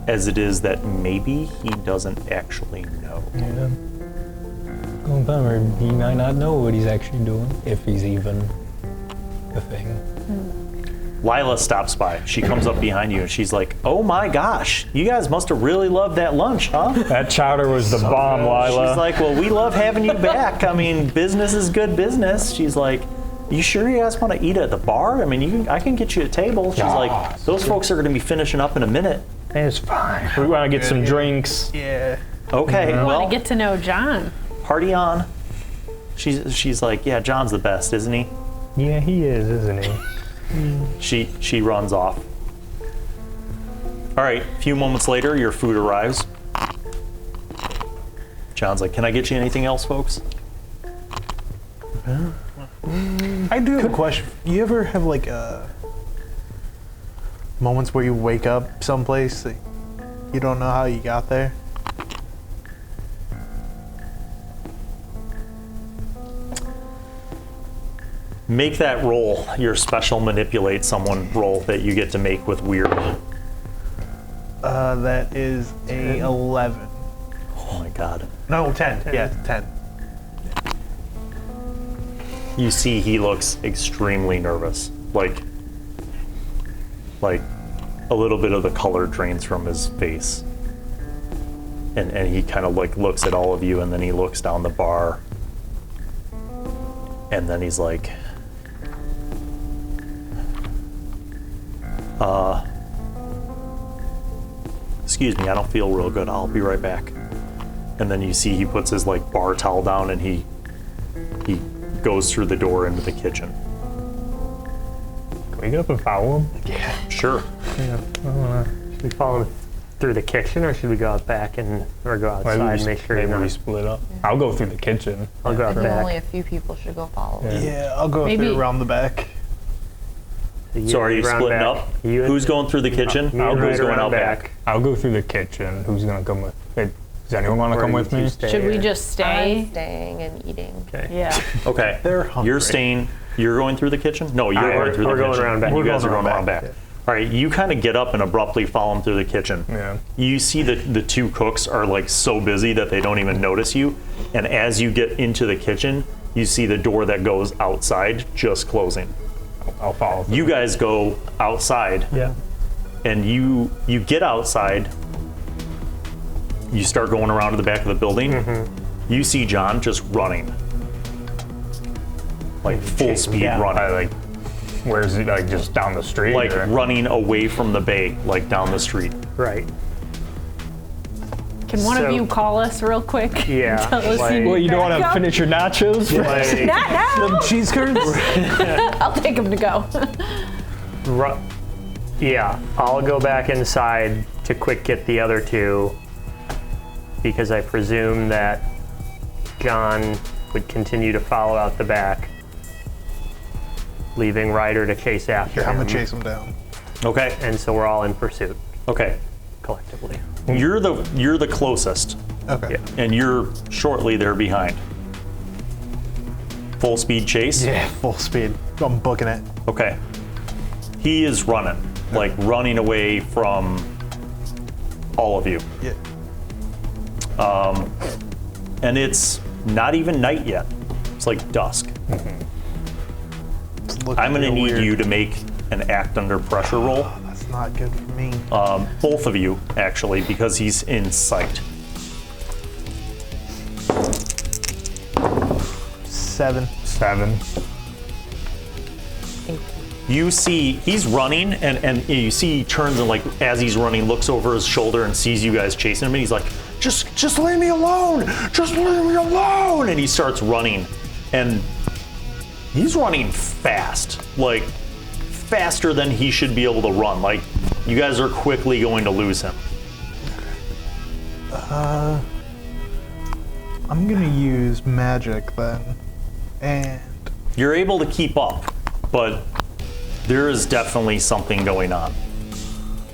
as it is that maybe he doesn't actually know. Yeah. Well, bummer. He might not know what he's actually doing, if he's even a thing. Lila stops by. She comes up behind you and she's like, "Oh my gosh, you guys must have really loved that lunch, huh?" That chowder was the bomb, Lila. She's like, "Well, we love having you back. I mean, business is good business." She's like, "You sure you guys want to eat at the bar? I mean, I can get you a table." She's like, "Those folks are going to be finishing up in a minute." It's fine. We want to get some drinks. Yeah. Okay, I well, want to get to know John. party on. She's like, "Yeah, John's the best, isn't he?" Yeah, he is, isn't he? She runs off. All right, a few moments later, your food arrives. John's like, "Can I get you anything else, folks?" I do have a question. You ever have like moments where you wake up someplace that you don't know how you got there? Make that roll, your special manipulate someone roll that you get to make with weird. That is a 11. Oh my god. No, 10. Yeah, 10. You see he looks extremely nervous. Like a little bit of the color drains from his face. And he kind of like looks at all of you and then he looks down the bar. And then he's like, excuse me, I don't feel real good. I'll be right back. And then you see he puts his like bar towel down and he goes through the door into the kitchen. Can we get up and follow him? Sure. Yeah. I don't know. Should we follow him through the kitchen, or should we go out back or go outside and make sure he's maybe we not? split up. I'll go through the kitchen. I'll go I out think back. only a few people should go follow him. Yeah, I'll go Maybe- through around the back. So are you around splitting back. up? You and- Who's going through the kitchen? Me and Who's right going around out back? I'll go through the kitchen. Who's gonna come with? Hey, does anyone want to Or come you with two me? stay Should we here? just I'm stay? staying and eating. Okay. Yeah. Okay. They're hungry. You're staying. You're going through the kitchen? No, you're We're going through the going kitchen. around back. And you We're guys are going going around around back. back, All right, you kind of get up and abruptly follow him through the kitchen. Yeah. You see that the two cooks are like so busy that they don't even notice you. And as you get into the kitchen, you see the door that goes outside just closing. I'll follow. Through. You guys go outside. Yeah. And you get outside. You start going around to the back of the building. You see John just running, like full speed down. running, Like, where's it? Like just down the street? like or? running away from the bay, like down the street. Right. Can one So- of you call us real quick? Yeah, Tell us like- you need Well, you don't want to backup? finish your nachos? Like, Not now. Them cheese curds? I'll take him to go. yeah, I'll go back inside to quick get the other two, because I presume that John would continue to follow out the back, leaving Ryder to chase after I'm him. gonna chase them down. Okay. And so we're all in pursuit Okay. collectively. You're the closest, Okay. Yeah. and you're shortly there behind. Full speed chase. Yeah, full speed. I'm booking it. Okay. He is running, like running away from all of you. Yeah. And it's not even night yet. It's like dusk. It's looking I'm going to real need weird. you to make an act under pressure roll. Oh, that's not good for me. Both of you, actually, because he's in sight. 7. 7. You see he's running, and you see he turns and, like, as he's running, looks over his shoulder and sees you guys chasing him, and he's like, just leave me alone! Just leave me alone! And he starts running, and he's running fast, like, faster than he should be able to run. Like, you guys are quickly going to lose him. I'm gonna use magic then. And You're able to keep up, but there is definitely something going on.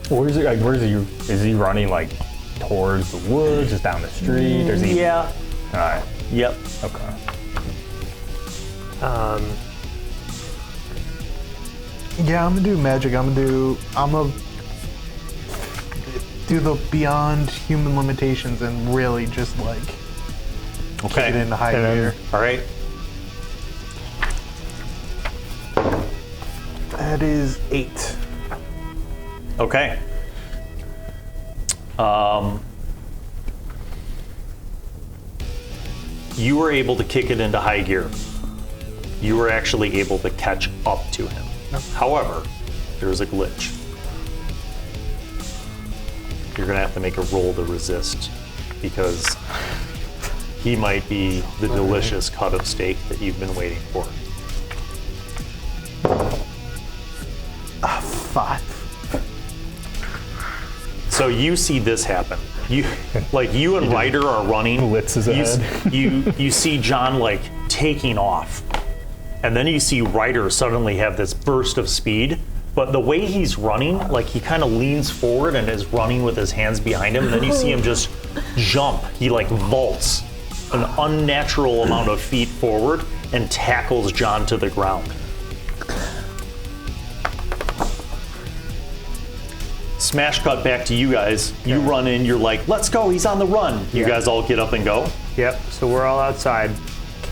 Where's it? Like, where's he? Is he running like towards the woods, just down the street? Or is he? Yeah. All right. Yep. Okay. yeah, I'm gonna do magic. I'm gonna do the beyond human limitations and really just like Okay. get into high And then- gear. All right. That is 8. Okay. You were able to kick it into high gear. You were actually able to catch up to him. However, there's a glitch. You're gonna have to make a roll to resist because he might be the delicious cut of steak that you've been waiting for. 5. So you see this happen. You and Ryder are running. Blitzes ahead. You see John like taking off, and then you see Ryder suddenly have this burst of speed. But the way he's running, like he kind of leans forward and is running with his hands behind him, and then you see him just jump. He like vaults an unnatural amount of feet forward and tackles John to the ground. Smash cut back to you guys. You run in, you're like, let's go, he's on the run. You guys all get up and go. Yep, so we're all outside.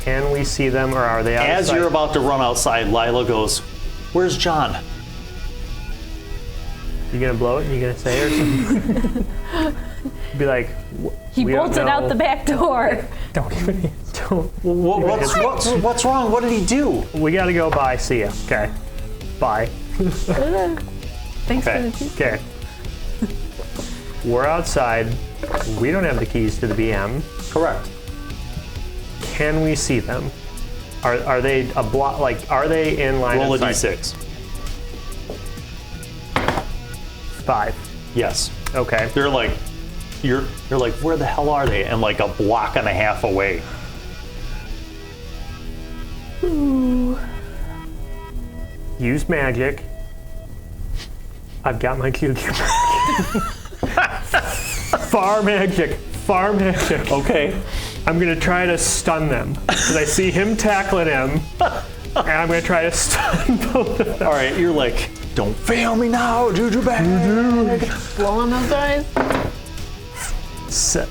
Can we see them, or are they outside? As you're about to run outside, Lila goes, where's John? You gonna blow it? You gonna say it or something? Be like, He we don't bolted out know. the back door. Don't even. What's wrong? What did he do? We gotta go. Bye. See ya. Okay. Bye. Thanks Okay. for the tea. Okay. We're outside. We don't have the keys to the BM. Correct. Can we see them? Are they a block? Like, are they in line Roll a of sight? d6. 5. Yes. Okay. They're like, you're like, where the hell are they? And like a block and a half away. Use magic. I've got my Kugro. Far magic. Far magic. Okay. I'm gonna try to stun them because I see him tackling him, and I'm gonna try to stun both of them. All right. You're like, don't fail me now, Juju bag. Blow on those eyes.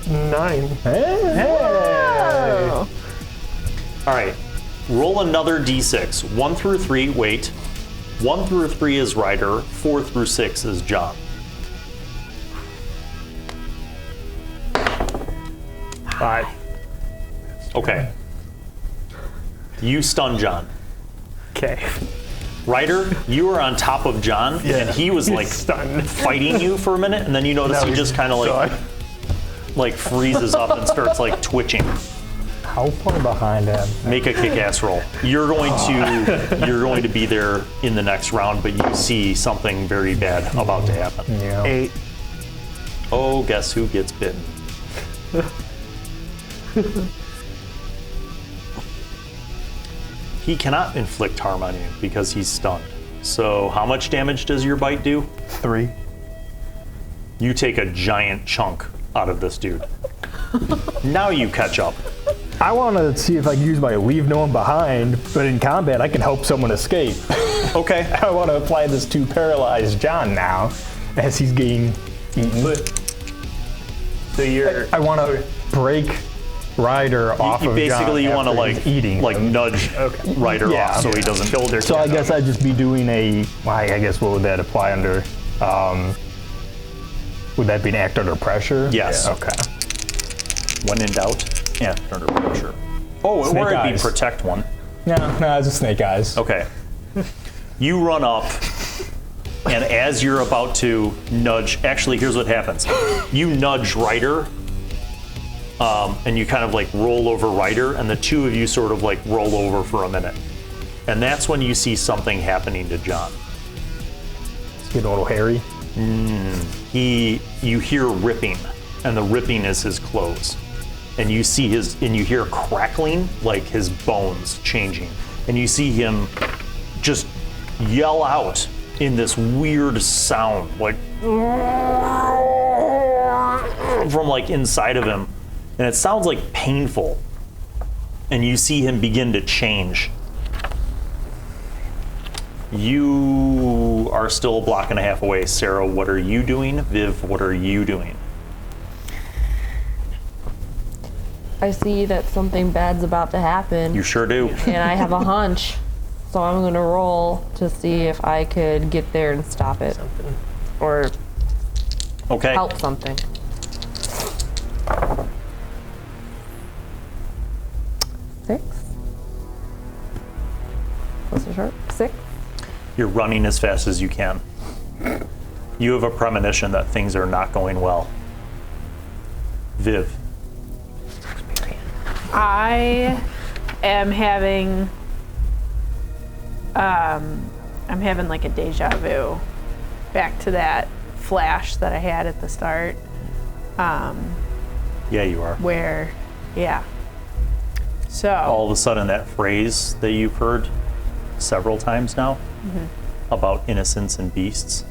9. Oh. All right. Roll another d6. 1 through 3. Wait. 1 through 3 is Ryder. 4 through 6 is John. 5. Okay. You stun John. Okay. Ryder, you were on top of John, and he was like Stunned. fighting you for a minute, and then you notice he just kind of like freezes up and starts like twitching. How far behind him? Make a kick-ass roll. You're going to be there in the next round, but you see something very bad about to happen. Yeah. 8. Oh, guess who gets bitten? He cannot inflict harm on you because he's stunned. So how much damage does your bite do? 3. You take a giant chunk out of this dude. Now you catch up. I want to see if I can use my leave no one behind, but in combat I can help someone escape. Okay. I want to apply this to paralyzed John now, as he's getting eaten. So you're. I want to break Ryder off You of basically John you want to after like he's eating like him. nudge Ryder Yeah. off so he doesn't shoulder. So I guess I'd just be doing a. Well, I guess what would that apply under? Would that be an act under pressure? Yes. Yeah, okay. When in doubt, yeah, under pressure. Oh, Snake or it'd be eyes. protect one. No, it's a snake eyes. Okay. You run up, and as you're about to nudge, actually, here's what happens. You nudge Ryder, and you kind of like roll over Ryder, and the two of you sort of like roll over for a minute. And that's when you see something happening to John. It's getting a little hairy. You hear ripping, and the ripping is his clothes. And you see and you hear crackling, like his bones changing. And you see him just yell out in this weird sound, like from like inside of him. And it sounds like painful. And you see him begin to change. You are still a block and a half away. Sarah, what are you doing? Viv, what are you doing? I see that something bad's about to happen, You sure do. and I have a hunch So I'm gonna roll to see if I could get there and stop it. Something. Or Okay. help something. 6. What's the sharp? 6. You're running as fast as you can. You have a premonition that things are not going well. Viv. I am having like a deja vu back to that flash that I had at the start. Yeah, you are. Where, yeah. So All of a sudden, that phrase that you've heard several times now about innocence and beasts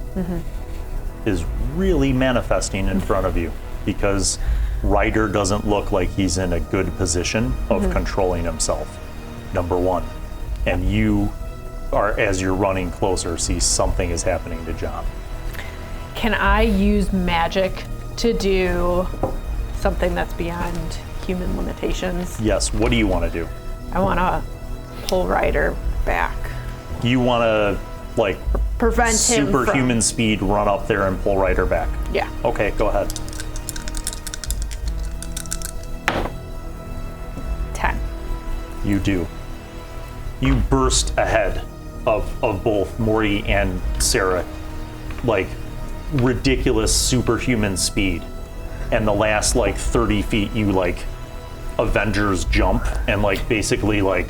is really manifesting in front of you, because Ryder doesn't look like he's in a good position of controlling himself, number one. And you are, as you're running closer, see something is happening to John. can I use magic to do something that's beyond human limitations? Yes, what do you want to do? I want to pull Ryder back. You want to, like, Prevent him superhuman speed, run up there and pull Ryder back? Yeah. Okay, go ahead. 10. You do. You burst ahead of both Morty and Sarah, like ridiculous superhuman speed. And the last like 30 feet, you like Avengers jump and like basically like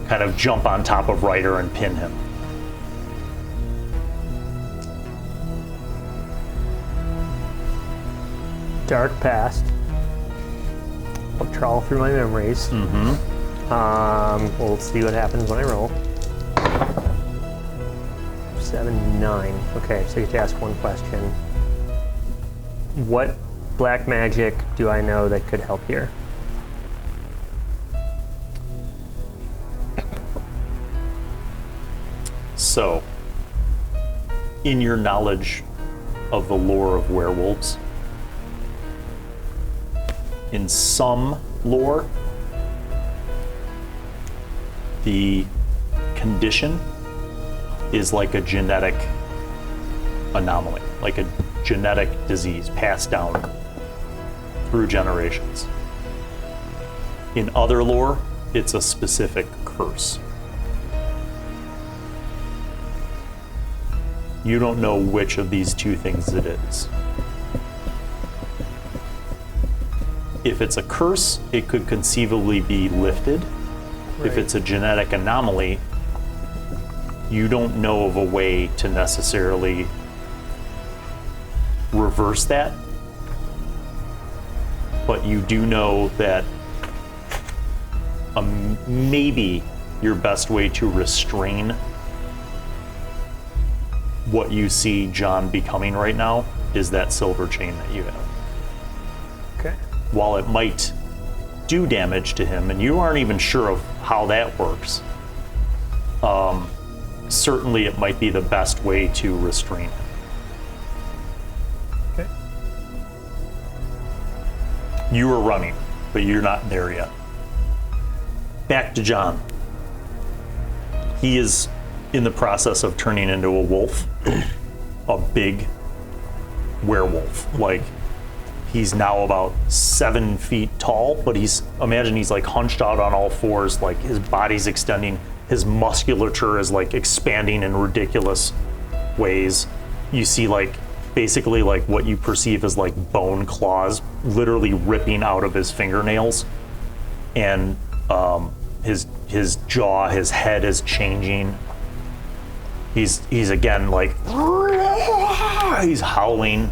kind of jump on top of Ryder and pin him. Dark past. I'll trawl through my memories. We'll see what happens when I roll. 7, 9. Okay, so you get to ask one question. What black magic do I know that could help here? So, in your knowledge of the lore of werewolves, in some lore, the condition is like a genetic anomaly, like a genetic disease passed down through generations. In other lore, it's a specific curse. You don't know which of these two things it is. If it's a curse, it could conceivably be lifted. If it's a genetic anomaly, you don't know of a way to necessarily reverse that. But you do know that maybe your best way to restrain what you see John becoming right now is that silver chain that you have. Okay. While it might do damage to him, and you aren't even sure of how that works, certainly it might be the best way to restrain him. Okay. You are running, but you're not there yet. Back to John. He is in the process of turning into a wolf, a big werewolf. Like, he's now about 7 feet tall, but imagine he's like hunched out on all fours, like his body's extending, his musculature is like expanding in ridiculous ways. You see like basically like what you perceive as like bone claws literally ripping out of his fingernails, and his jaw, his head is changing. He's again like he's howling,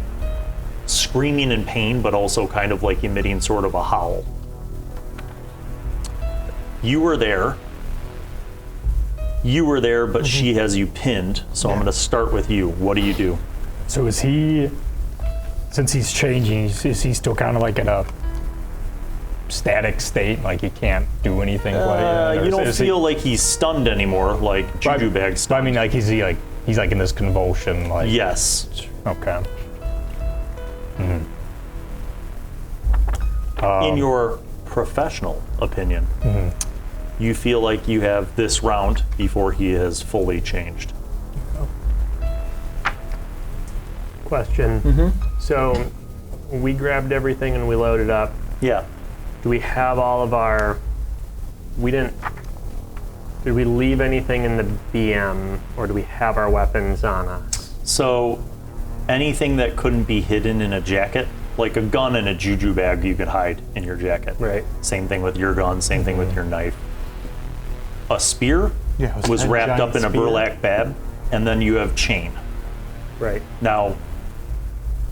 screaming in pain, but also kind of like emitting sort of a howl. You were there, but she has you pinned, so I'm going to start with you. What do you do? So is he, since he's changing, is he still kind of like in a static state, like he can't do anything? You don't feel like he's stunned anymore, like Juju Bag stunned. I mean, like he's like in this convulsion, like. Yes. Okay. In your professional opinion, you feel like you have this round before he has fully changed. Question. So we grabbed everything and we loaded up. Yeah. Do we have all of our... Did we leave anything in the BM, or do we have our weapons on us? So anything that couldn't be hidden in a jacket, like a gun and a juju bag, you could hide in your jacket. Right. Same thing with your gun, same thing with your knife. A spear Yeah, it was a wrapped giant up in a spear. burlap bag, and then you have chain. Right. Now,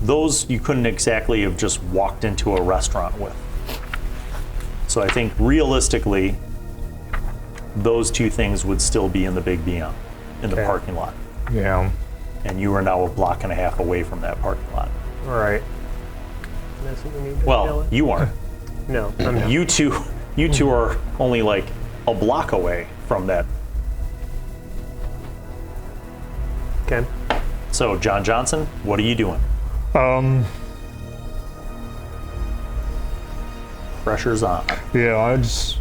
those you couldn't exactly have just walked into a restaurant with. So I think realistically, those two things would still be in the big BM, in the Okay. parking lot. Yeah. And you are now a block and a half away from that parking lot. All right. That's what we need to Well, kill it? you aren't. No, I'm not. You two are only like a block away from that. Okay. So, John Johnson, what are you doing? Pressure's on. Yeah, I just...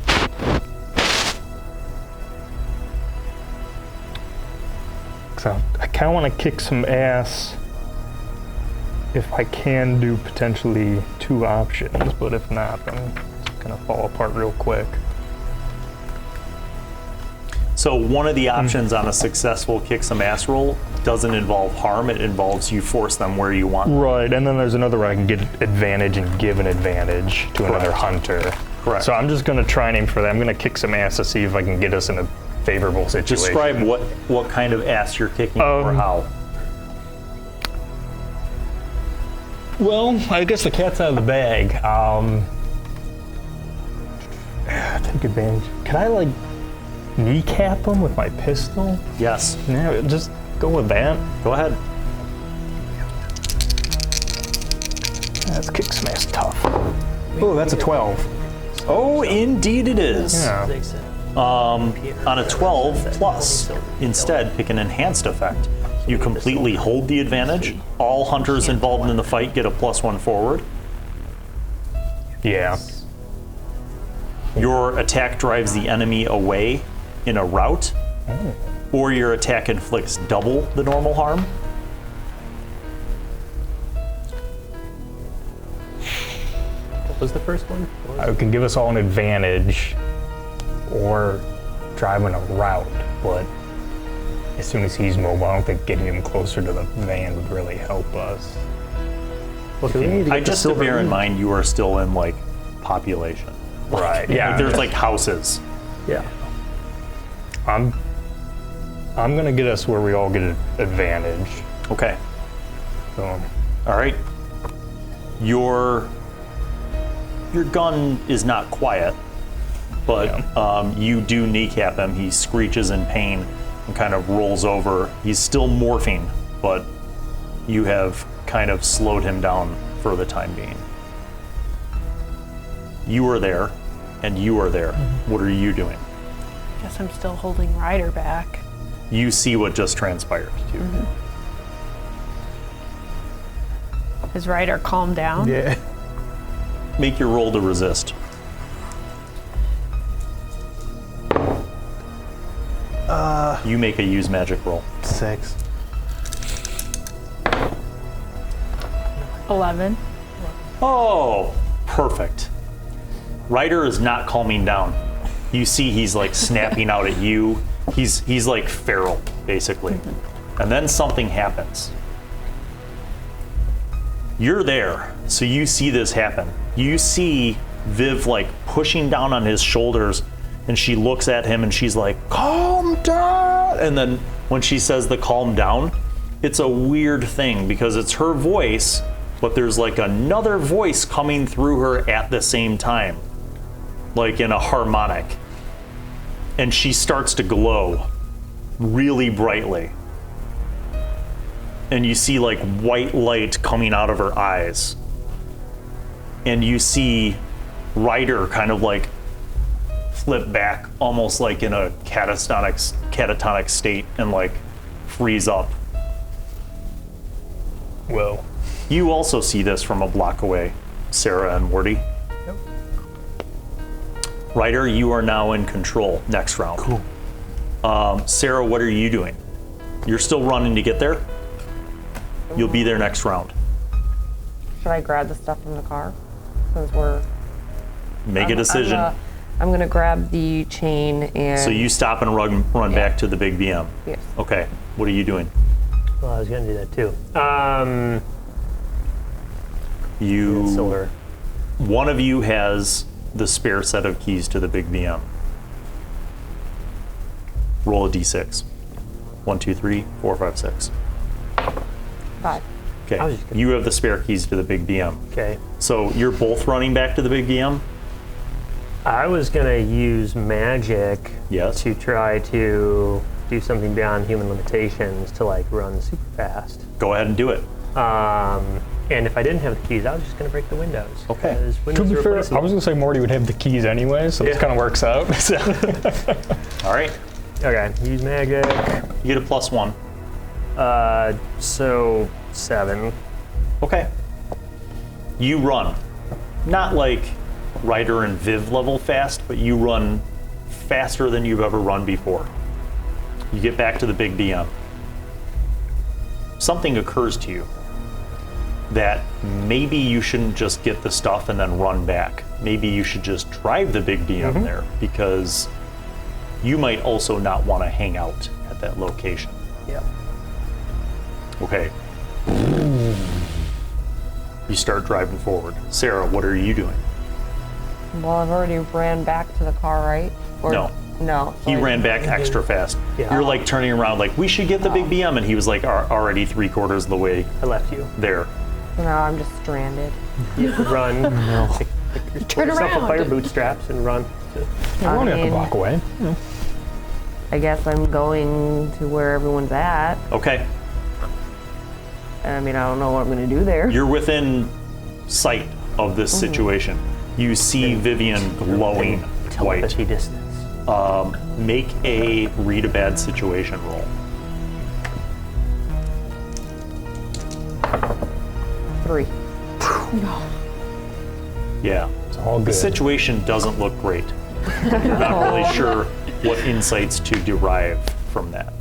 I kind of want to kick some ass if I can do potentially 2 options, but if not, I'm just going to fall apart real quick. So one of the options on a successful kick some ass roll doesn't involve harm, it involves you force them where you want. Right, and then there's another where I can get advantage and give an advantage to another Correct. hunter. Correct. So I'm just going to try and aim for that. I'm going to kick some ass to see if I can get us in a favorable situation. Describe what kind of ass you're kicking or how. Well, I guess the cat's out of the bag. Take advantage. Can I, like, kneecap him with my pistol? Yes. Yeah, just go with that. Go ahead. That's kick some ass tough. Oh, that's a 12. Oh, indeed it is. Yeah. On a 12 plus, instead pick an enhanced effect. You completely hold the advantage. All hunters involved in the fight get a +1 forward. Yeah. Your attack drives the enemy away in a rout, or your attack inflicts double the normal harm. What was the first one? It can give us all an advantage or drive in a route, but as soon as he's mobile, I don't think getting him closer to the van would really help us. Well, 'cause we need to get the Just to silver bear in meat. mind, you are still in like population. Right. Yeah. Like, there's like houses. Yeah. I'm gonna get us where we all get an advantage. Okay. So, All right. Your gun is not quiet, but you do kneecap him. He screeches in pain and kind of rolls over. He's still morphing, but you have kind of slowed him down for the time being. You are there, and you are there. What are you doing? Guess I'm still holding Ryder back. You see what just transpired, too. Has Ryder calmed down? Yeah. Make your roll to resist. You make a use magic roll. 6. 11. Oh, perfect. Ryder is not calming down. You see he's like snapping out at you. He's like feral, basically. And then something happens. You're there, so you see this happen. You see Viv like pushing down on his shoulders, and she looks at him and she's like, calm down. And then when she says the calm down, it's a weird thing because it's her voice, but there's like another voice coming through her at the same time, like in a harmonic. And she starts to glow really brightly. And you see like white light coming out of her eyes. And you see Ryder kind of like flip back almost like in a catatonic state and like freeze up. well, You also see this from a block away, Sarah and Wardy. Ryder, you are now in control next round. Cool. Sarah, what are you doing? You're still running to get there? You'll be there next round. Should I grab the stuff from the car? Since we're... Make a decision. I'm gonna grab the chain and... So you stop and run back to the big BM. Yes. Okay. What are you doing? Well, I was gonna do that too. Silver. One of you has the spare set of keys to the big BM. Roll a d6. 1, 2, 3, 4, 5, 6. 5. Okay. I was just gonna- You have the spare keys to the big BM. Okay. So you're both running back to the big BM? I was gonna use magic Yes. to try to do something beyond human limitations to like run super fast. Go ahead and do it. And if I didn't have the keys, I was just gonna break the windows. Okay. because To windows be are fair, I replaceable. was gonna say Morty would have the keys anyway, so this Yeah. kind of works out. So. All right. Okay, use magic. You get a +1. So 7. Okay. You run. Not like Ryder and Viv level fast, but you run faster than you've ever run before. You get back to the big BM. Something occurs to you that maybe you shouldn't just get the stuff and then run back. Maybe you should just drive the big BM there, because you might also not want to hang out at that location. Yeah. Okay. You start driving forward. Sarah, what are you doing? Well, I've already ran back to the car, right? Or, No. No. He so I- ran back extra fast. Yeah. You're like turning around like, we should get the big BM, and he was like already 3/4 of the way I left you. there. So now I'm just stranded. You have to run. Turn Pull yourself around. up by your bootstraps and run. We're only a mean- block away. I guess I'm going to where everyone's at. Okay. I mean, I don't know what I'm gonna do there. You're within sight of this situation. You see Vivian glowing white. Telepathy distance. Make a read a bad situation roll. 3. Yeah. It's all The good. situation doesn't look great. You're not really sure what insights to derive from that.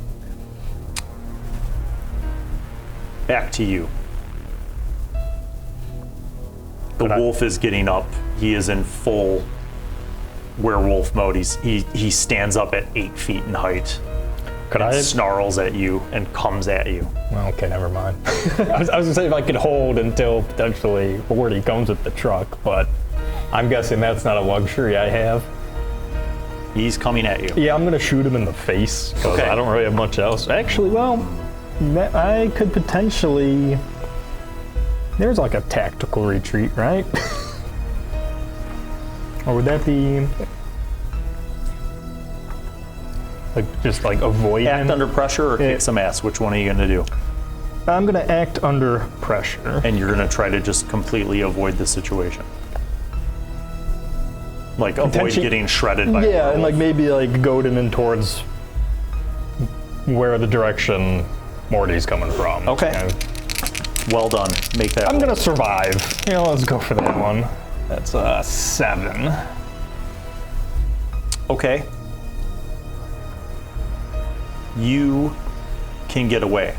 Back to you. The wolf is getting up. He is in full werewolf mode. He stands up at 8 feet in height, Could I? snarls at you, and comes at you. Well, okay, never mind. I was gonna say if I could hold until potentially Morty comes with the truck, but I'm guessing that's not a luxury I have. He's coming at you. Yeah, I'm gonna shoot him in the face because Okay. I don't really have much else. Actually, well, I could potentially. There's like a tactical retreat, right? Or would that be like just like avoid Act him? under pressure or kick some ass. Which one are you going to do? I'm gonna act under pressure. And you're going to try to just completely avoid the situation. Like avoid Potentially- getting shredded by a Yeah, and like werewolf. maybe like goad him in towards where the direction Morty's coming from. Okay. You know, Well done. Make that I'm roll. gonna survive. Yeah, let's go for that one. That's a 7. Okay. You can get away.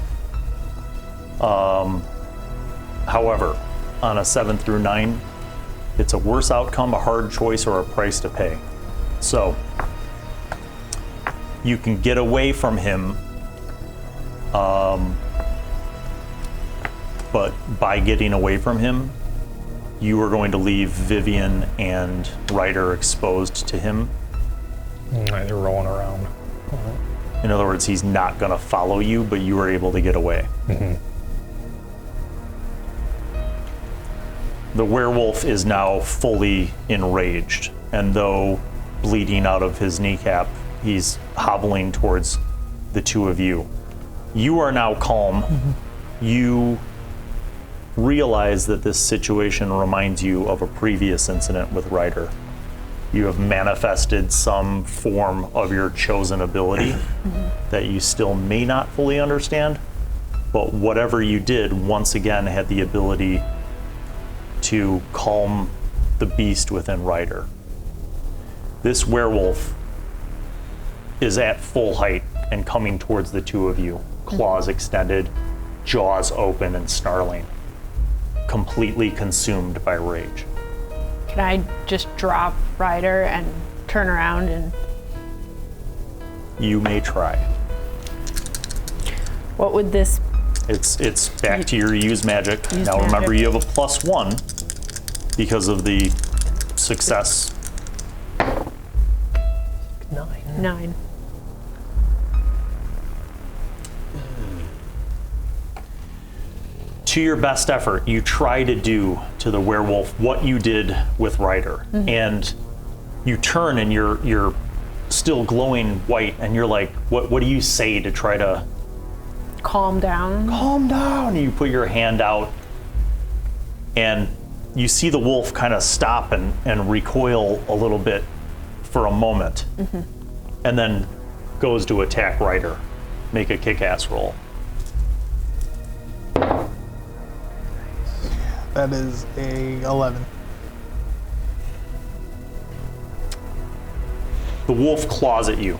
However, on a 7 through 9, it's a worse outcome, a hard choice, or a price to pay. So, you can get away from him, but by getting away from him, you are going to leave Vivian and Ryder exposed to him. They're rolling around. In other words, he's not going to follow you, but you were able to get away. The werewolf is now fully enraged, and though bleeding out of his kneecap, he's hobbling towards the two of you. You are now calm. You realize that this situation reminds you of a previous incident with Ryder. You have manifested some form of your chosen ability that you still may not fully understand, but whatever you did once again had the ability to calm the beast within Ryder. This werewolf is at full height and coming towards the two of you, claws extended, jaws open and snarling, completely consumed by rage. Can I just drop Ryder and turn around and... You may try. What would this... It's back to your use magic. Use Now remember, magic. you have a +1 because of the success. 9. To your best effort, you try to do to the werewolf what you did with Ryder, and you turn and you're still glowing white, and you're like, what do you say to try to Calm down. calm down? You put your hand out, and you see the wolf kind of stop and recoil a little bit for a moment, and then goes to attack Ryder. Make a kick-ass roll. That is a 11. The wolf claws at you,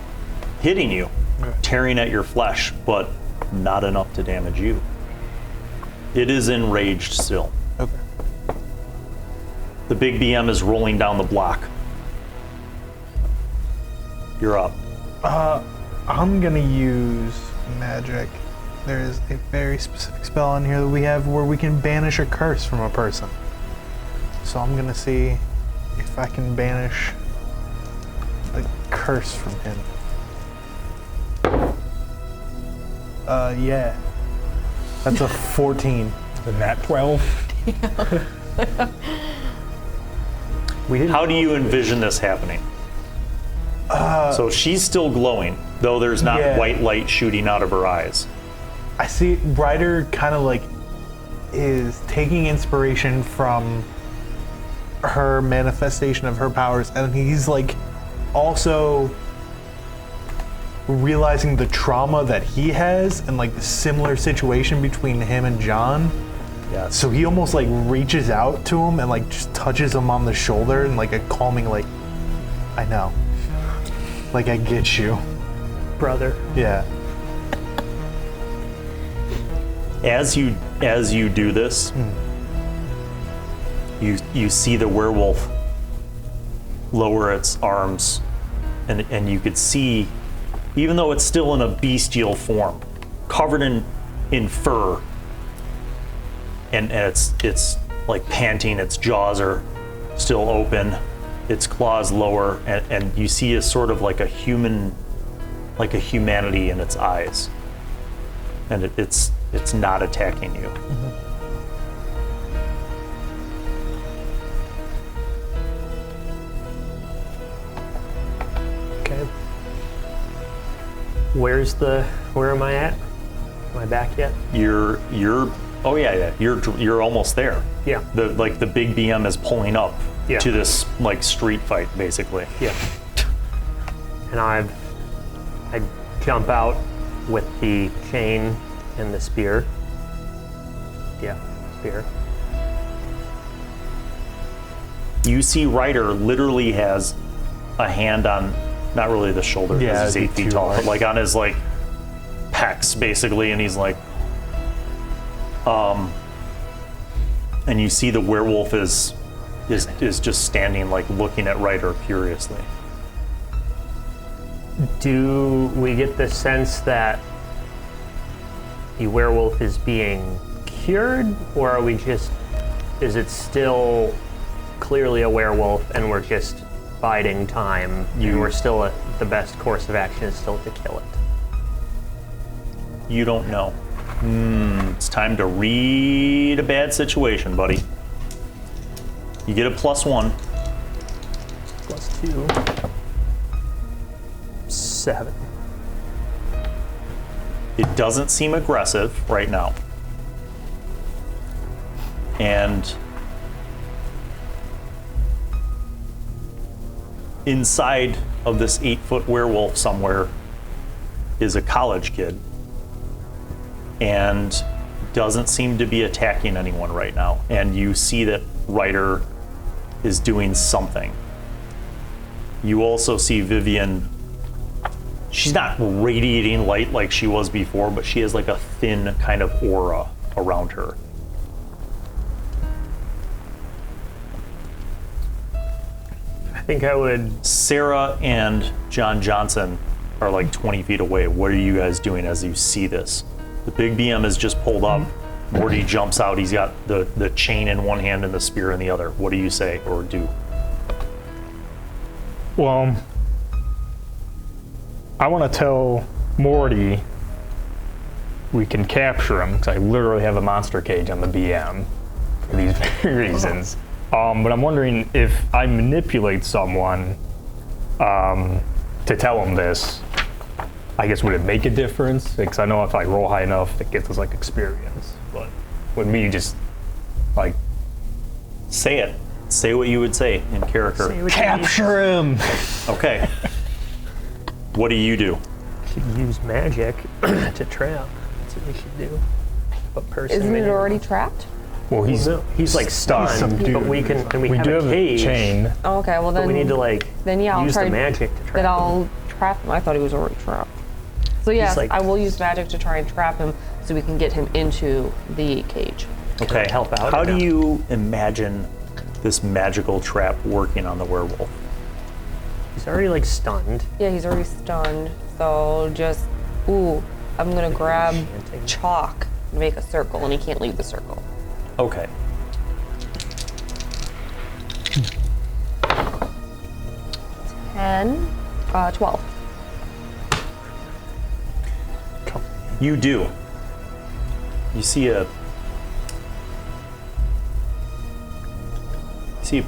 hitting you, tearing at your flesh, but not enough to damage you. It is enraged still. Okay. The big BM is rolling down the block. You're up. I'm gonna use magic. There is a very specific spell on here that we have where we can banish a curse from a person. So I'm gonna see if I can banish a curse from him. Yeah. That's a 14. The nat 12. How do you envision this happening? So she's still glowing, though there's not Yeah. white light shooting out of her eyes. I see Ryder kind of like is taking inspiration from her manifestation of her powers, and he's like also realizing the trauma that he has and like the similar situation between him and John. Yeah. So he almost like reaches out to him and like just touches him on the shoulder and like a calming like, I know. Like I get you. Brother. Yeah. As you do this, you see the werewolf lower its arms, and you could see, even though it's still in a bestial form, covered in fur, and it's like panting, its jaws are still open, its claws lower, and you see a sort of like a humanity in its eyes, and it's not attacking you. Okay. Where am I at? Am I back yet? You're oh yeah, you're almost there. Yeah. The big BM is pulling up Yeah. to this like street fight basically. Yeah. And I jump out with the chain and the spear. Yeah, spear. You see Ryder literally has a hand on, not really the shoulder, Yeah, because he's it'd 8 be feet too tall, hard. but like on his like pecs basically, and he's like, and you see the werewolf is just standing like looking at Ryder curiously. Do we get the sense that the werewolf is being cured, or are we just, is it still clearly a werewolf and we're just biding time and we're still the best course of action is still to kill it? You don't know. It's time to read a bad situation, buddy. You get a +1. +2. 7. It doesn't seem aggressive right now. And inside of this 8-foot werewolf somewhere is a college kid, and doesn't seem to be attacking anyone right now. And you see that Ryder is doing something. You also see Vivian. She's not radiating light like she was before, but she has like a thin kind of aura around her. I think I would. Sarah and John Johnson are like 20 feet away. What are you guys doing as you see this? The big BM is just pulled up. Morty jumps out. He's got the chain in one hand and the spear in the other. What do you say or do? Well, I want to tell Morty we can capture him because I literally have a monster cage on the BM for these very reasons. But I'm wondering if I manipulate someone to tell him this, I guess would it make a difference? Because I know if I roll high enough, it gets us like experience. But with me, just like Say it. Say what you would say in character. Say what you capture him. Okay. What do you do? should use magic to trap. That's what we should do. But personally, Isn't it already trapped? Well, he's he's like stunned, subdued. but we can. And we we have do a have cage, a chain. Oh, okay, well then. but we need to like Then yeah, I'll use try the magic to trap. Then him. I'll trap him. I thought he was already trapped. So yes, like- I will use magic to try and trap him so we can get him into the cage. Okay. help out How or do no? you imagine this magical trap working on the werewolf? He's already like stunned. Yeah, he's already stunned. So just, I'm gonna grab chalk and make a circle, and he can't leave the circle. Okay. And 12. You do. You see a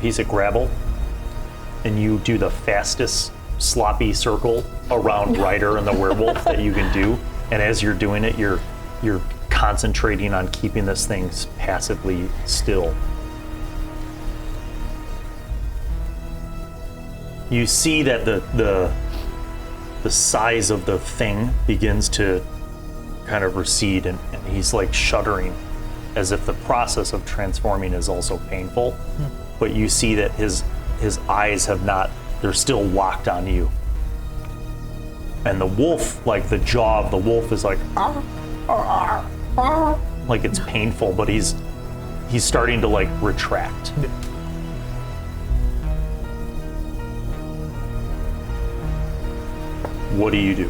piece of gravel, and you do the fastest sloppy circle around Ryder and the werewolf that you can do. And as you're doing it, you're concentrating on keeping this thing passively still. You see that the size of the thing begins to kind of recede, and he's like shuddering as if the process of transforming is also painful. But you see that his eyes have not, they're still locked on you. And the wolf, like the jaw of the wolf is like, like it's painful, but he's starting to like retract. What do you do?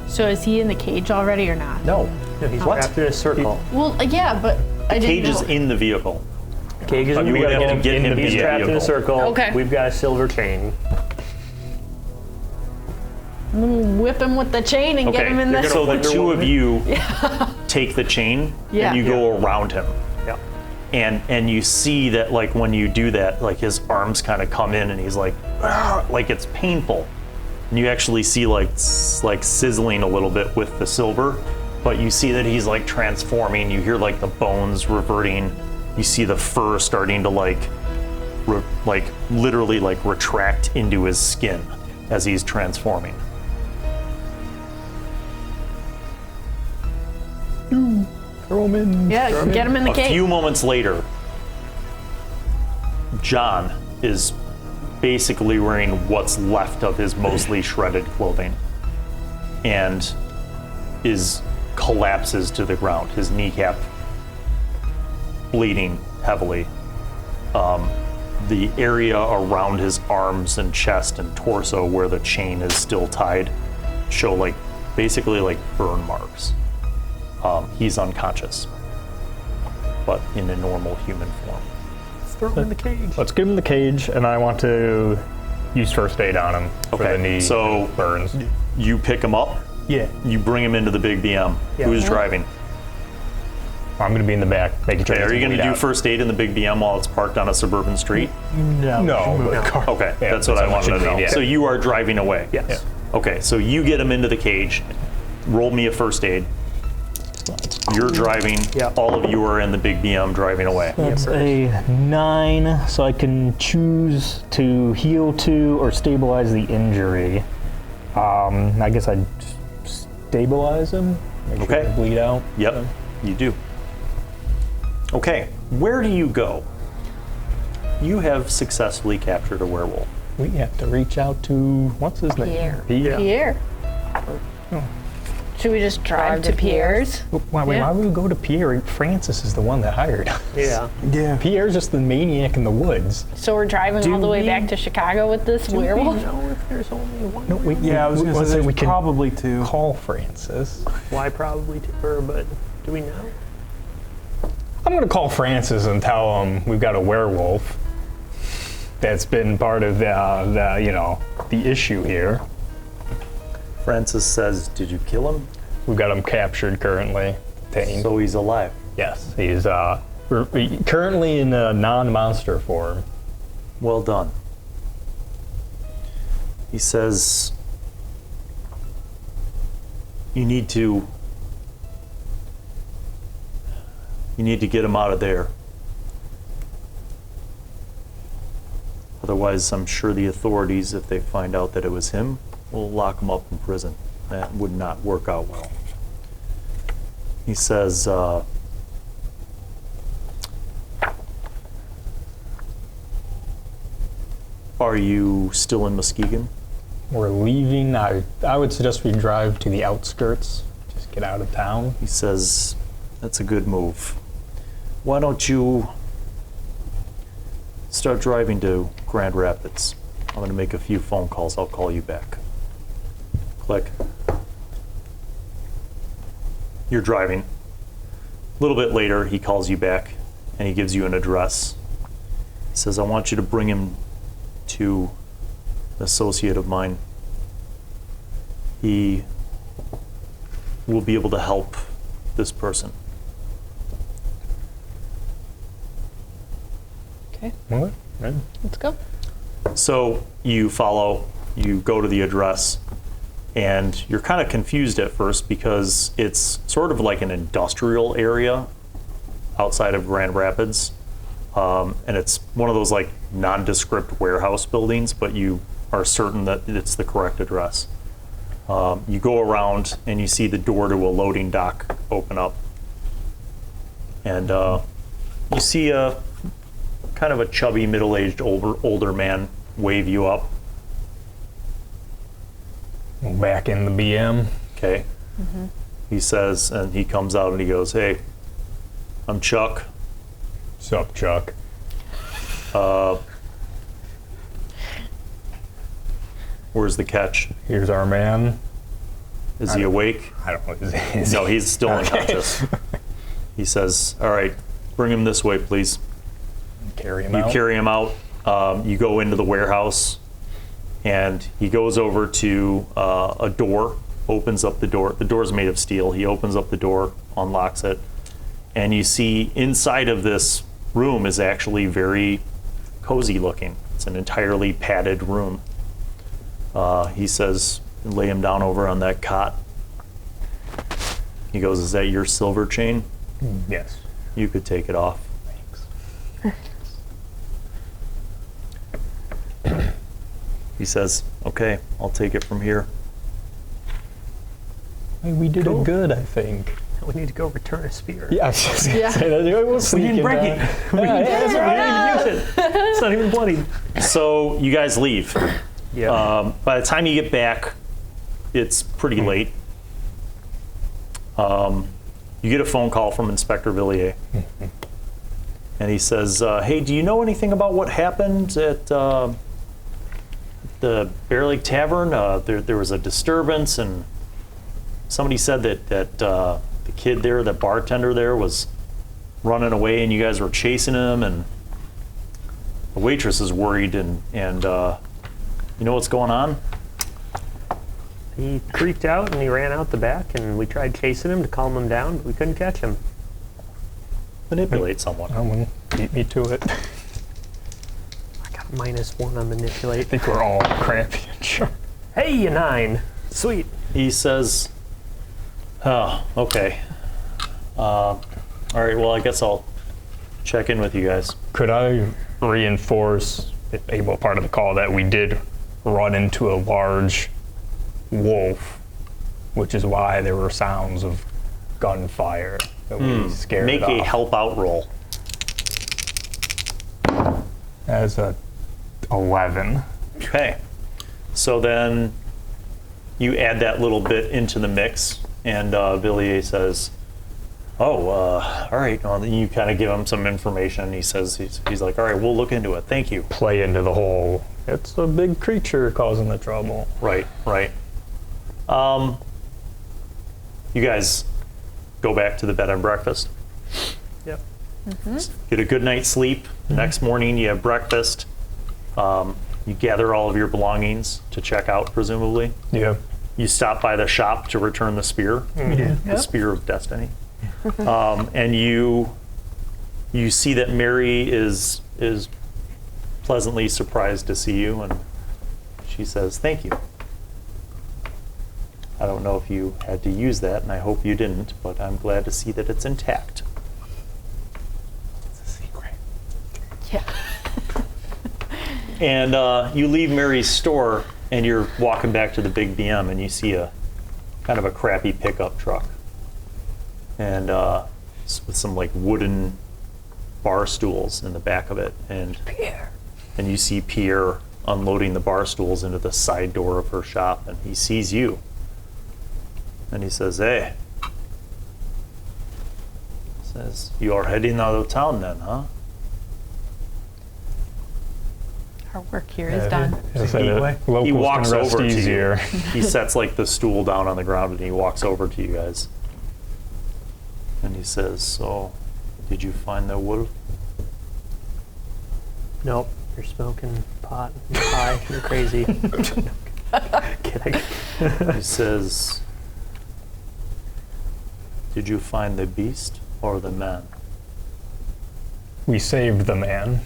So is he in the cage already or not? No, he's What? trapped in a circle. Well, yeah, but I didn't Cage know. is in the vehicle. Cage is in You the would have vehicle. to get him He's in the trapped in a vehicle. circle. Okay. We've got a silver chain. Whip him with the chain and get him in the. So the Wonder two of Woman. you take the chain Yeah. and you go around him. Yeah. And you see that like when you do that, like his arms kind of come in and he's like, "Ah," like it's painful. And you actually see like sizzling a little bit with the silver, but you see that he's like transforming. You hear like the bones reverting. You see the fur starting to like literally like retract into his skin as he's transforming. Throw him in. Yeah, get him in the A cage. few moments later, John is basically wearing what's left of his mostly shredded clothing and collapses to the ground, his kneecap bleeding heavily. The area around his arms and chest and torso where the chain is still tied show like basically like burn marks. He's unconscious, but in a normal human form. Let's throw him in the cage. Let's get him in the cage, and I want to use first aid on him for the knee so burns. you pick him up, Yeah. you bring him into the big BM. Yeah. Who's driving? I'm going to be in the back, making sure. Okay, he are you doesn't going to bleed do out. first aid in the big BM while it's parked on a suburban street? No. No, move the but- car. Okay, Yeah, that's what I someone wanted to should know. lead, yeah. So you are driving away? Yes. Yeah. Okay, so you get him into the cage. Roll me a first aid. You're driving. Yeah. All of you are in the big BM driving away. That's a 9, so I can choose to heal 2 or stabilize the injury. I guess I'd stabilize him. Make sure Okay. he doesn't bleed out. Yep, you do. Okay, where do you go? You have successfully captured a werewolf. We have to reach out to, what's his name? Pierre. Pierre. Should we just drive to Pierre's? Why would we go to Pierre? Francis is the one that hired us. Yeah. Yeah. Pierre's just the maniac in the woods. So we're driving all the way back to Chicago with this werewolf? know if there's only one? No, Yeah, I was going to say we there's could probably two. call Francis. Why probably to her, but do we know? I'm going to call Francis and tell him we've got a werewolf that's been part of the issue here. Francis says, did you kill him? We've got him captured currently. Detained. So he's alive. Yes, he's currently in a non-monster form. Well done. He says, you need to get him out of there. Otherwise, I'm sure the authorities, if they find out that it was him, will lock him up in prison. That would not work out well. He says, are you still in Muskegon? We're leaving. I would suggest we drive to the outskirts. Just get out of town. He says, that's a good move. Why don't you start driving to Grand Rapids? I'm going to make a few phone calls. I'll call you back. Click. You're driving. A little bit later, he calls you back and he gives you an address. He says, I want you to bring him to an associate of mine. He will be able to help this person. Okay, What? Right. let's go. So you go to the address, and you're kind of confused at first because it's sort of like an industrial area outside of Grand Rapids. And it's one of those like nondescript warehouse buildings, but you are certain that it's the correct address. You go around and you see the door to a loading dock open up. And you see a kind of a chubby, middle-aged, older man wave you up. Back in the BM. Okay. He says, and he comes out and he goes, hey, I'm Chuck. Sup, Chuck? Where's the catch? Here's our man. Is he awake? I don't know. Is No, he? he's still unconscious. He says, all right, bring him this way, please. Carry him You out. carry him out. You go into the warehouse, and he goes over to a door, opens up the door. The door's made of steel. He opens up the door, unlocks it, and you see inside of this room is actually very cozy looking. It's an entirely padded room. He says, lay him down over on that cot. He goes, is that your silver chain? Yes. You could take it off. He says, okay, I'll take it from here. Hey, we did Cool. it good, I think. We need to go return a spear. Yeah, I was just gonna Yeah. say that. We'll We sneak didn't in break that. it. Yeah, that's right. We didn't use it. It's not even bloody. So you guys leave. Yeah. By the time you get back, it's pretty late. You get a phone call from Inspector Villiers. And he says, hey, do you know anything about what happened at the Bear Lake Tavern? There was a disturbance, and somebody said that the kid there, the bartender there, was running away, and you guys were chasing him, and the waitress is worried, and you know what's going on? He freaked out and he ran out the back, and we tried chasing him to calm him down, but we couldn't catch him. Manipulate someone. Someone beat me to it. I I got -1 on manipulate. think we're all crappy and sure. Hey, a 9. Sweet. He says, oh, okay. All right, well, I guess I'll check in with you guys. Could I reinforce a part of the call that we did run into a large wolf, which is why there were sounds of gunfire that we scared Make a off. help out roll. As a 11. Okay. So then you add that little bit into the mix, and Villiers says, oh, all right. Well, then you kind of give him some information. He says, he's like, all right, we'll look into it. Thank you. Play into the whole, it's a big creature causing the trouble. Right. You guys go back to the bed and breakfast. Yep. Get a good night's sleep. The next morning you have breakfast. You gather all of your belongings to check out, presumably. Yeah. You stop by the shop to return the spear, the Spear of Destiny. And you see that Mary is pleasantly surprised to see you, and she says, thank you. I don't know if you had to use that, and I hope you didn't, but I'm glad to see that it's intact. It's a secret. Yeah. And you leave Mary's store, and you're walking back to the big BM, and you see a kind of a crappy pickup truck, and with some like wooden bar stools in the back of it, and you see Pierre unloading the bar stools into the side door of her shop, and he sees you, and he says, "Hey," says, "You are heading out of town then, huh?" Our work here is done. He walks over to easier. you. He sets like the stool down on the ground, and he walks over to you guys. And he says, "So, did you find the wolf?" Nope. You're smoking pot and pie. You're crazy. Kidding. He says, "Did you find the beast or the man?" We saved the man.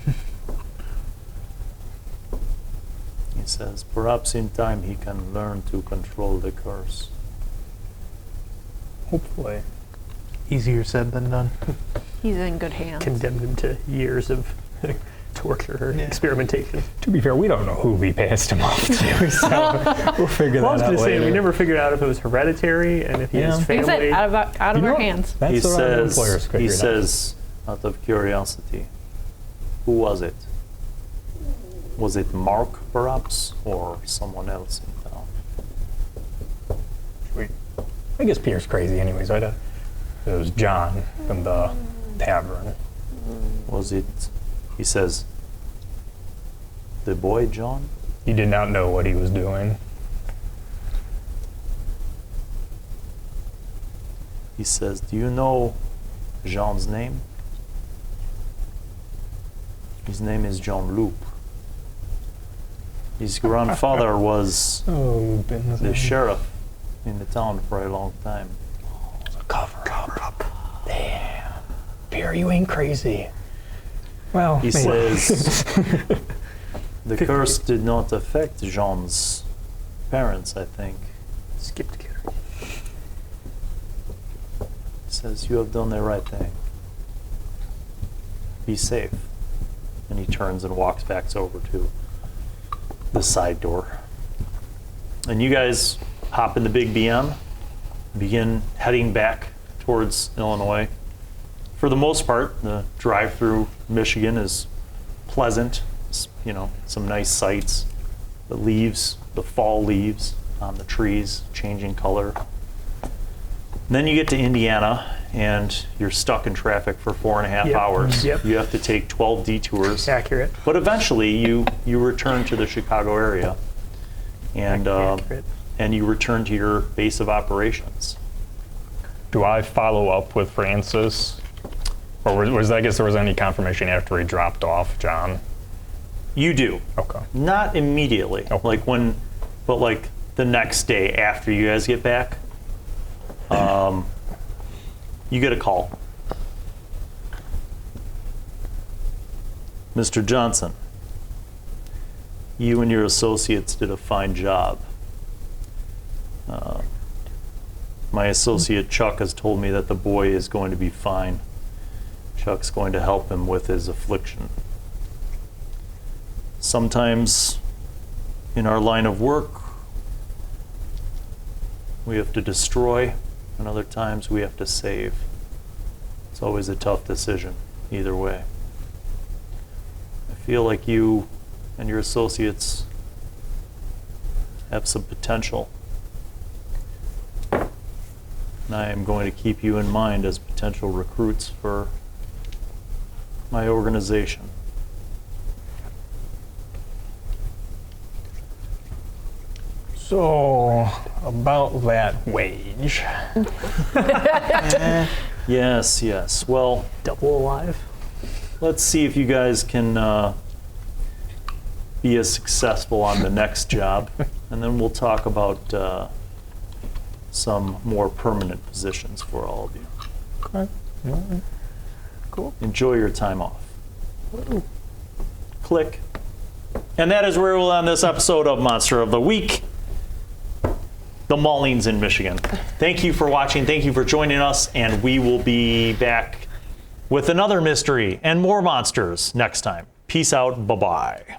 He says, "Perhaps in time he can learn to control the curse." Hopefully. Easier said than done. He's in good hands. Condemned him to years of torture or experimentation. To be fair, we don't know who we passed him off to, so we'll figure Well, I was that out going to say, later. we never figured out if it was hereditary and if he has Like I family. said, out of You our know, hands. That's He what our employers says, figured out. out of curiosity, who was it? Was it Mark, perhaps, or someone else in town? I guess Pierre's crazy anyways. It was John from the tavern. Was it, he says, the boy John? He did not know what he was doing. He says, do you know Jean's name? His name is Jean-Loup. His grandfather was Oh, the sheriff in the town for a long time. Cover up. Damn. Pierre, you ain't crazy. Well, He says, the curse did not affect Jean's parents, I think. Skipped Gary. He says, you have done the right thing. Be safe. And he turns and walks back over to the side door. And you guys hop in the big BM, begin heading back towards Illinois. For the most part, the drive through Michigan is pleasant. You know, some nice sights. The leaves, the fall leaves on the trees, changing color. And then you get to Indiana, and you're stuck in traffic for 4.5 Yep. hours. Yep. You have to take 12 detours. Accurate. But eventually, you return to the Chicago area, and Accurate. and you return to your base of operations. do I follow up with Francis? Or was I guess there was any confirmation after he dropped off John? You do. Okay. Not immediately. Okay. But like the next day after you guys get back, you get a call. Mr. Johnson, you and your associates did a fine job. My associate Chuck has told me that the boy is going to be fine. Chuck's going to help him with his affliction. Sometimes in our line of work, we have to destroy, and other times we have to save. It's always a tough decision, either way. I feel like you and your associates have some potential. And I am going to keep you in mind as potential recruits for my organization. So, about that wage. Yes, yes. Well, Double alive. let's see if you guys can be as successful on the next job, and then we'll talk about some more permanent positions for all of you. Okay. Alright. Cool. Enjoy your time off. Click. And that is where we'll end this episode of Monster of the Week. The Maulings in Michigan. Thank you for watching. Thank you for joining us. And we will be back with another mystery and more monsters next time. Peace out. Bye-bye.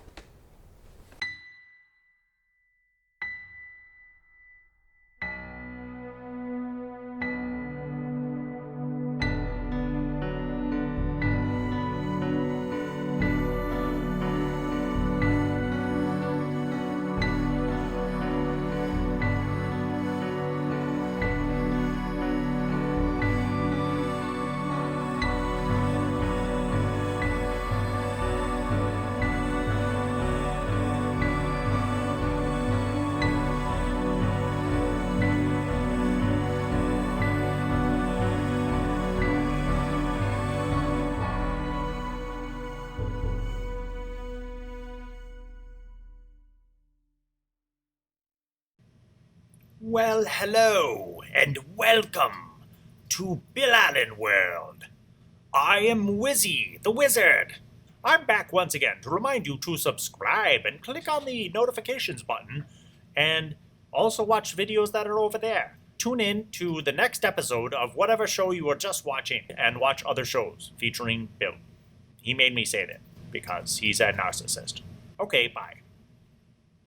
Well, hello, and welcome to Bill Allen World. I am Wizzy, the Wizard. I'm back once again to remind you to subscribe and click on the notifications button, and also watch videos that are over there. Tune in to the next episode of whatever show you are just watching, and watch other shows featuring Bill. He made me say that, because he's a narcissist. Okay, bye.